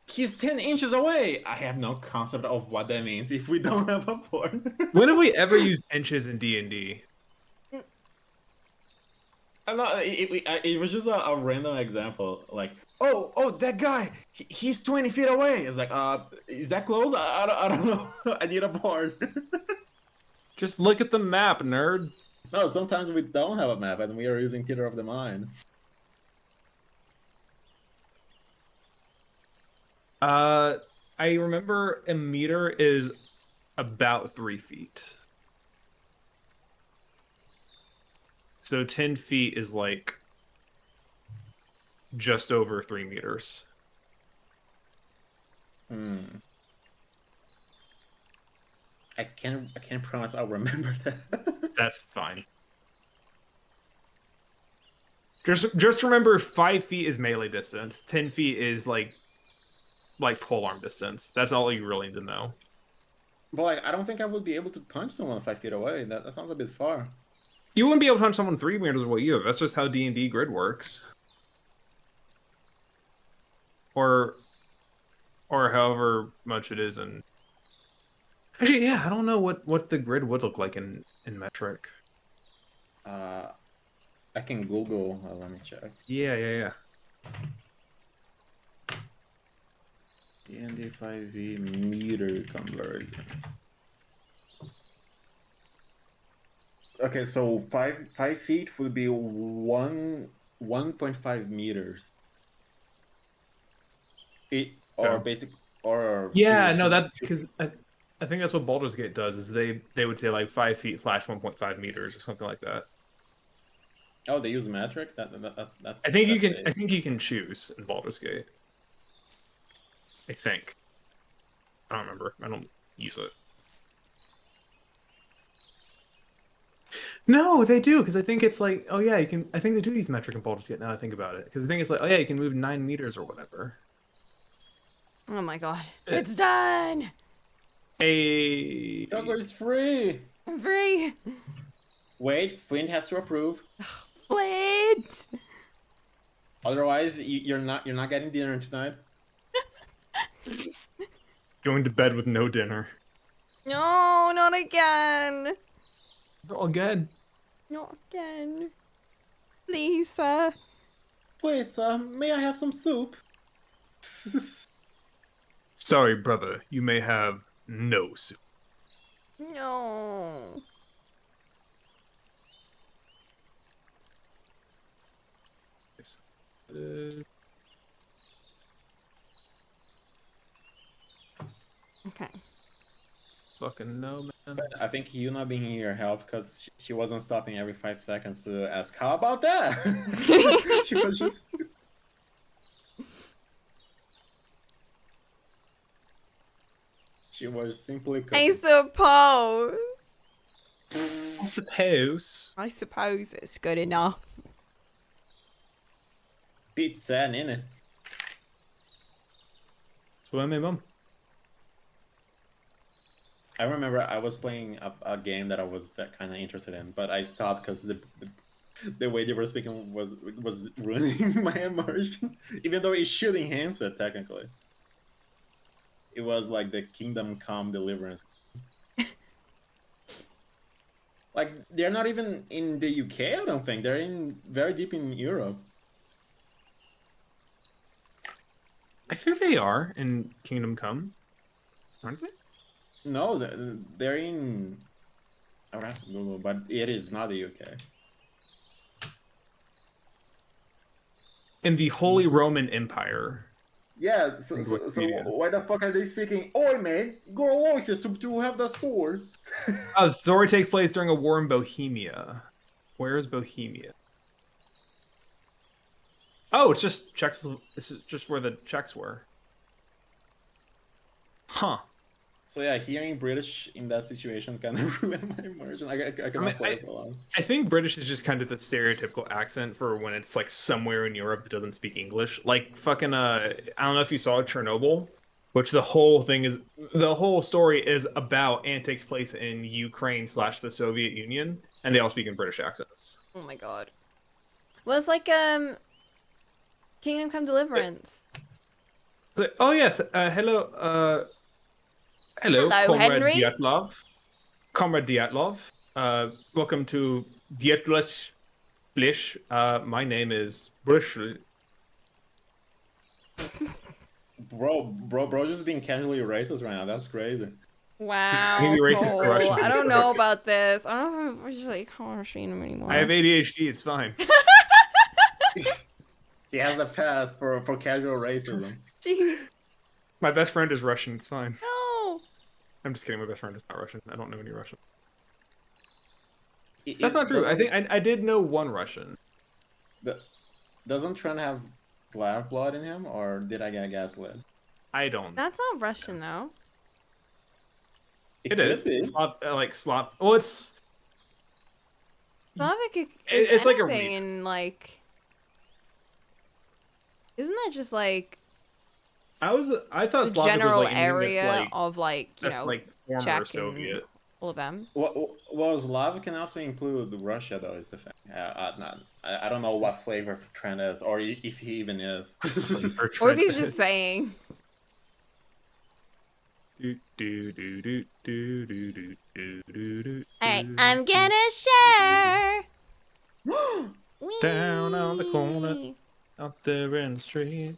he's 10 inches away," I have no concept of what that means if we don't have a board. When have we ever used inches in D&D? I'm not. It was just a random example. Like, oh, that guy, he's 20 feet away. It's like, is that close? I don't know. I need a board. Just look at the map, nerd. No, sometimes we don't have a map and we are using Theater of the Mind. I remember a meter is about 3 feet. So 10 feet is like just over 3 meters. I can't promise I'll remember that. That's fine. Just remember 5 feet is melee distance. 10 feet is like polearm distance. That's all you really need to know. But like, I don't think I would be able to punch someone 5 feet away. That sounds a bit far. You wouldn't be able to punch someone 3 meters away either. That's just how D&D grid works. Or however much it is in... Actually, yeah, I don't know what the grid would look like in metric. I can Google. Let me check. Yeah. D&D 5e meter conversion. Okay, so 5 feet would be 1.5 meters. Fair. Basic or Yeah, no, that's because I think that's what Baldur's Gate does. Is they would say like 5 feet / 1.5 meters or something like that. Oh, they use metric. That's. I think you that's can. I think you can choose in Baldur's Gate. I think. I don't remember. I don't use it. No, they do, because I think it's like, oh yeah, you can. I think they do use metric in Baldur's Gate. Now I think about it, because I think it's like, oh yeah, you can move 9 meters or whatever. Oh my god. It's done! Hey. Coco is free. I'm free! Wait, Flint has to approve. Flint! Otherwise, you're not getting dinner tonight. Going to bed with no dinner. No, not again! Again. Not again. Please, sir. Please, may I have some soup? Sorry, brother. You may have no soup. No. Okay. Fucking no, man. I think you not being here helped because she wasn't stopping every 5 seconds to ask, "How about that?" She was just. She was simply. I Cooking. suppose. I suppose. I suppose it's good enough. Pizza and in it. So I made mum. I remember I was playing a game that I was kind of interested in, but I stopped because the way they were speaking was ruining my immersion. Even though it should enhance it technically. It was like the Kingdom Come Deliverance. Like they're not even in the UK. I don't think they're in very deep in Europe. I think they are in Kingdom Come. Aren't they? No, they're in. I would have to Google, but it is not the UK. In the Holy Roman Empire. Yeah, so why the fuck are they speaking? Oi, man, go voices to have the sword. The story takes place during a war in Bohemia. Where is Bohemia? Oh, it's just Czechs. This is just where the Czechs were. Huh. So yeah, hearing British in that situation kind of ruined my immersion. I cannot play it for long. I think British is just kind of the stereotypical accent for when it's like somewhere in Europe that doesn't speak English. Like fucking I don't know if you saw Chernobyl, which the whole story is about and takes place in Ukraine / the Soviet Union, and they all speak in British accents. Oh my god. Well, it's like Kingdom Come Deliverance. Oh yes, hello. Hello, Hello, Comrade Henry. Dyatlov. Comrade Dyatlov. Welcome to Dyatlov Blish. My name is Blish. Bro, just being casually racist right now. That's crazy. Wow, Maybe racist to Cole. Russians I is don't know okay. about this. I don't know if I should like conversate him anymore. I have ADHD. It's fine. He has a pass for casual racism. Gee, My best friend is Russian. It's fine. no. I'm just kidding. My best friend is not Russian. I don't know any Russian. It- That's it not true. I doesn't- think I did know one Russian. Doesn't Trent have Slav blood in him, or did I get gaslit? I don't. That's not Russian though. It could is be. Slav. Well, it's Slavic is It's like a anything in like. Isn't that just like I thought the Slavic general was like anything area that's like, of like you know like former Czech Soviet. and all of them? Well, Slav can also include Russia, though. Is the thing. I don't know what flavor Trent is, or if he even is. Or if he's just saying. Alright, I'm gonna share. Down on the corner. Whee! Out there in the street.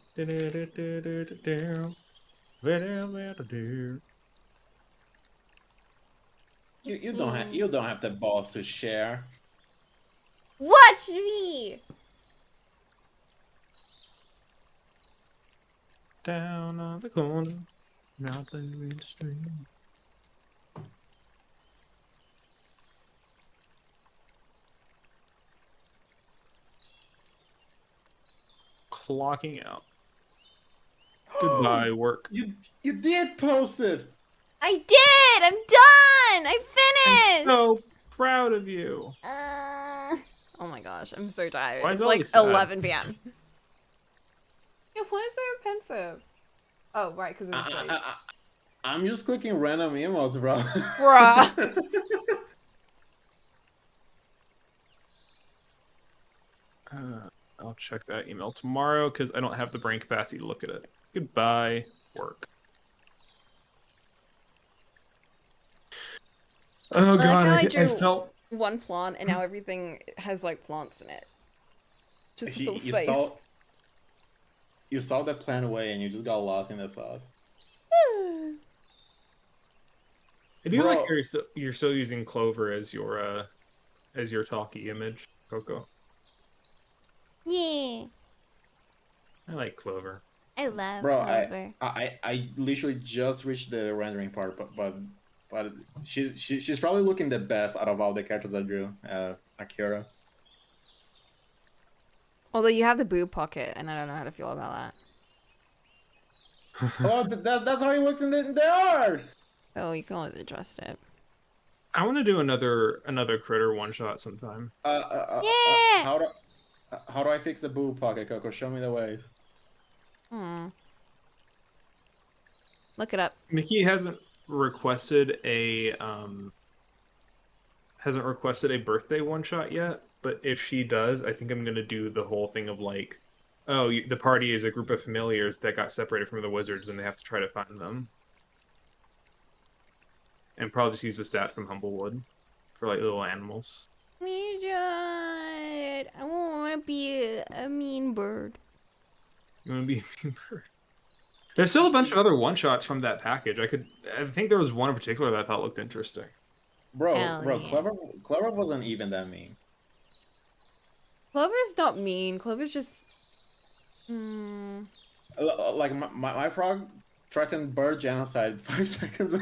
You don't have the balls to share. Watch me. Down on the corner. Out there in the street. Clocking out. Goodbye, work. You did post it. I did. I'm done. I finished. So proud of you. Oh my gosh, I'm so tired. Why is It's it like always sad? 11 p.m. Yeah, why is there a pensive? Oh, right, because of his face. I'm just clicking random emotes, bro. Bruh. I'll check that email tomorrow because I don't have the brain capacity to look at it. Goodbye, work. Oh like god, how I I drew- felt. One plant, and now everything has like plants in it. Just to fill You space. saw the plan away, and you just got lost in the sauce. I do like Bro. you're still using Clover as your talkie image, Coco. Yeah, I like Clover. I love Bro, Clover. I literally just reached the rendering part, but she's probably looking the best out of all the characters I drew. Akira. Although you have the boob pocket, and I don't know how to feel about that. Oh, that's how he looks in the art. Oh, you can always adjust it. I want to do another critter one shot sometime. Yeah! How do I fix the boob pocket, Coco? Show me the ways. Look it up. Mickey hasn't requested a birthday one shot yet, but if she does, I think I'm gonna do the whole thing of like, the party is a group of familiars that got separated from the wizards, and they have to try to find them. And probably just use the stat from Humblewood for like little animals. Me just, I want to be a mean bird. You want to be a mean bird? There's still a bunch of other one shots from that package. I think there was one in particular that I thought looked interesting. Bro, Hell yeah. Clever wasn't even that mean. Clover's not mean. Clover's just. Like my frog threatened bird genocide 5 seconds.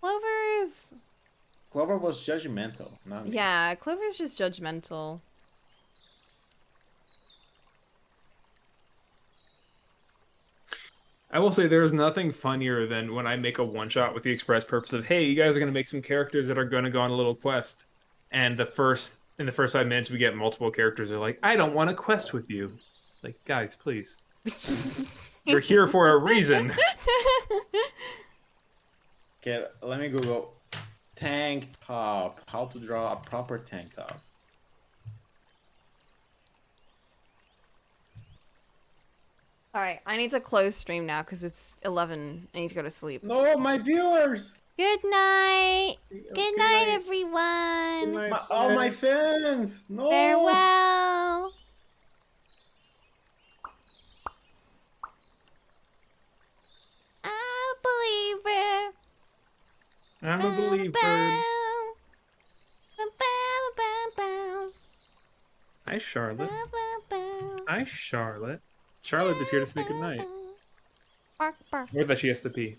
Clover's. Clover was judgmental, not me. Yeah, Clover's just judgmental. I will say there's nothing funnier than when I make a one shot with the express purpose of, hey, you guys are going to make some characters that are going to go on a little quest, and in the first 5 minutes we get multiple characters that are like, I don't want to quest with you. It's like, guys, please, you're here for a reason. Okay, let me Google tank top. How to draw a proper tank top. Alright, I need to close stream now because it's 11. I need to go to sleep. No, my viewers. Good night. Good night, everyone. Good night, All my friends. fans! No! Farewell. I believe it. I'm a believer. Hi, Charlotte. Hi, Charlotte. Charlotte is here to say goodnight. Bark, bark. Or that she has to pee.